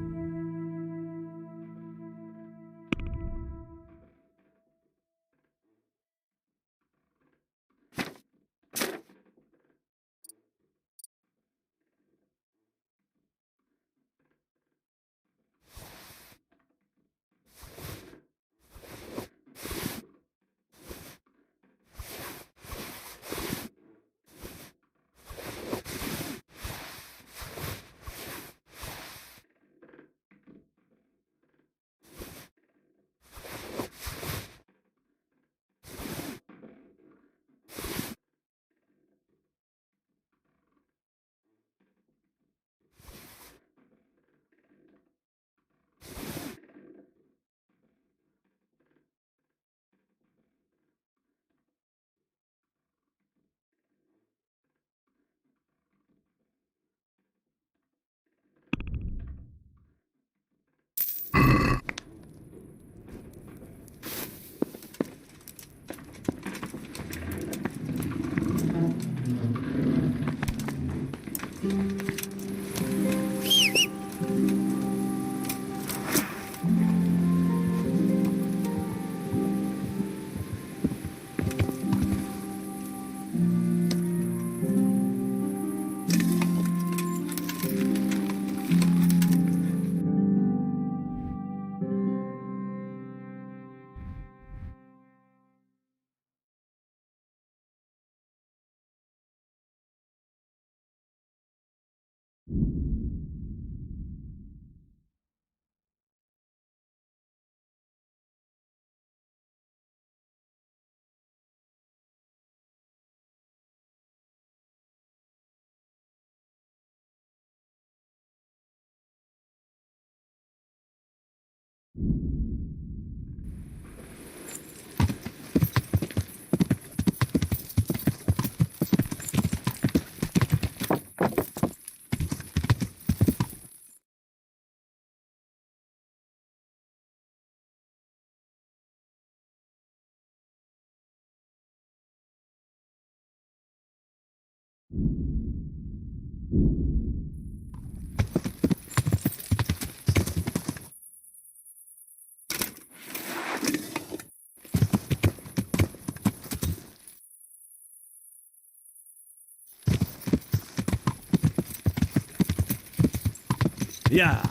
Yeah.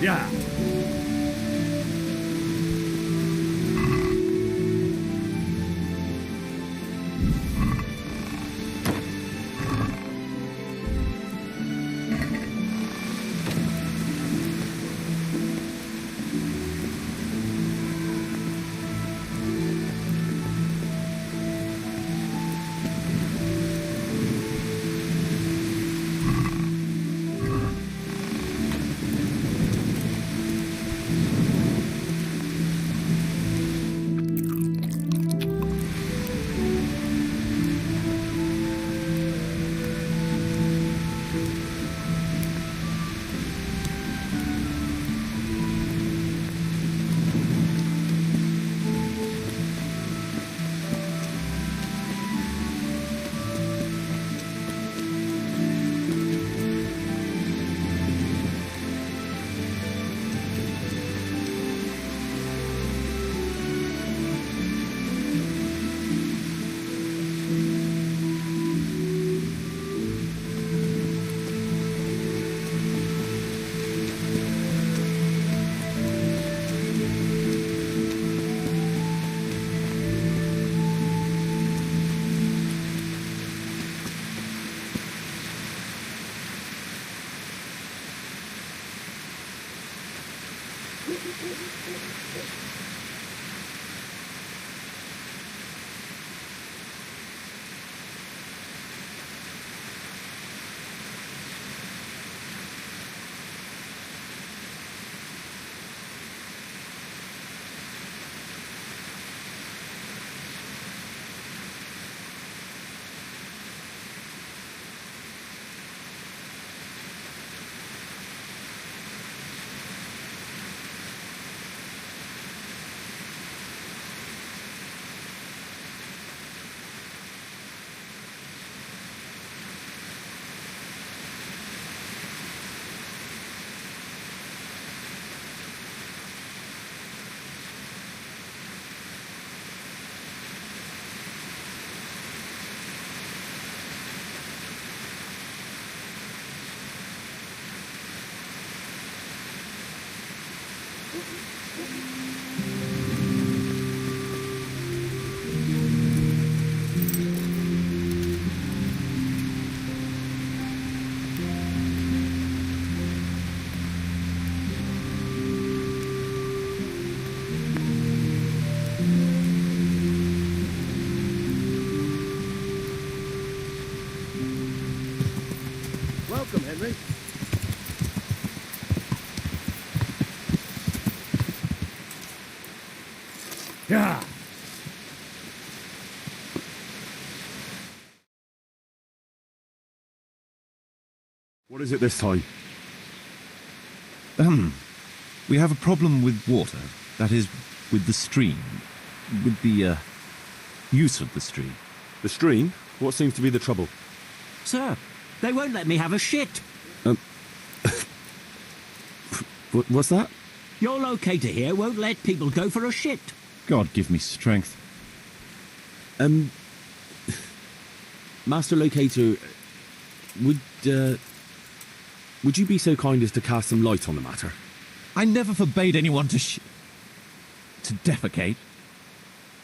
Yeah. Welcome, Henry. Yeah. What is it this time? We have a problem with water. That is, with the stream. With the, use of the stream. The stream? What seems to be the trouble? Sir, they won't let me have a shit. What's that? Your locator here won't let people go for a shit. God give me strength. Master Locator, would you be so kind as to cast some light on the matter? I never forbade anyone to defecate.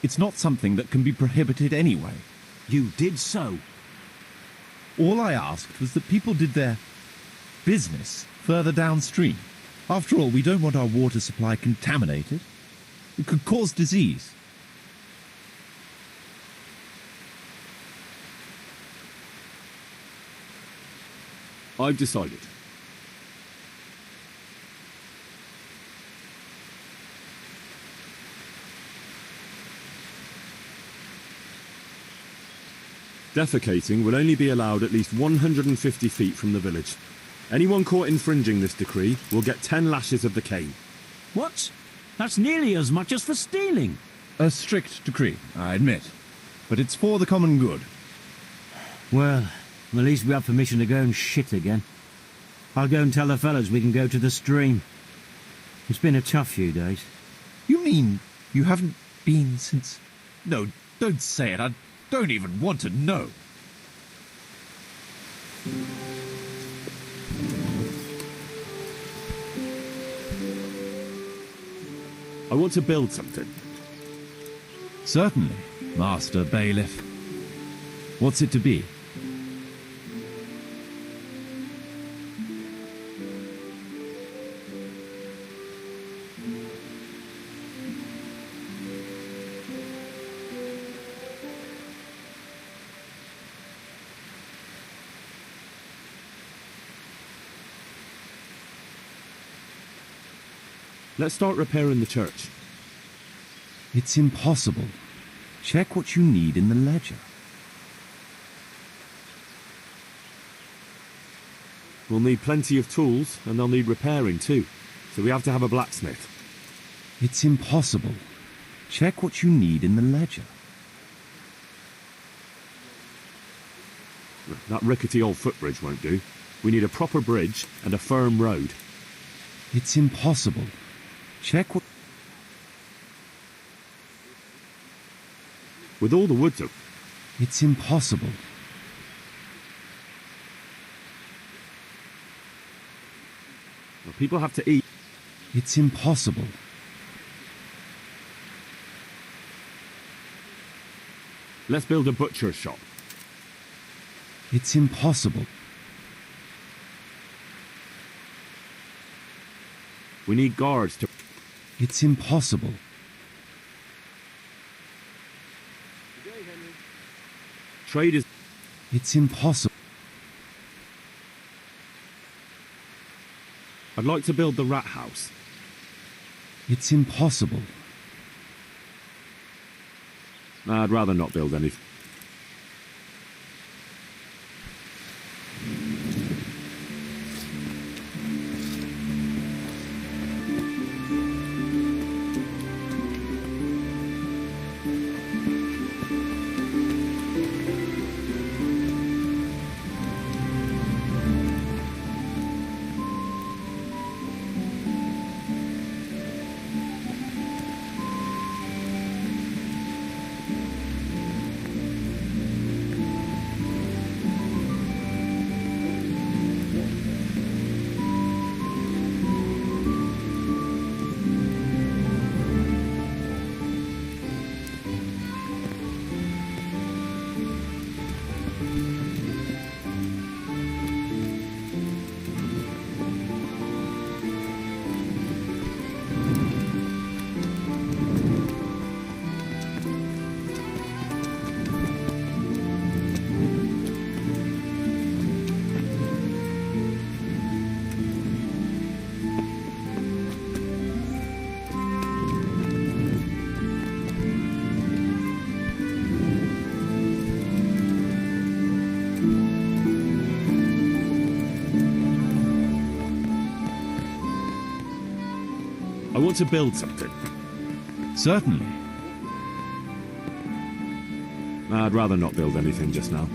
It's not something that can be prohibited anyway. You did so. All I asked was that people did their business further downstream. After all, we don't want our water supply contaminated. It could cause disease. I've decided. Defecating will only be allowed at least 150 feet from the village. Anyone caught infringing this decree will get 10 lashes of the cane. What? That's nearly as much as for stealing. A strict decree, I admit. But it's for the common good. Well, at least we have permission to go and shit again. I'll go and tell the fellas we can go to the stream. It's been a tough few days. You mean you haven't been since... No, don't say it. I don't even want to know. I want to build something. Certainly, Master Bailiff. What's it to be? Let's start repairing the church. It's impossible. Check what you need in the ledger. We'll need plenty of tools, and they'll need repairing too. So we have to have a blacksmith. It's impossible. Check what you need in the ledger. That rickety old footbridge won't do. We need a proper bridge and a firm road. It's impossible. Check what... With all the woods up... It's impossible. Well, people have to eat. It's impossible. Let's build a butcher's shop. It's impossible. We need guards to... It's impossible. Trade is... It's impossible. I'd like to build the rat house. It's impossible. I'd rather not build anything. I want to build something. Certainly. I'd rather not build anything just now.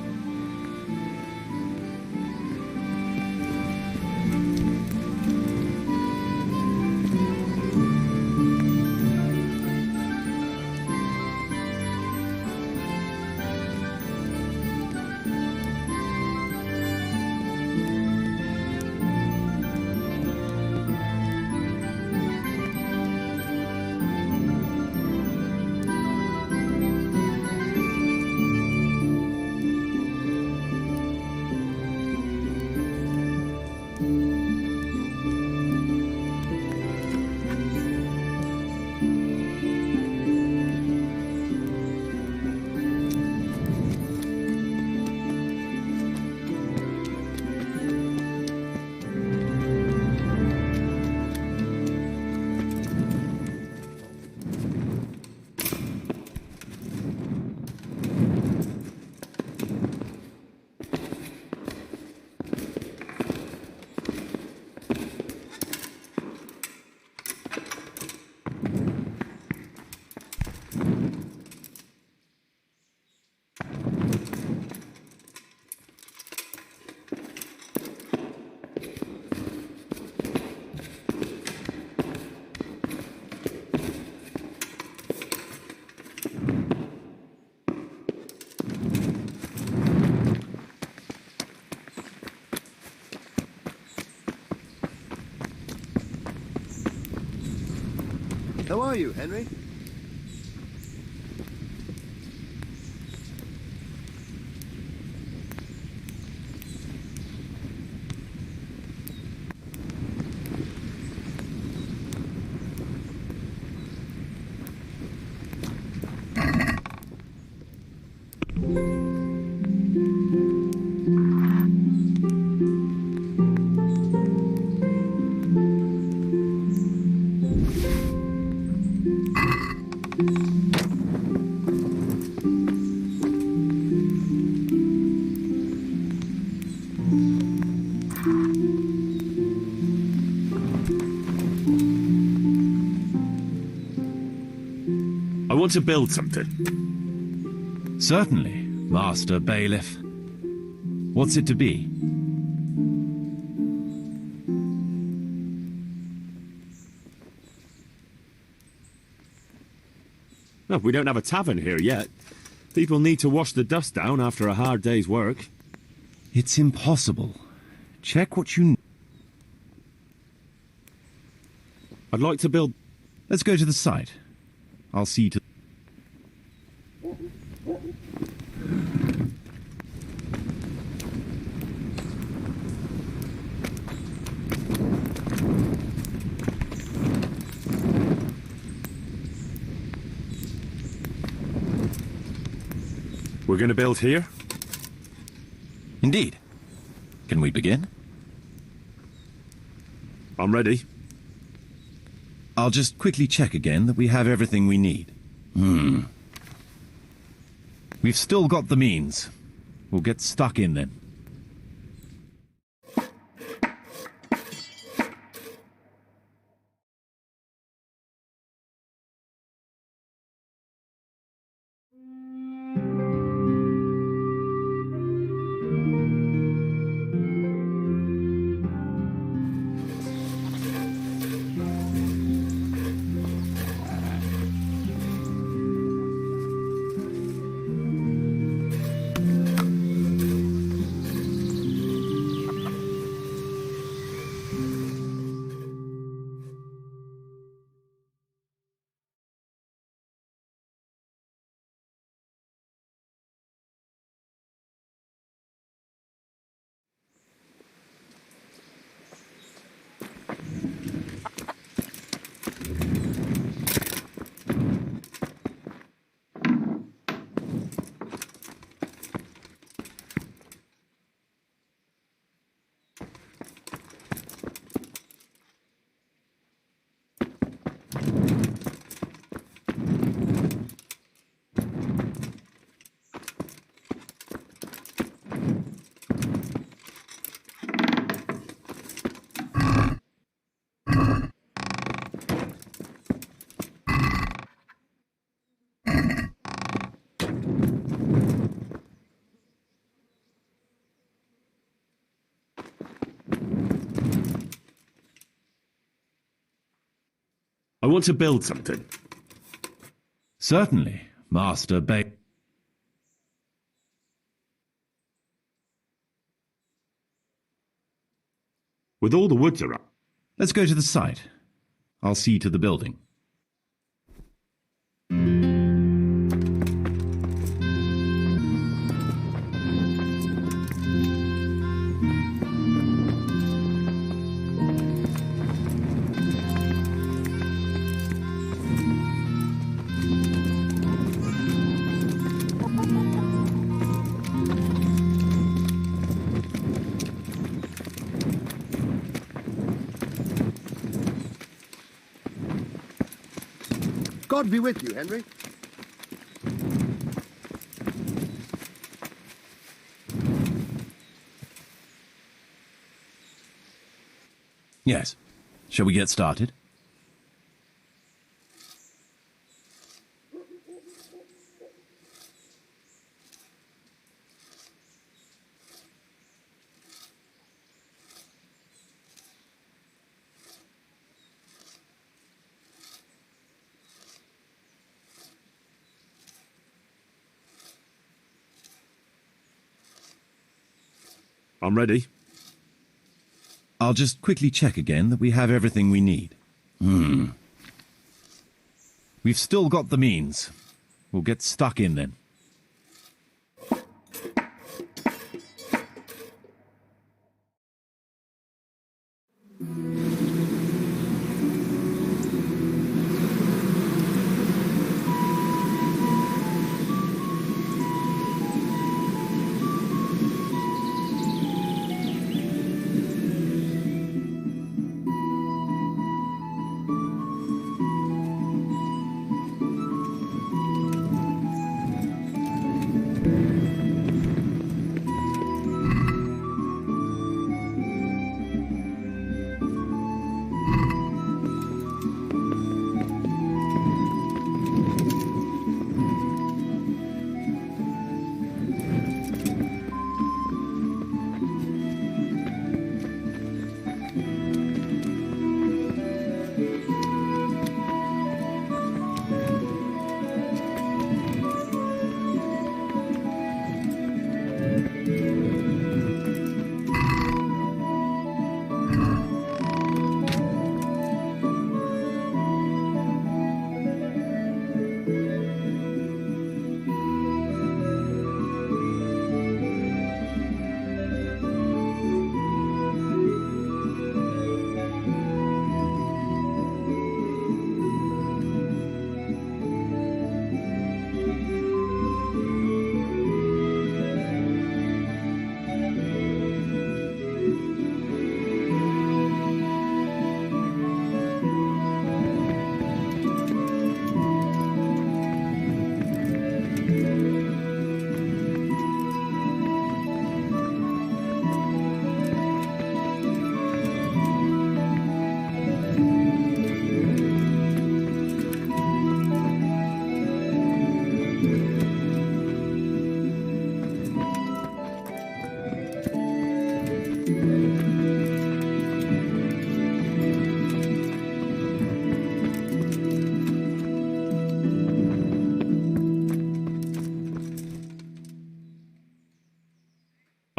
How are you, Henry? I want to build something. Certainly, Master Bailiff. What's it to be? No, we don't have a tavern here yet. People need to wash the dust down after a hard day's work. It's impossible. Check what you... I'd like to build... Let's go to the site. I'll see to... going to build here? Indeed. Can we begin? I'm ready. I'll just quickly check again that we have everything we need. We've still got the means. We'll get stuck in then. I want to build something. Certainly, Master Bay. With all the woods around. Let's go to the site. I'll see to the building. God be with you, Henry. Yes. Shall we get started? I'm ready. I'll just quickly check again that we have everything we need. We've still got the means. We'll get stuck in then.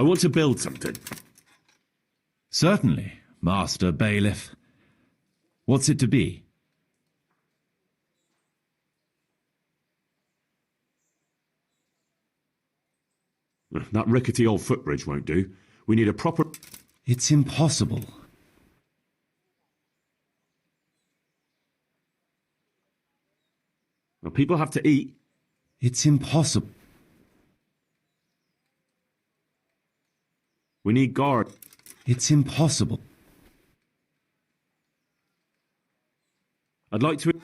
I want to build something. Certainly, Master Bailiff. What's it to be? That rickety old footbridge won't do. We need a proper... It's impossible. Well, people have to eat. It's impossible. We need guard. It's impossible. I'd like to...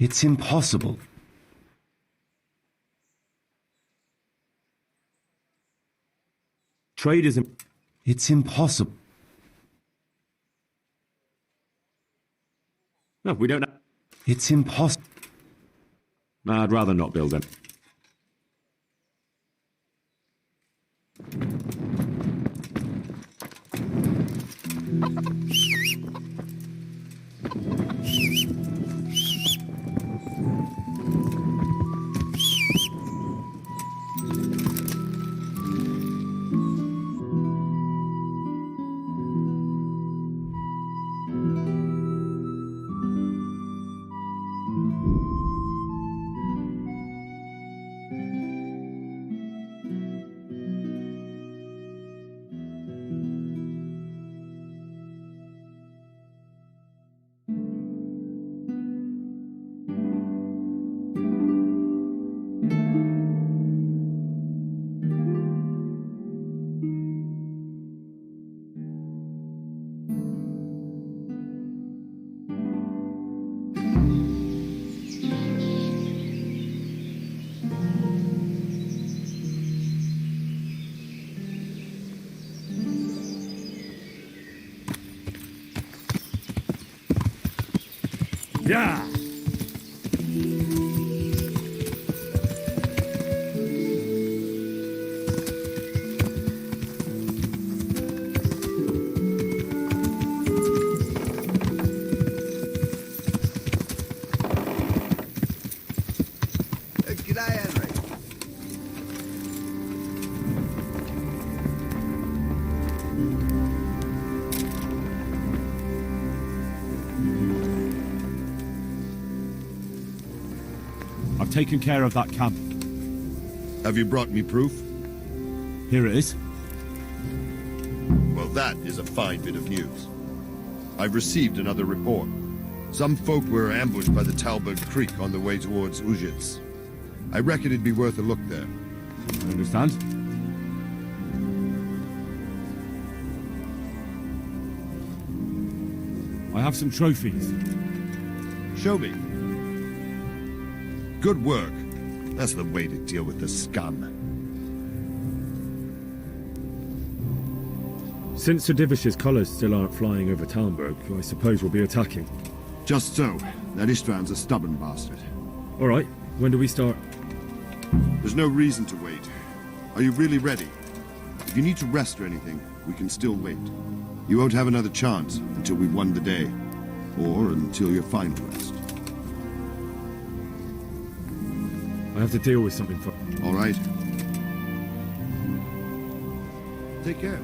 It's impossible. Trade isn't... It's impossible. No, we don't... It's impossible. No, I'd rather not build them. Yeah! G'day, Henry. I've taken care of that camp. Have you brought me proof? Here it is. Well, that is a fine bit of news. I've received another report. Some folk were ambushed by the Talbot Creek on the way towards Ujits. I reckon it'd be worth a look there. I understand. I have some trophies. Show me. Good work. That's the way to deal with the scum. Since Sir Divish's colours still aren't flying over Talmberg, I suppose we'll be attacking. Just so. That Istvan's a stubborn bastard. All right. When do we start? There's no reason to wait. Are you really ready? If you need to rest or anything, we can still wait. You won't have another chance until we've won the day. Or until you're fine to rest. I have to deal with something for... All right. Take care.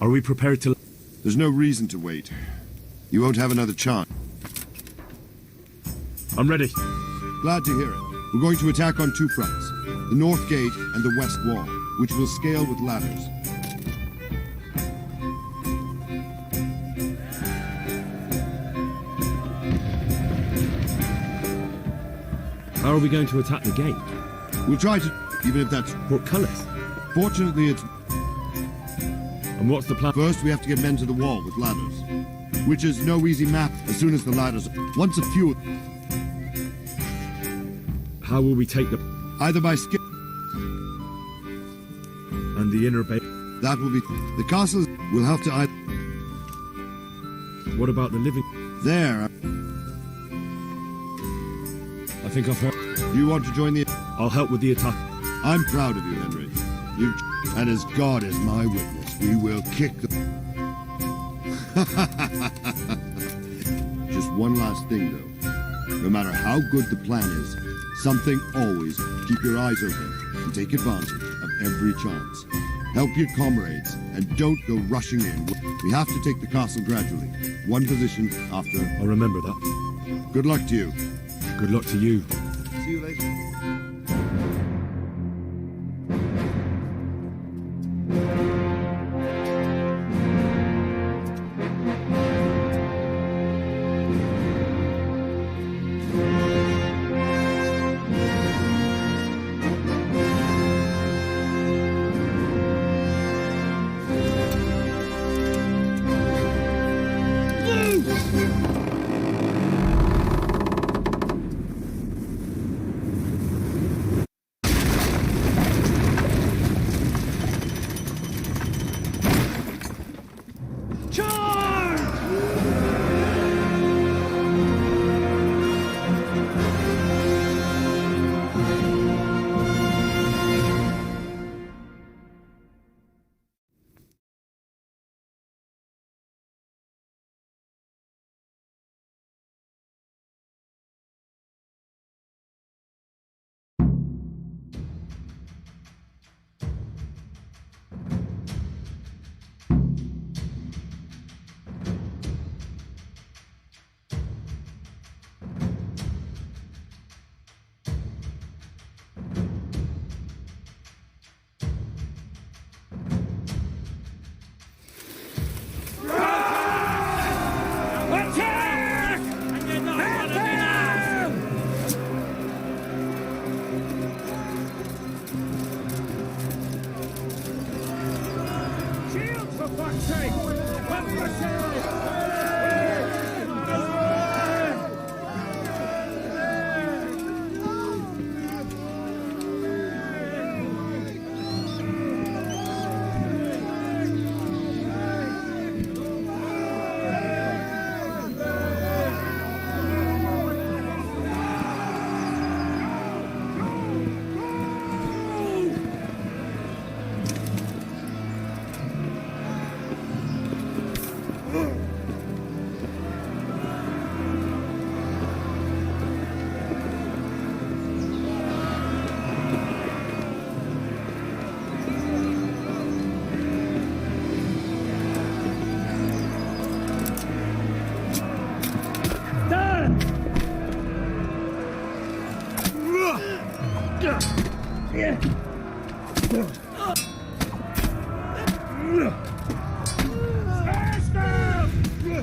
Are we prepared to... There's no reason to wait. You won't have another chance. I'm ready. Glad to hear it. We're going to attack on two fronts. the north gate and the west wall, which will scale with ladders. How are we going to attack the gate? We'll try to, even if that's... What colours? Fortunately, it's... And what's the plan? First, we have to get men to the wall with ladders, which is no easy map as soon as the ladders... Once a few... How will we take the... Either by skip... And the inner bay... That will be... The castles will have to either... What about the living... There... I think I've heard... Do you want to join the... I'll help with the attack. I'm proud of you, Henry. You... And as God is my witness, we will kick the... Just one last thing, though. No matter how good the plan is, something always... Keep your eyes open and take advantage of every chance. Help your comrades and don't go rushing in. We have to take the castle gradually, one position after... I'll remember that. Good luck to you. Good luck to you. See you later.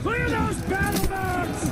Clear those battle boats!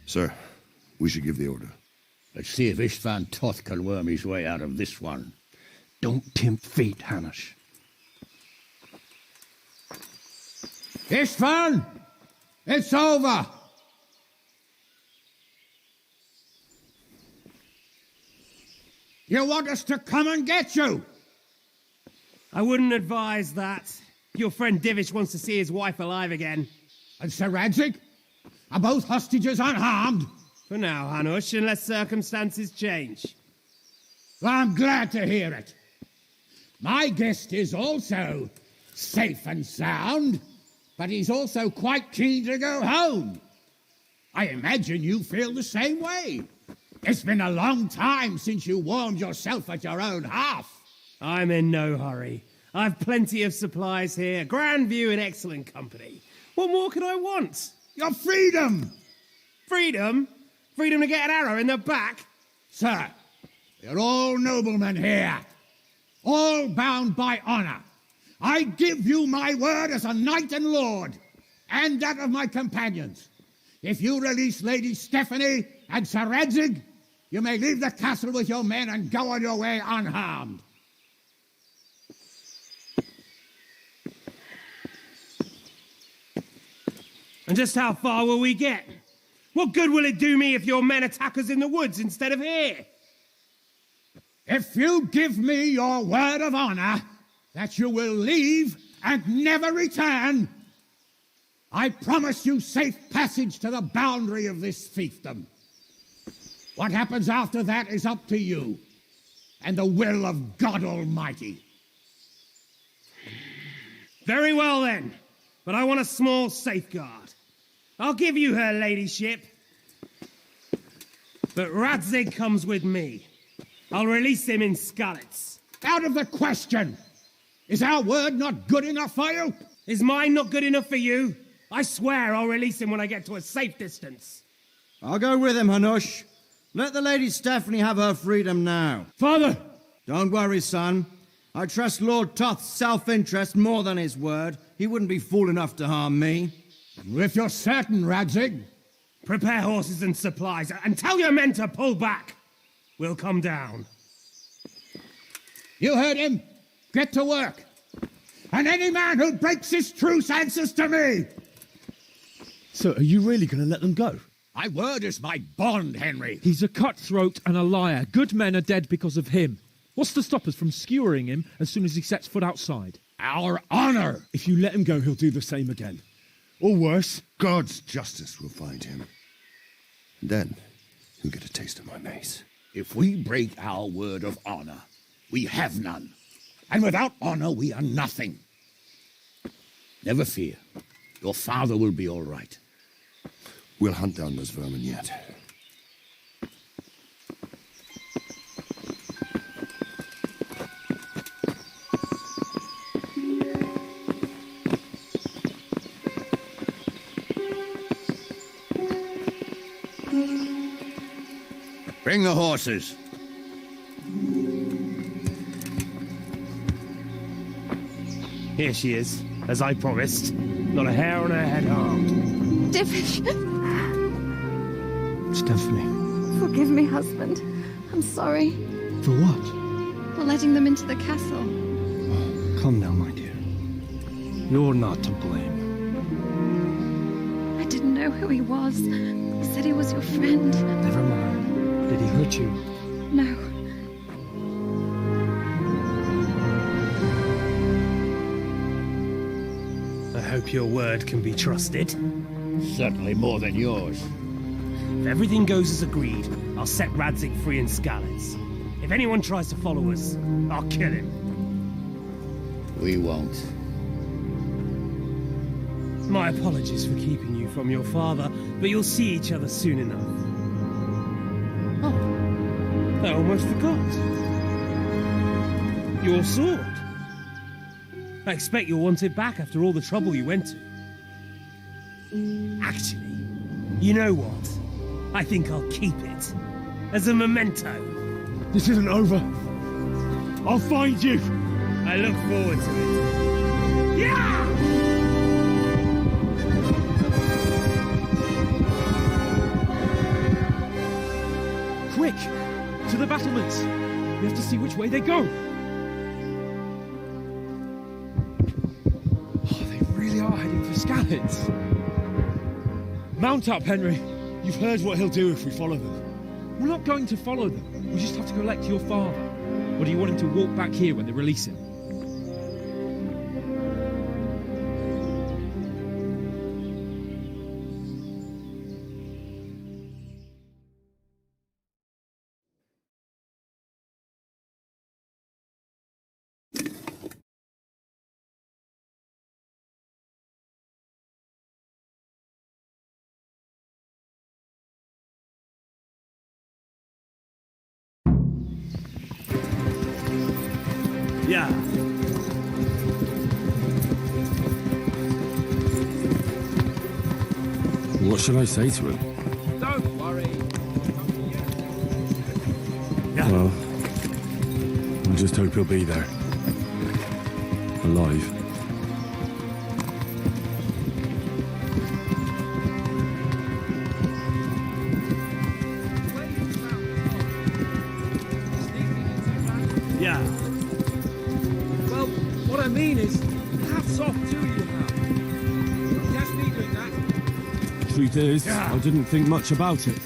Sir, we should give the order. Let's see if Istvan Toth can worm his way out of this one. Don't tempt fate, Hanush. Istvan! It's over! You want us to come and get you? I wouldn't advise that. Your friend Divish wants to see his wife alive again. And Sir Radzig? Are both hostages unharmed? For now, Hanush, unless circumstances change. Well, I'm glad to hear it. My guest is also safe and sound, but he's also quite keen to go home. I imagine you feel the same way. It's been a long time since you warmed yourself at your own hearth. I'm in no hurry. I've plenty of supplies here, grand view and excellent company. What more could I want? Your freedom! Freedom? Freedom to get an arrow in the back? Sir, we're all noblemen here, all bound by honor. I give you my word as a knight and lord, and that of my companions. If you release Lady Stephanie and Sir Radzig, you may leave the castle with your men and go on your way unharmed. And just how far will we get? What good will it do me if your men attack us in the woods instead of here? If you give me your word of honor that you will leave and never return, I promise you safe passage to the boundary of this fiefdom. What happens after that is up to you and the will of God Almighty. Very well then, but I want a small safeguard. I'll give you her ladyship, but Radzig comes with me. I'll release him in Skalitz. Out of the question! Is our word not good enough for you? Is mine not good enough for you? I swear I'll release him when I get to a safe distance. I'll go with him, Hanush. Let the Lady Stephanie have her freedom now. Father! Don't worry, son. I trust Lord Toth's self-interest more than his word. He wouldn't be fool enough to harm me. If you're certain, Radzig. Prepare horses and supplies, and tell your men to pull back. We'll come down. You heard him. Get to work. And any man who breaks his truce answers to me. So, are you really going to let them go? My word is my bond, Henry. He's a cutthroat and a liar. Good men are dead because of him. What's to stop us from skewering him as soon as he sets foot outside? Our honor! If you let him go, he'll do the same again. Or worse. God's justice will find him. Then, he'll get a taste of my mace. If we break our word of honor, we have none. And without honor, we are nothing. Never fear. Your father will be all right. We'll hunt down those vermin yet. Bring the horses. Here she is, as I promised. Not a hair on her head harmed. Divish! Stephanie. Forgive me, husband. I'm sorry. For what? For letting them into the castle. Come now, my dear. You're not to blame. I didn't know who he was. He said he was your friend. Never mind. Did he hurt you? No. I hope your word can be trusted. Certainly more than yours. If everything goes as agreed, I'll set Radzig free in Skalitz. If anyone tries to follow us, I'll kill him. We won't. My apologies for keeping you from your father, but you'll see each other soon enough. Oh, I almost forgot. Your sword. I expect you'll want it back after all the trouble you went to. Actually, you know what? I think I'll keep it. As a memento. This isn't over. I'll find you. I look forward to it. Yeah! Quick! To the battlements! We have to see which way they go! Oh, they really are heading for Scallops. Mount up, Henry. You've heard what he'll do if we follow them. We're not going to follow them. We just have to collect your father. Or do you want him to walk back here when they release him? Yeah. What should I say to him? Don't worry. Yeah. Well, I just hope he'll be there. Alive. Yeah. Well, what I mean is, hats off to you now. That's me doing that. Truth is, I didn't think much about it.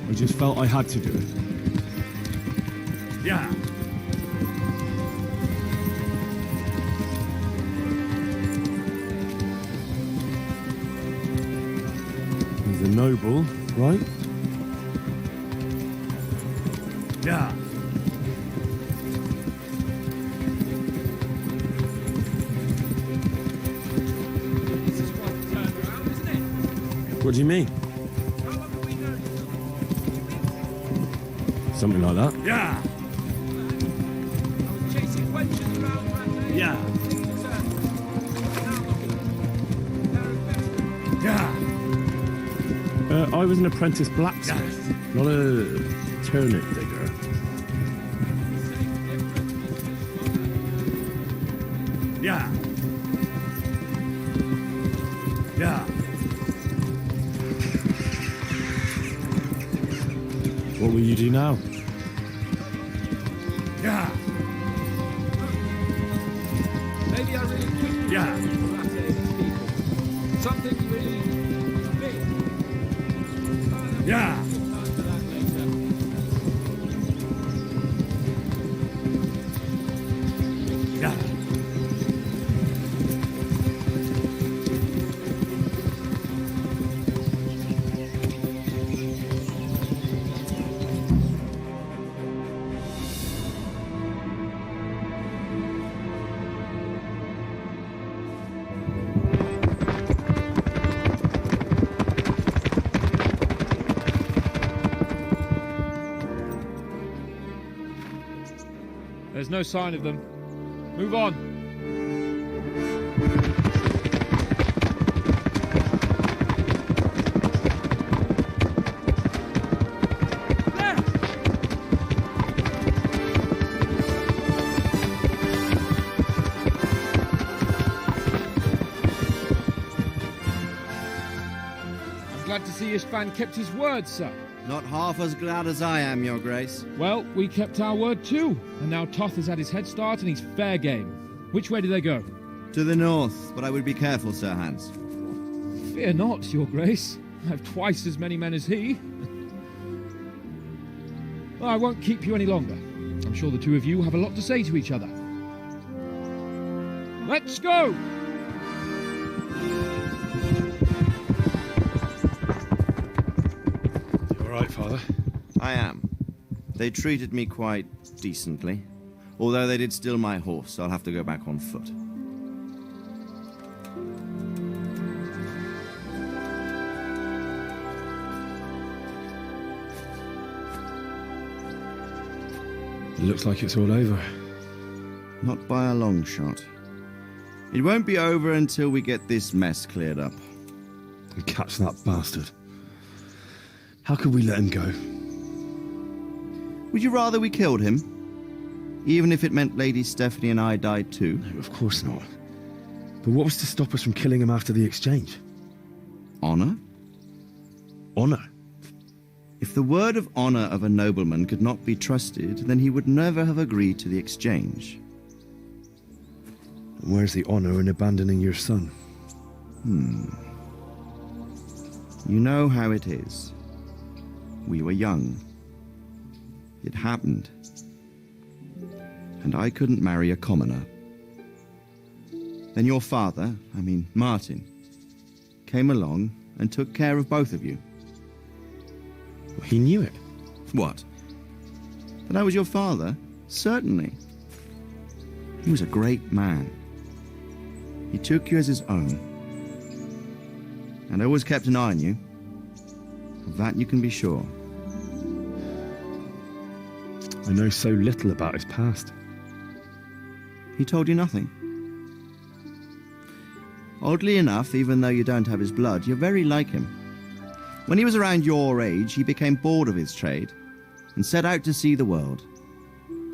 I just felt I had to do it. Yeah. He's a noble, right? Yeah. This is quite a turnaround, isn't it? What do you mean? How long have we known you? Something like that. Yeah. I was chasing wenches around one day. Yeah. Yeah. I was an apprentice blacksmith, not a turnip digger. Yeah. Yeah. What will you do now? Yeah. Maybe I really could. Yeah. Something really big. Yeah. Yeah. There's no sign of them. Move on. I'm glad to see Ishban kept his word, sir. Not half as glad as I am, Your Grace. Well, we kept our word too, and now Toth has had his head start and he's fair game. Which way do they go? To the north, but I would be careful, Sir Hans. Fear not, Your Grace. I have twice as many men as he. Well, I won't keep you any longer. I'm sure the two of you have a lot to say to each other. Let's go! Right, Father? I am. They treated me quite decently. Although they did steal my horse, so I'll have to go back on foot. It looks like it's all over. Not by a long shot. It won't be over until we get this mess cleared up. And catch that bastard. How could we let him go? Would you rather we killed him? Even if it meant Lady Stephanie and I died too? No, of course not. But what was to stop us from killing him after the exchange? Honor? Honor? If If the word of honor of a nobleman could not be trusted, then he would never have agreed to the exchange. Where's the honor in abandoning your son? You know how it is. We were young. It happened. And I couldn't marry a commoner. Then your father, Martin, came along and took care of both of you. He knew it. What? That I was your father? Certainly. He was a great man. He took you as his own. And always kept an eye on you. Of that you can be sure. I know so little about his past. He told you nothing? Oddly enough, even though you don't have his blood, you're very like him. When he was around your age, he became bored of his trade and set out to see the world.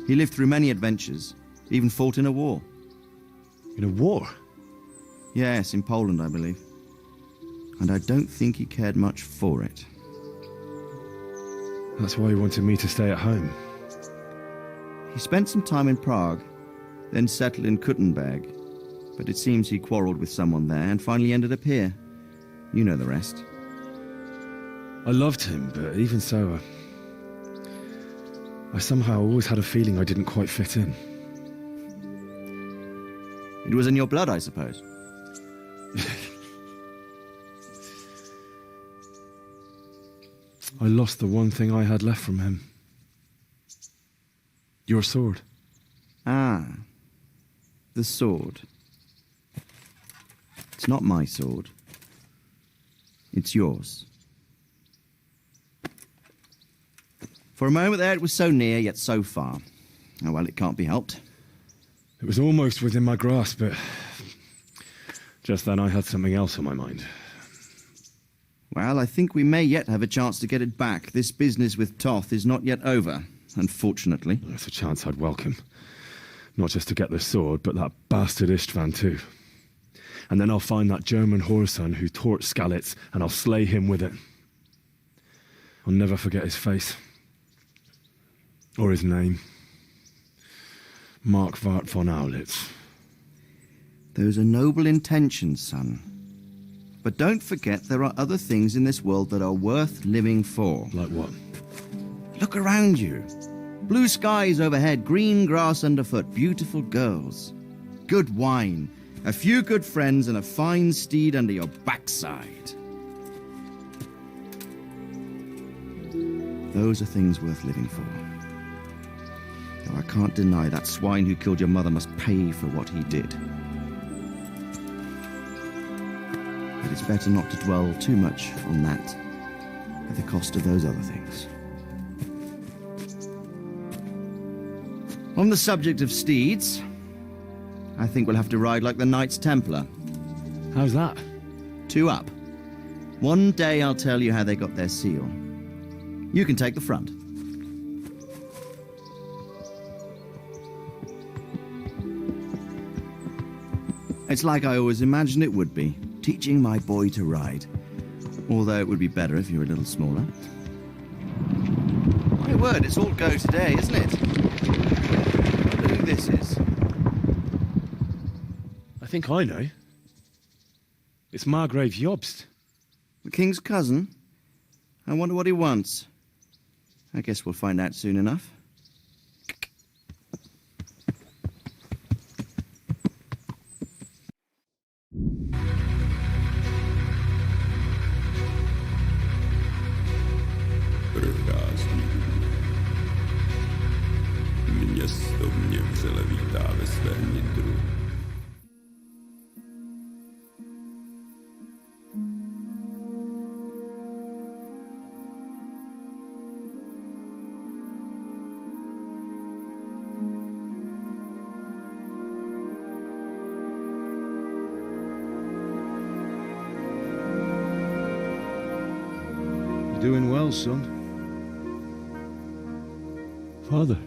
He lived through many adventures, even fought in a war. In a war? Yes, in Poland, I believe. And I don't think he cared much for it. That's why he wanted me to stay at home. He spent some time in Prague, then settled in Kuttenberg. But it seems he quarreled with someone there and finally ended up here. You know the rest. I loved him, but even so, I somehow always had a feeling I didn't quite fit in. It was in your blood, I suppose. I lost the one thing I had left from him. Your sword. Ah, the sword. It's not my sword. It's yours. For a moment there, it was so near, yet so far. Oh, well, it can't be helped. It was almost within my grasp, but just then I had something else on my mind. Well, I think we may yet have a chance to get it back. This business with Toth is not yet over, unfortunately. That's a chance I'd welcome. Not just to get the sword, but that bastard Istvan too. And then I'll find that German whoreson who torched Skalitz, and I'll slay him with it. I'll never forget his face. Or his name. Markwart von Aulitz. Those are noble intentions, son. But don't forget there are other things in this world that are worth living for. Like what? Look around you. Blue skies overhead, green grass underfoot, beautiful girls. Good wine, a few good friends, and a fine steed under your backside. Those are things worth living for. Though I can't deny that swine who killed your mother must pay for what he did. But it's better not to dwell too much on that at the cost of those other things. On the subject of steeds, I think we'll have to ride like the Knights Templar. How's that? 2 up. One day I'll tell you how they got their seal. You can take the front. It's like I always imagined it would be, teaching my boy to ride. Although it would be better if you were a little smaller. My word, it's all go today, isn't it? I wonder who this is. I think I know. It's Margrave Jobst. The king's cousin? I wonder what he wants. I guess we'll find out soon enough. Město mě vřele vítá ve svém nitru. You're doing well, son. Father.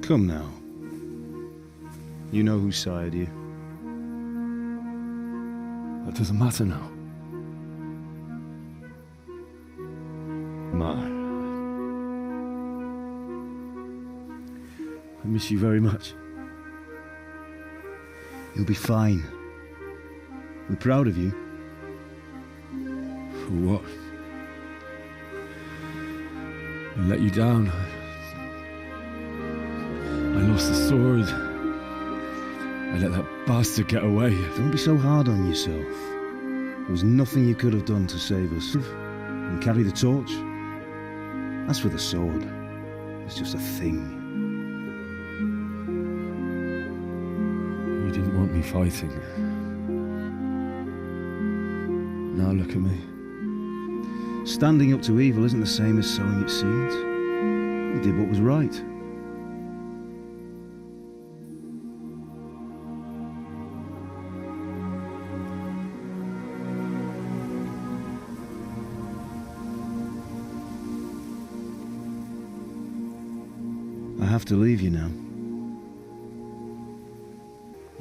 Come now. You know who sired you. That doesn't matter now. Ma. I miss you very much. You'll be fine. We're proud of you. For what? I let you down. I lost the sword. I let that bastard get away. Don't be so hard on yourself. There was nothing you could have done to save us. And carry the torch. As for the sword, it's just a thing. You didn't want me fighting. Now look at me. Standing up to evil isn't the same as sowing its seeds. You did what was right. I have to leave you now.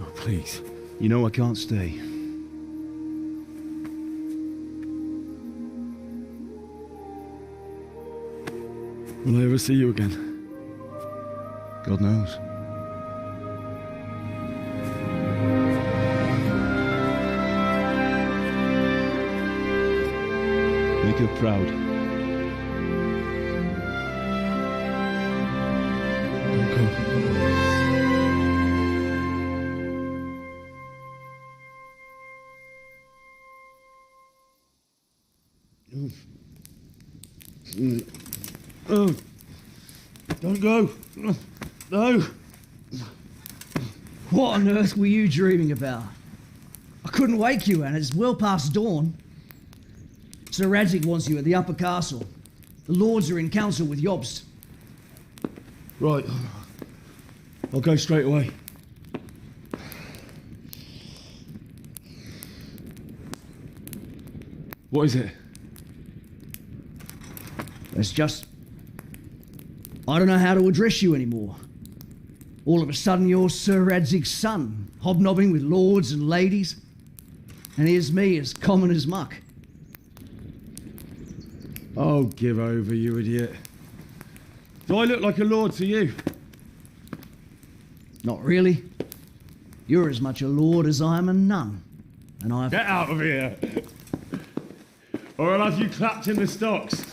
Oh, please. You know I can't stay. Will I ever see you again? God knows. Make her proud. Don't go. Oh, don't go. No. What on earth were you dreaming about? I couldn't wake you, and it's well past dawn. Sir Radzig wants you at the upper castle. The lords are in council with Jobst. Right. I'll go straight away. What is it? It's just... I don't know how to address you anymore. All of a sudden you're Sir Radzig's son, hobnobbing with lords and ladies. And here's me, as common as muck. Oh, give over, you idiot. Do I look like a lord to you? Not really. You're as much a lord as I am a nun. And I've... Get out of here! Or I'll have you clapped in the stocks.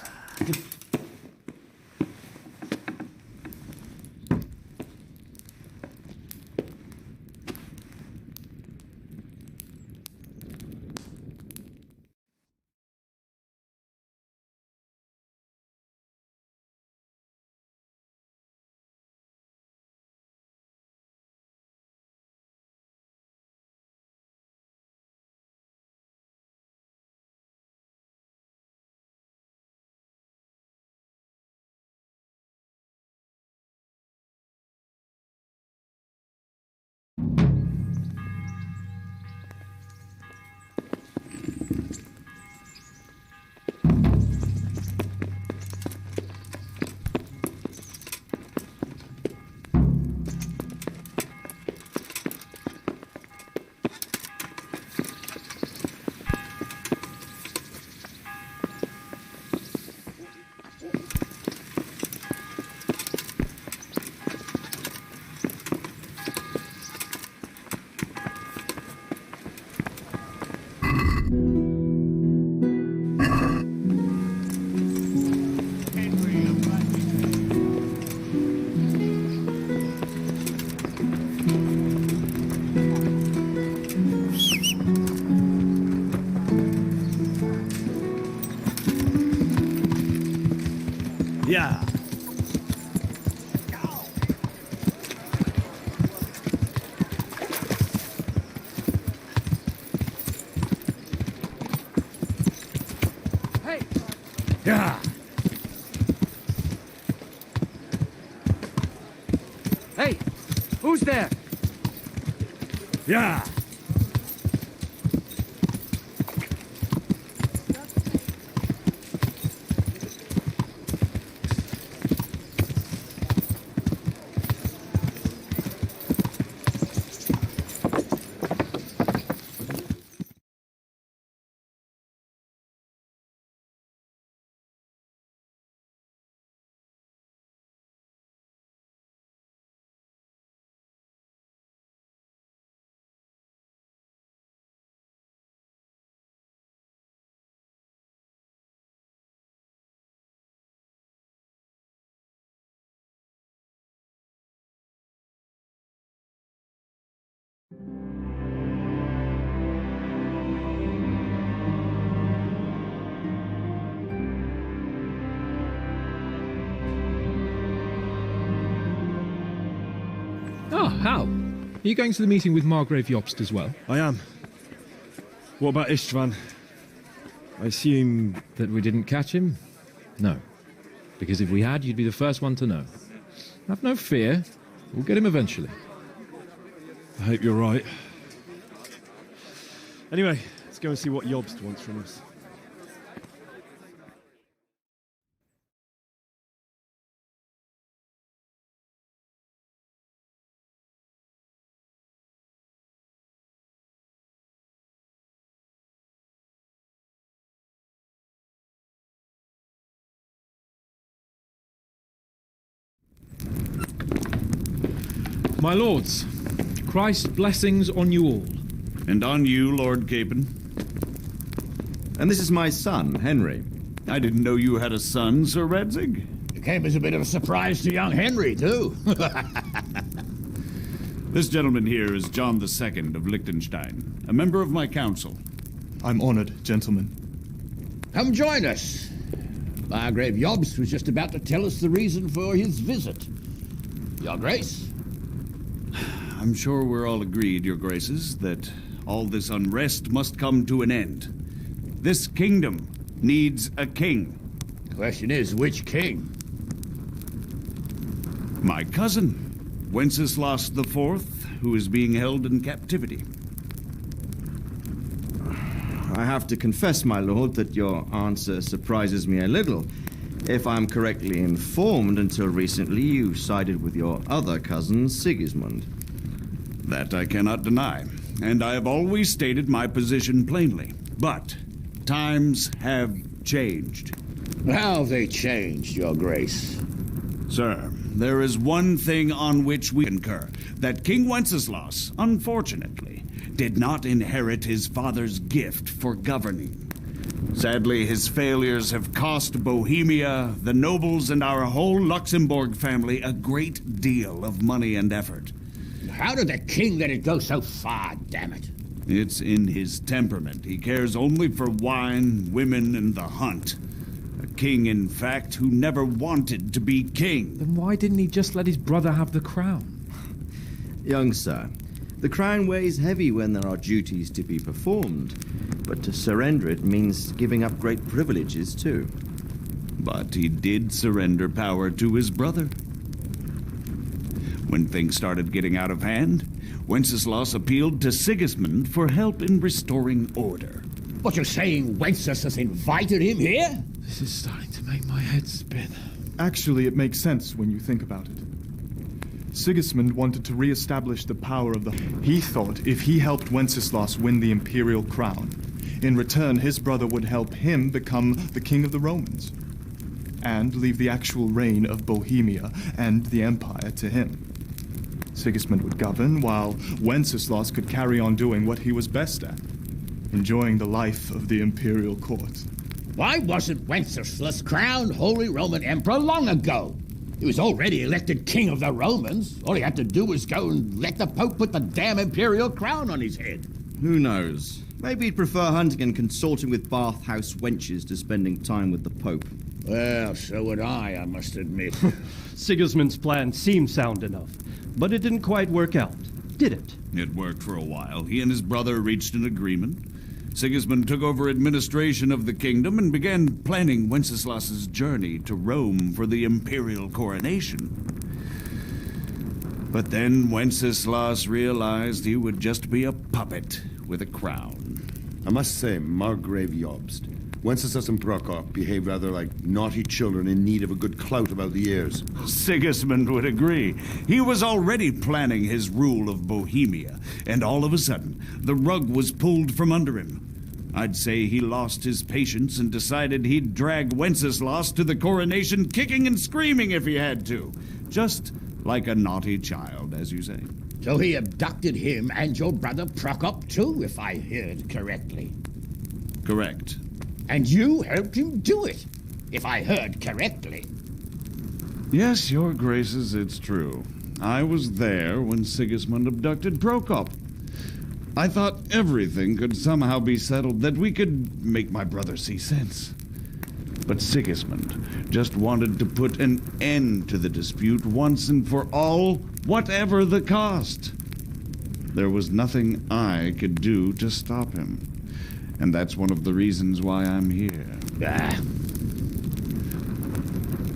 Yeah. Hey! Yeah. Hey! Who's there? Yeah. Hal. Are you going to the meeting with Margrave Jobst as well? I am. What about Istvan? I assume... That we didn't catch him? No. Because if we had, you'd be the first one to know. Have no fear. We'll get him eventually. I hope you're right. Anyway, let's go and see what Jobst wants from us. My lords, Christ's blessings on you all. And on you, Lord Capen. And this is my son, Henry. I didn't know you had a son, Sir Redzig. It came as a bit of a surprise to young Henry, too. This gentleman here is John II of Liechtenstein, a member of my council. I'm honored, gentlemen. Come join us. Margrave Jobst was just about to tell us the reason for his visit. Your Grace? I'm sure we're all agreed, Your Graces, that all this unrest must come to an end. This kingdom needs a king. The question is, which king? My cousin, Wenceslas IV, who is being held in captivity. I have to confess, my lord, that your answer surprises me a little. If I'm correctly informed, until recently you sided with your other cousin, Sigismund. That I cannot deny, and I have always stated my position plainly. But times have changed. How have they changed, Your Grace? Sir, there is one thing on which we concur, that King Wenceslas, unfortunately, did not inherit his father's gift for governing. Sadly, his failures have cost Bohemia, the nobles, and our whole Luxembourg family a great deal of money and effort. How did the king let it go so far, damn it? It's in his temperament. He cares only for wine, women, and the hunt. A king, in fact, who never wanted to be king. Then why didn't he just let his brother have the crown? Young sir, the crown weighs heavy when there are duties to be performed, but to surrender it means giving up great privileges too. But he did surrender power to his brother. When things started getting out of hand, Wenceslas appealed to Sigismund for help in restoring order. What, you're saying Wenceslas invited him here? This is starting to make my head spin. Actually, it makes sense when you think about it. Sigismund wanted to re-establish the power of the... He thought if he helped Wenceslas win the imperial crown, in return his brother would help him become the king of the Romans, and leave the actual reign of Bohemia and the empire to him. Sigismund would govern, while Wenceslas could carry on doing what he was best at, enjoying the life of the imperial court. Why wasn't Wenceslas crowned Holy Roman Emperor long ago? He was already elected king of the Romans. All he had to do was go and let the Pope put the damn imperial crown on his head. Who knows? Maybe he'd prefer hunting and consorting with bathhouse wenches to spending time with the Pope. Well, so would I must admit. Sigismund's plan seemed sound enough, but it didn't quite work out, did it? It worked for a while. He and his brother reached an agreement. Sigismund took over administration of the kingdom and began planning Wenceslas's journey to Rome for the imperial coronation. But then Wenceslas realized he would just be a puppet with a crown. I must say, Margrave Jobst, Wenceslas and Prokop behave rather like naughty children in need of a good clout about the ears. Sigismund would agree. He was already planning his rule of Bohemia, and all of a sudden, the rug was pulled from under him. I'd say he lost his patience and decided he'd drag Wenceslas to the coronation kicking and screaming if he had to. Just like a naughty child, as you say. So he abducted him and your brother Prokop too, if I heard correctly. Correct. And you helped him do it, if I heard correctly. Yes, your graces, it's true. I was there when Sigismund abducted Prokop. I thought everything could somehow be settled, that we could make my brother see sense. But Sigismund just wanted to put an end to the dispute once and for all, whatever the cost. There was nothing I could do to stop him. And that's one of the reasons why I'm here.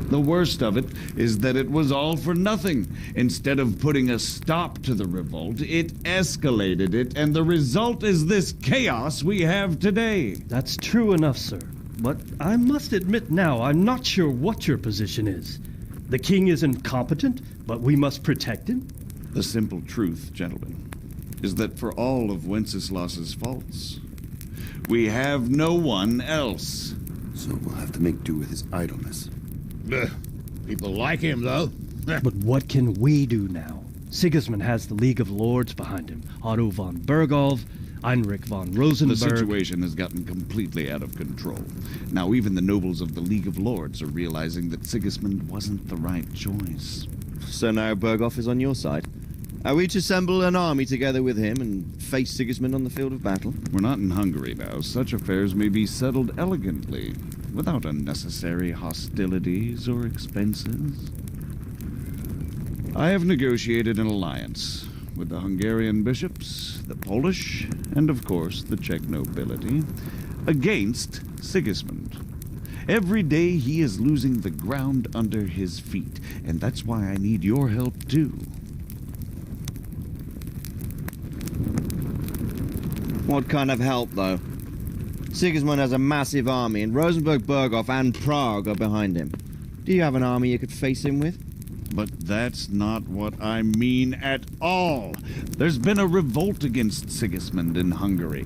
The worst of it is that it was all for nothing. Instead of putting a stop to the revolt, it escalated it, and the result is this chaos we have today. That's true enough, sir. But I must admit now, I'm not sure what your position is. The king is incompetent, but we must protect him? The simple truth, gentlemen, is that for all of Wenceslas's faults, we have no one else. So we'll have to make do with his idleness. People like him, though. But what can we do now? Sigismund has the League of Lords behind him. Otto von Bergolf, Heinrich von Rosenberg. The situation has gotten completely out of control. Now even the nobles of the League of Lords are realizing that Sigismund wasn't the right choice. So now Bergolf is on your side? Are we to assemble an army together with him and face Sigismund on the field of battle? We're not in Hungary now. Such affairs may be settled elegantly, without unnecessary hostilities or expenses. I have negotiated an alliance with the Hungarian bishops, the Polish, and of course the Czech nobility, against Sigismund. Every day he is losing the ground under his feet, and that's why I need your help too. What kind of help, though? Sigismund has a massive army, and Rosenberg, Berghoff, and Prague are behind him. Do you have an army you could face him with? But that's not what I mean at all. There's been a revolt against Sigismund in Hungary,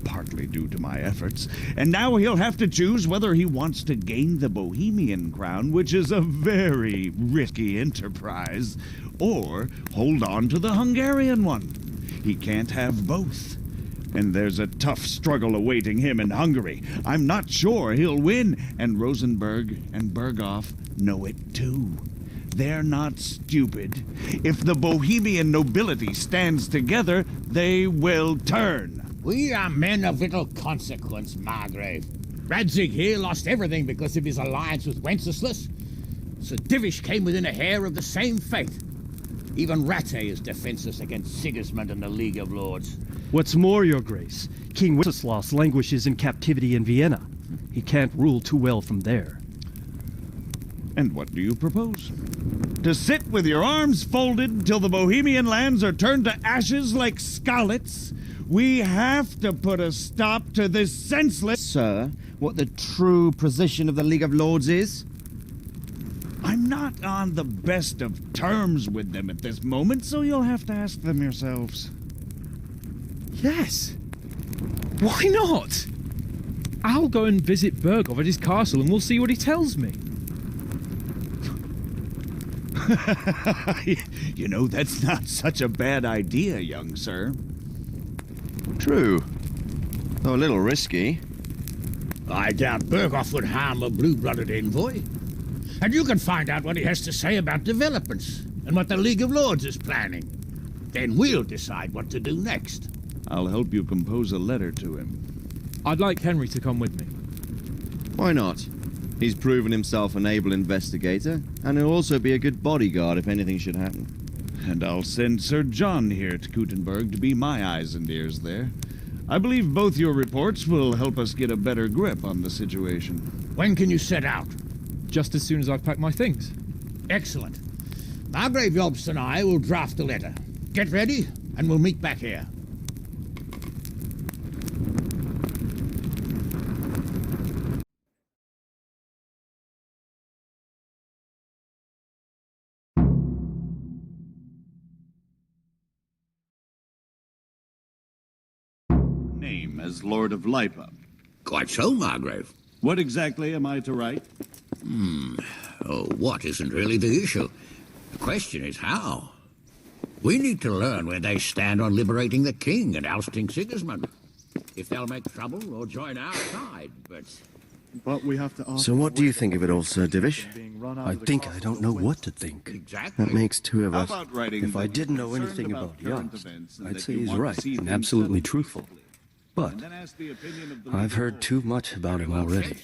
partly due to my efforts, and now he'll have to choose whether he wants to gain the Bohemian crown, which is a very risky enterprise, or hold on to the Hungarian one. He can't have both. And there's a tough struggle awaiting him in Hungary. I'm not sure he'll win, and Rosenberg and Berghoff know it too. They're not stupid. If the Bohemian nobility stands together, they will turn. We are men of little consequence, Margrave. Radzig here lost everything because of his alliance with Wenceslas. Sir Divish came within a hair of the same fate. Even Rattay is defenseless against Sigismund and the League of Lords. What's more, Your Grace, King Wenceslas languishes in captivity in Vienna. He can't rule too well from there. And what do you propose? To sit with your arms folded till the Bohemian lands are turned to ashes like scarlets? We have to put a stop to this senseless... Sir, what the true position of the League of Lords is? I'm not on the best of terms with them at this moment, so you'll have to ask them yourselves. Yes. Why not? I'll go and visit Berghoff at his castle and we'll see what he tells me. You know, that's not such a bad idea, young sir. True. Though a little risky. I doubt Berghoff would harm a blue-blooded envoy. And you can find out what he has to say about developments and what the League of Lords is planning. Then we'll decide what to do next. I'll help you compose a letter to him. I'd like Henry to come with me. Why not? He's proven himself an able investigator, and he'll also be a good bodyguard if anything should happen. And I'll send Sir John here to Kuttenberg to be my eyes and ears there. I believe both your reports will help us get a better grip on the situation. When can you set out? Just as soon as I've packed my things. Excellent. Margrave Jobst and I will draft a letter. Get ready, and we'll meet back here. Name as Lord of Lipa. Quite so, Margrave. What exactly am I to write? Oh, what isn't really the issue. The question is how. We need to learn where they stand on liberating the king and ousting Sigismund. If they'll make trouble or join our side, But we have to ask... So what do you think of it all, Sir Divish? I think I don't know what to think. Exactly. That makes two of How us. about writing If I that didn't you're know anything concerned about current Yost, events and I'd that say you he's want to right see and things absolutely settled truthful. peacefully? But And then ask the opinion of the I've leader. heard too much about him already.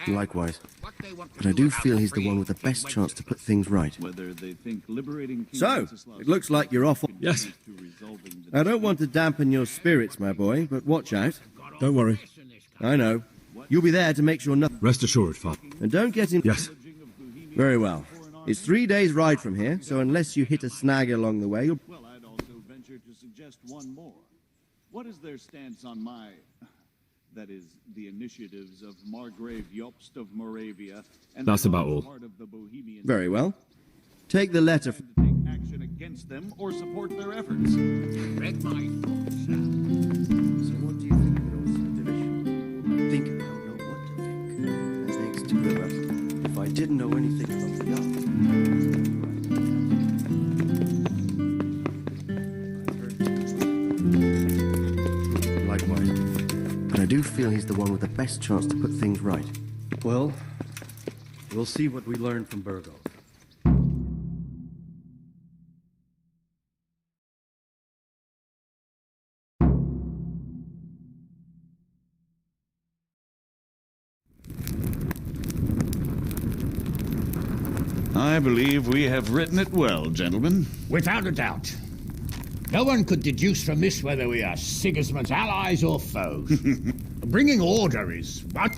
Likewise. But I do feel he's the one with the best chance to put things right. So, it looks like you're off. Yes. I don't want to dampen your spirits, my boy, but watch out. Don't worry. I know. You'll be there to make sure nothing... Rest assured, Father. And don't get in... Yes. Very well. It's 3 days' ride from here, so unless you hit a snag along the way, you'll... Well, I'd also venture to suggest one more. What is their stance on my... that is, the initiatives of Margrave Jobst of Moravia... and That's about all. part of the Bohemian... Very well. Take the letter... to take action against them or support their efforts. Read my thoughts now. So what do you think of it all, Sir Divish? Think I don't know what to think. That makes two of us. If I didn't know anything about the art... Likewise. But I do feel he's the one with the best chance to put things right. Well, we'll see what we learn from Burgos. I believe we have written it well, gentlemen. Without a doubt. No one could deduce from this whether we are Sigismund's allies or foes. Bringing order is what?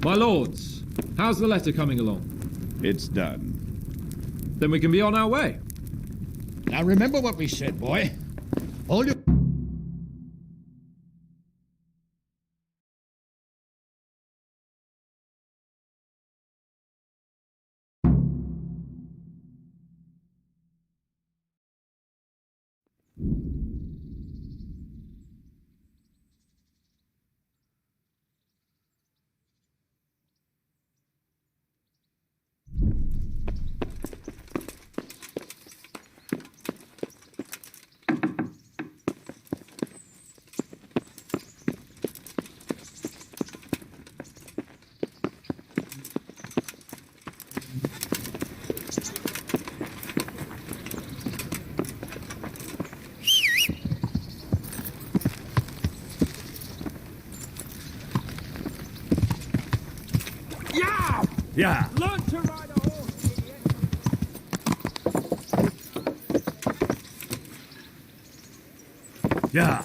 My lords, how's the letter coming along? It's done. Then we can be on our way. Now remember what we said, boy. Hold your... Yeah. Learn to ride a horse, idiot. Yeah.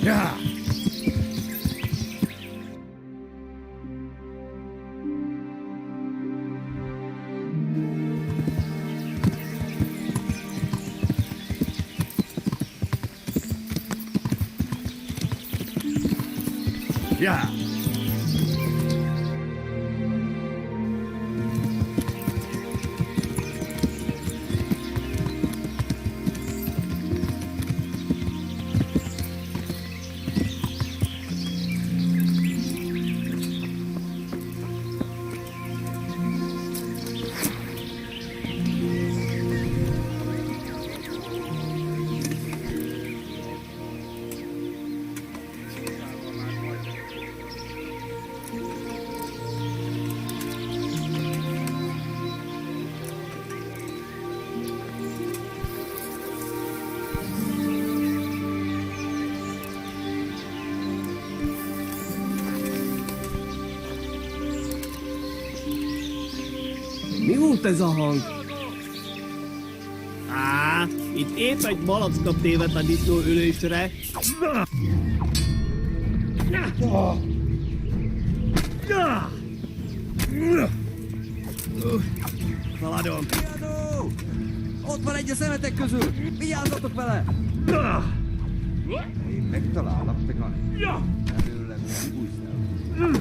Yeah. Yeah. Mi volt ez a hang? Á, itt épp egy malackot tévedt a disznó ülésre. Feladom. Kiadó! Ott van egy a szemetek közül! Vigyázzatok vele! Én megtalállak, te Kani. Előlem egy új szel.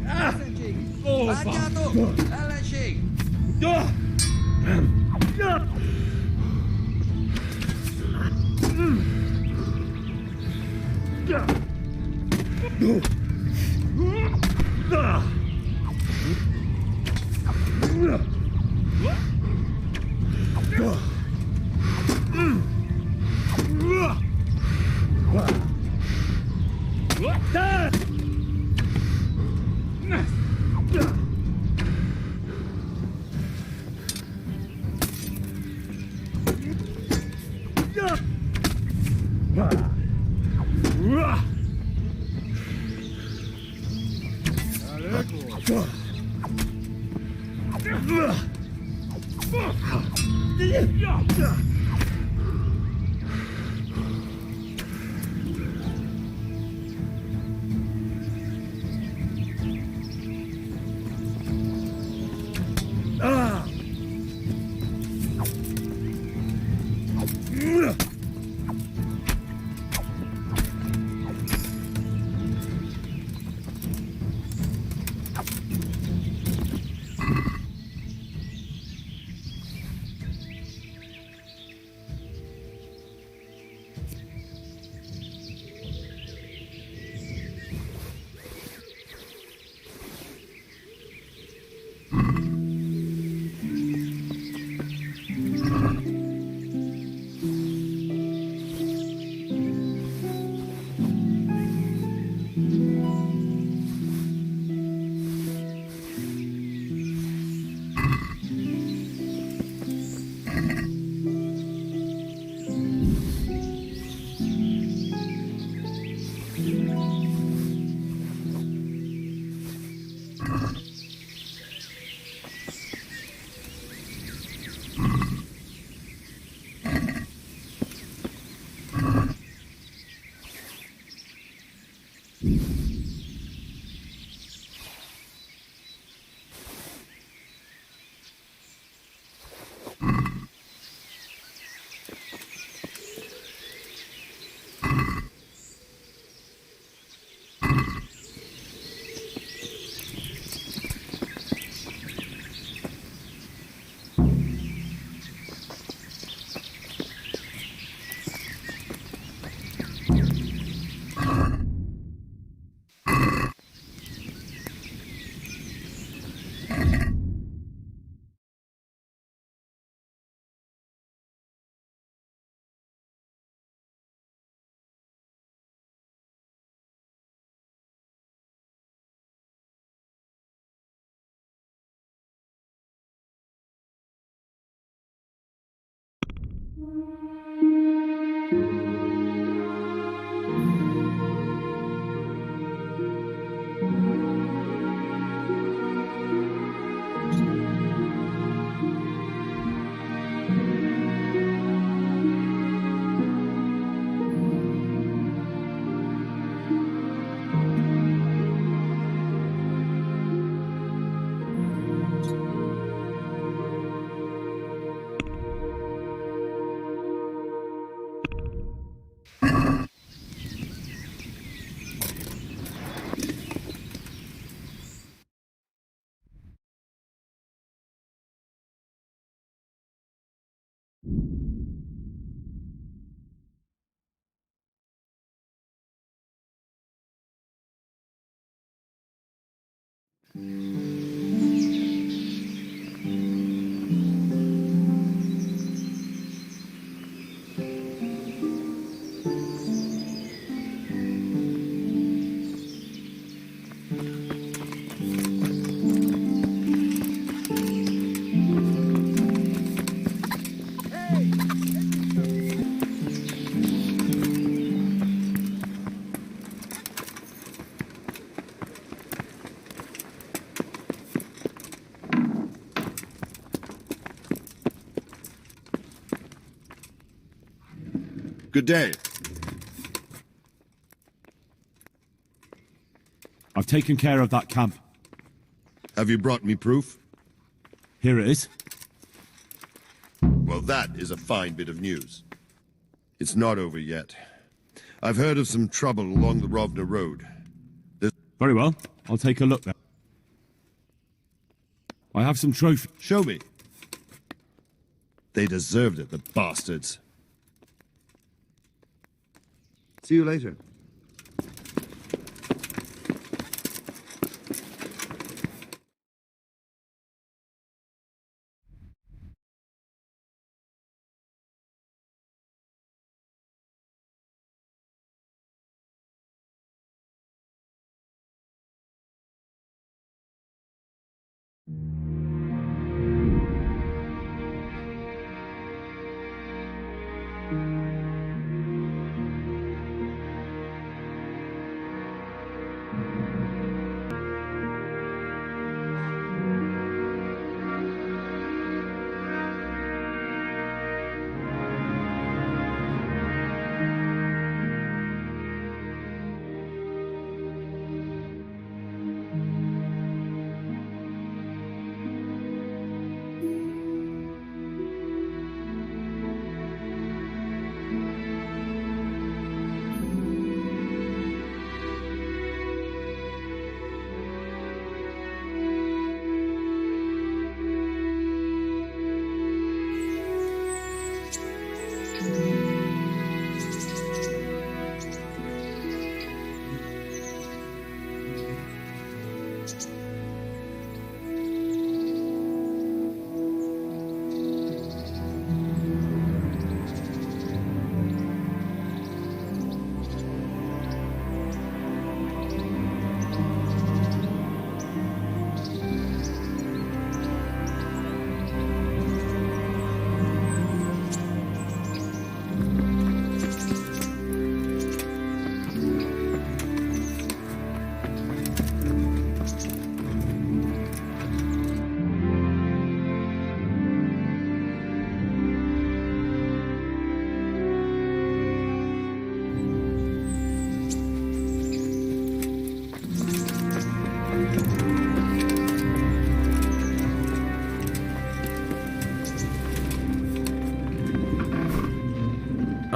Ellenség! Látjátok! Ellenség! Good day. I've taken care of that camp. Have you brought me proof? Here it is. Well, that is a fine bit of news. It's not over yet. I've heard of some trouble along the Rovna Road. Very well. I'll take a look there. I have some trophies. Show me. They deserved it, the bastards. See you later.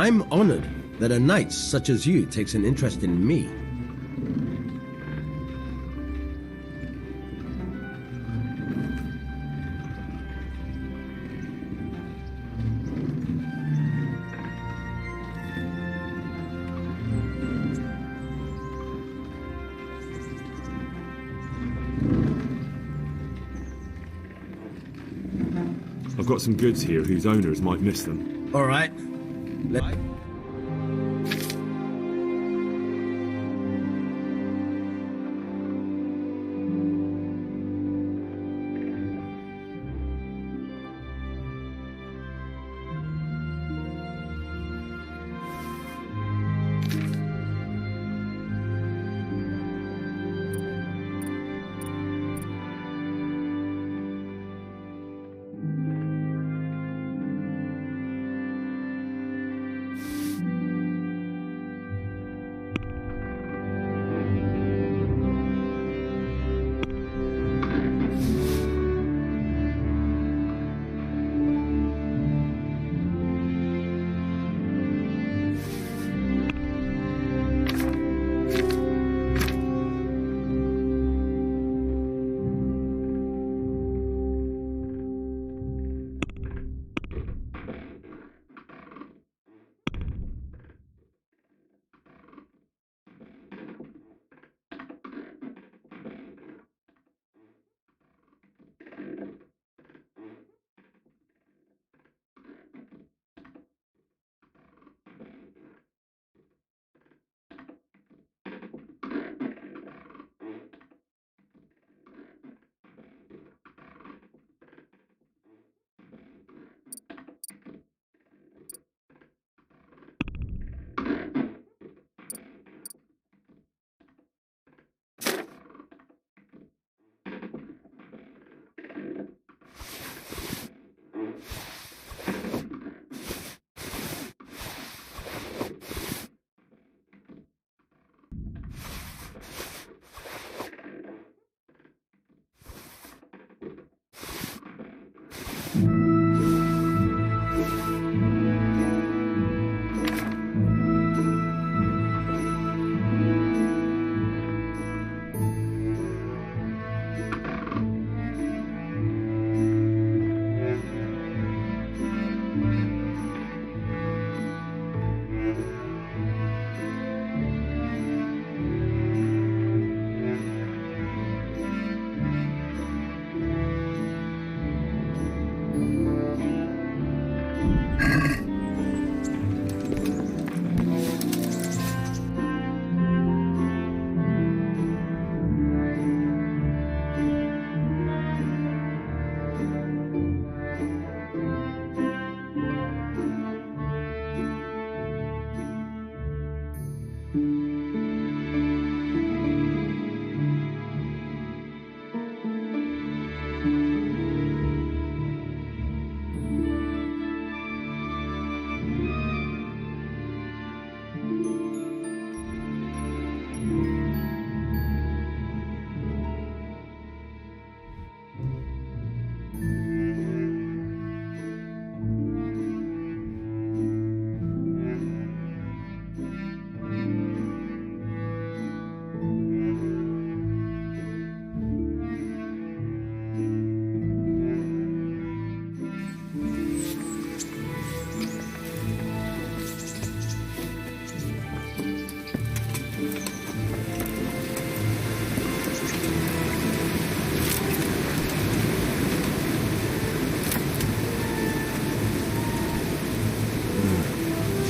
I'm honored that a knight such as you takes an interest in me. I've got some goods here whose owners might miss them. All right.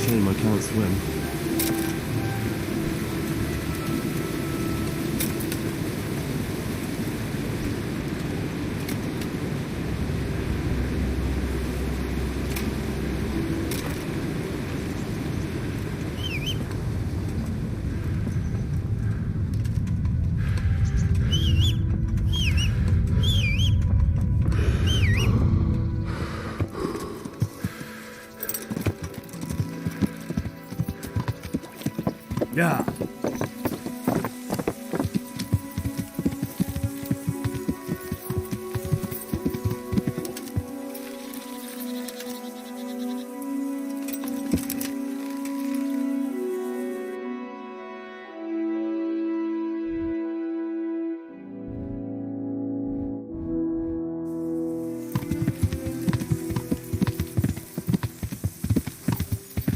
Shame I can't swim. Yeah.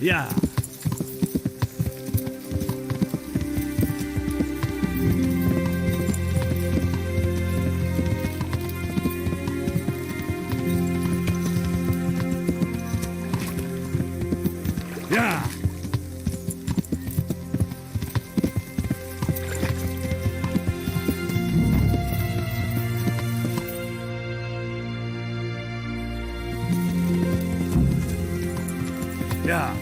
Yeah. Yeah. Yeah.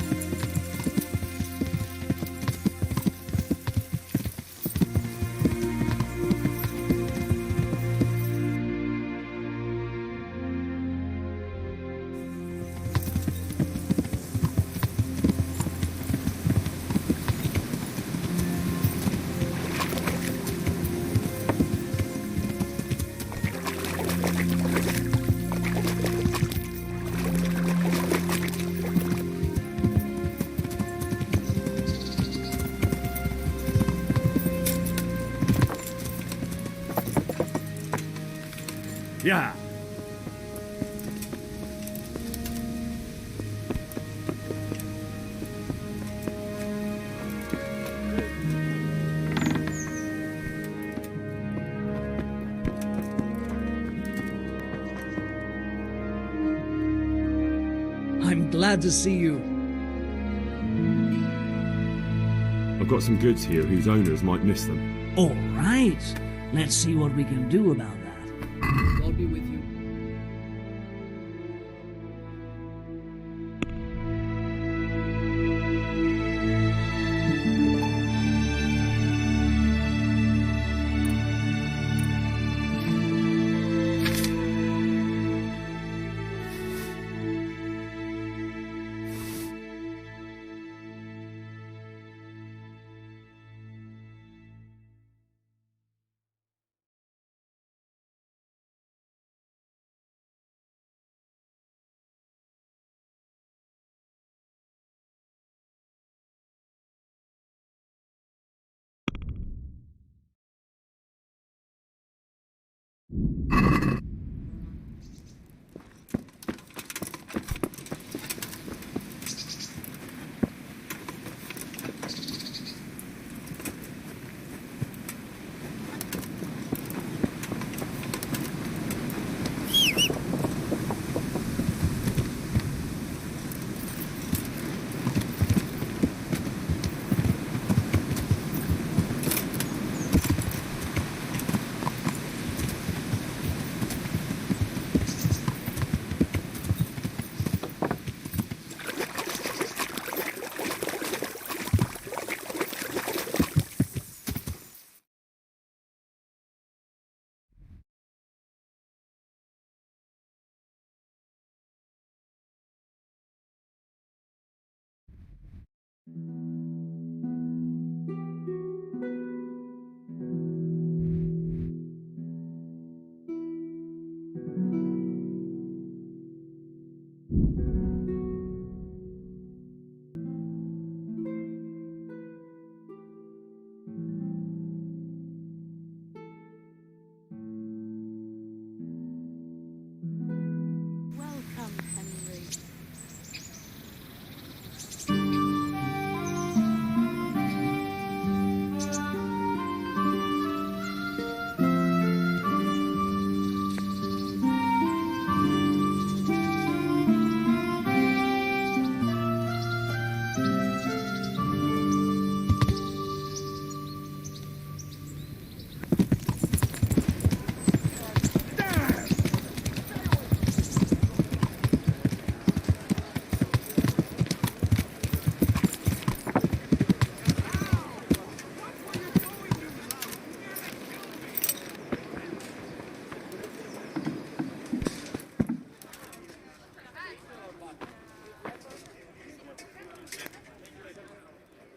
Yeah. I'm glad to see you. I've got some goods here whose owners might miss them. All right. Let's see what we can do about that. God be with you.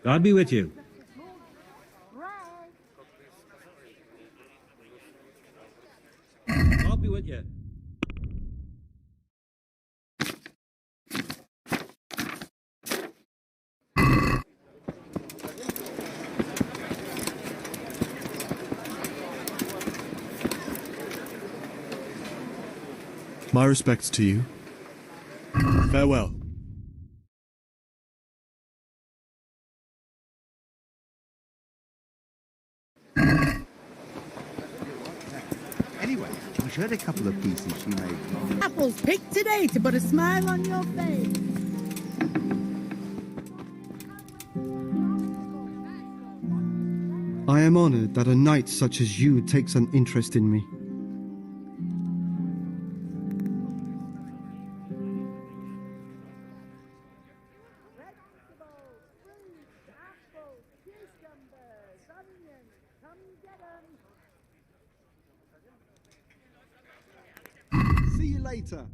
God be with you. God be with you. My respects to you. Farewell. Anyway, I heard a couple of pieces she made. Apples picked today to put a smile on your face. I am honored that a knight such as you takes an interest in me. See you later.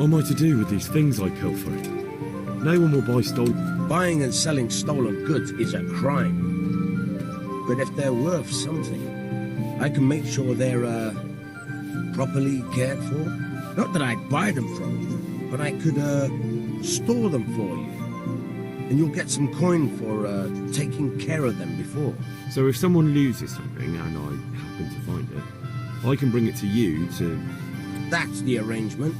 am I to do with these things I pilfered? No one will buy stolen... Buying and selling stolen goods is a crime. But if they're worth something, I can make sure they're, properly cared for. Not that I'd buy them from you, but I could, store them for you. And you'll get some coin for, taking care of them before. So if someone loses something, and I happen to find it, I can bring it to you to... That's the arrangement.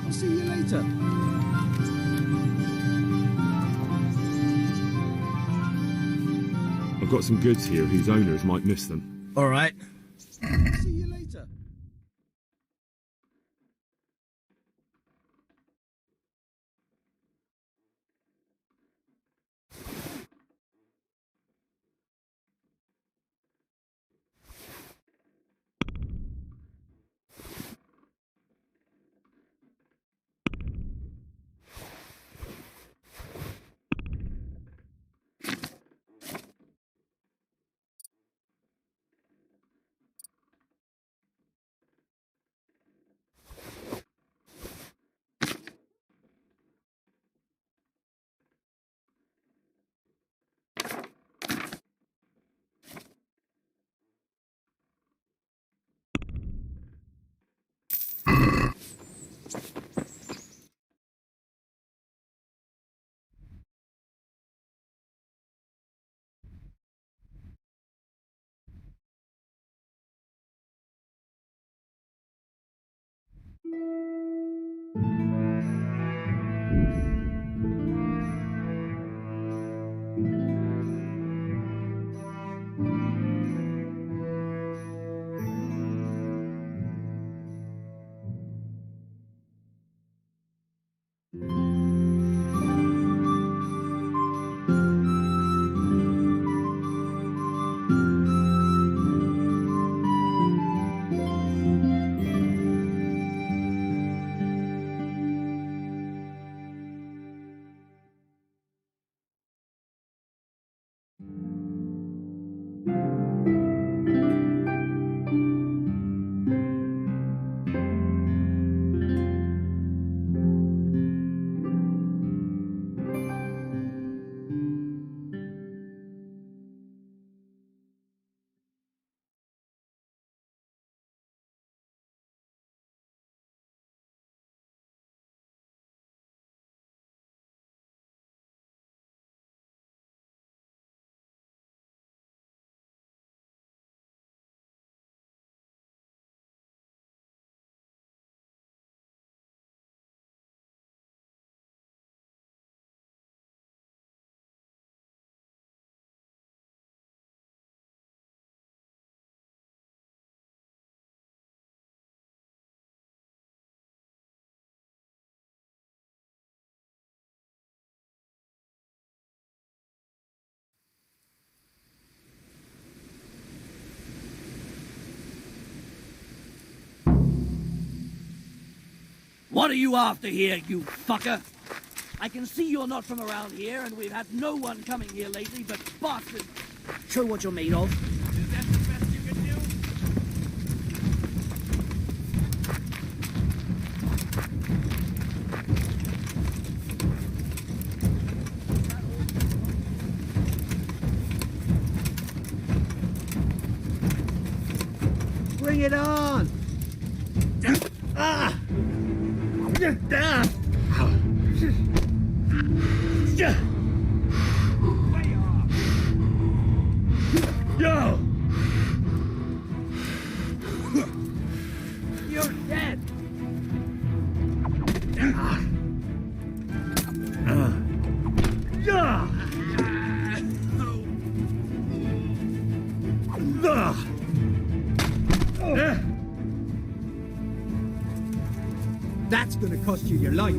I'll see you later. I've got some goods here whose owners might miss them. All right. See you later. What are you after here, you fucker? I can see you're not from around here, and we've had no one coming here lately but bastards. Show what you're made of. Is that the best you can do? Bring it on! Ah! Yo! You're dead! That's gonna cost you your life.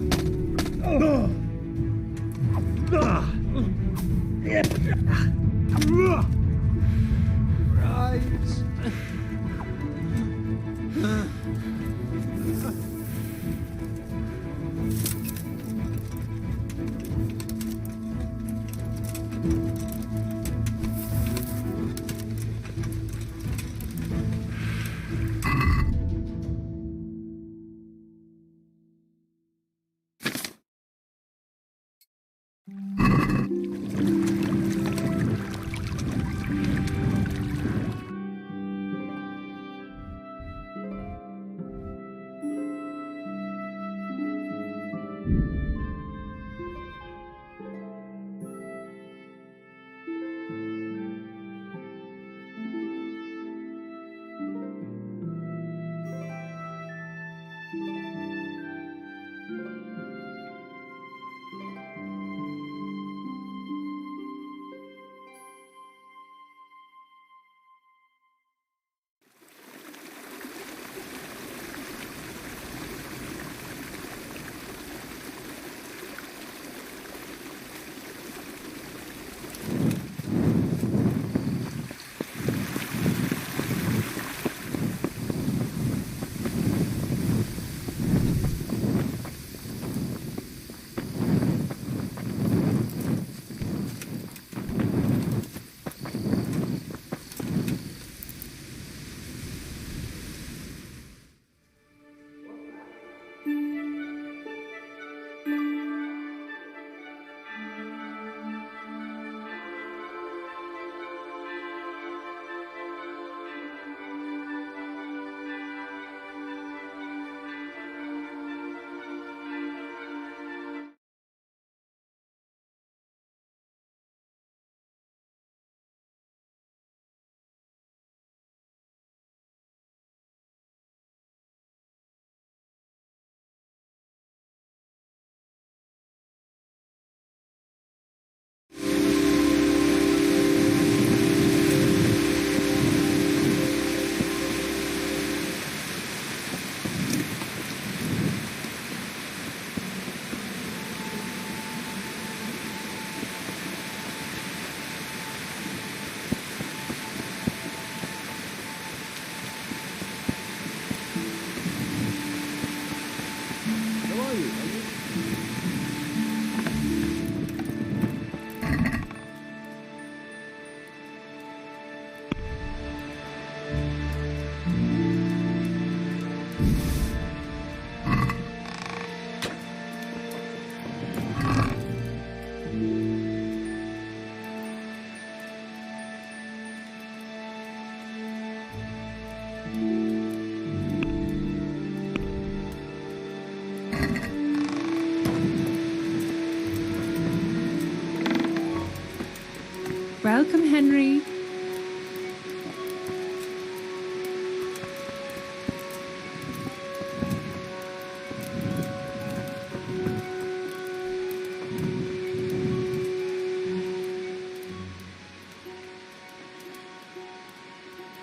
Welcome, Henry.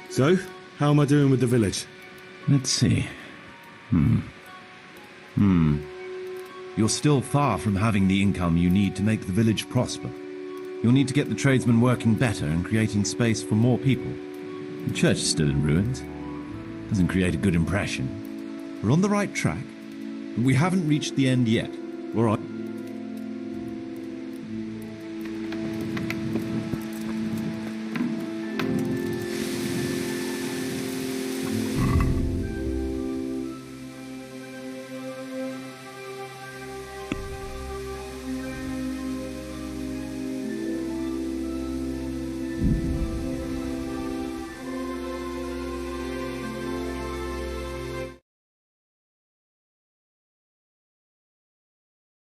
So, how am I doing with the village? Let's see. You're still far from having the income you need to make the village prosper. You'll need to get the tradesmen working better and creating space for more people. The church is still in ruins. Doesn't create a good impression. We're on the right track, but we haven't reached the end yet.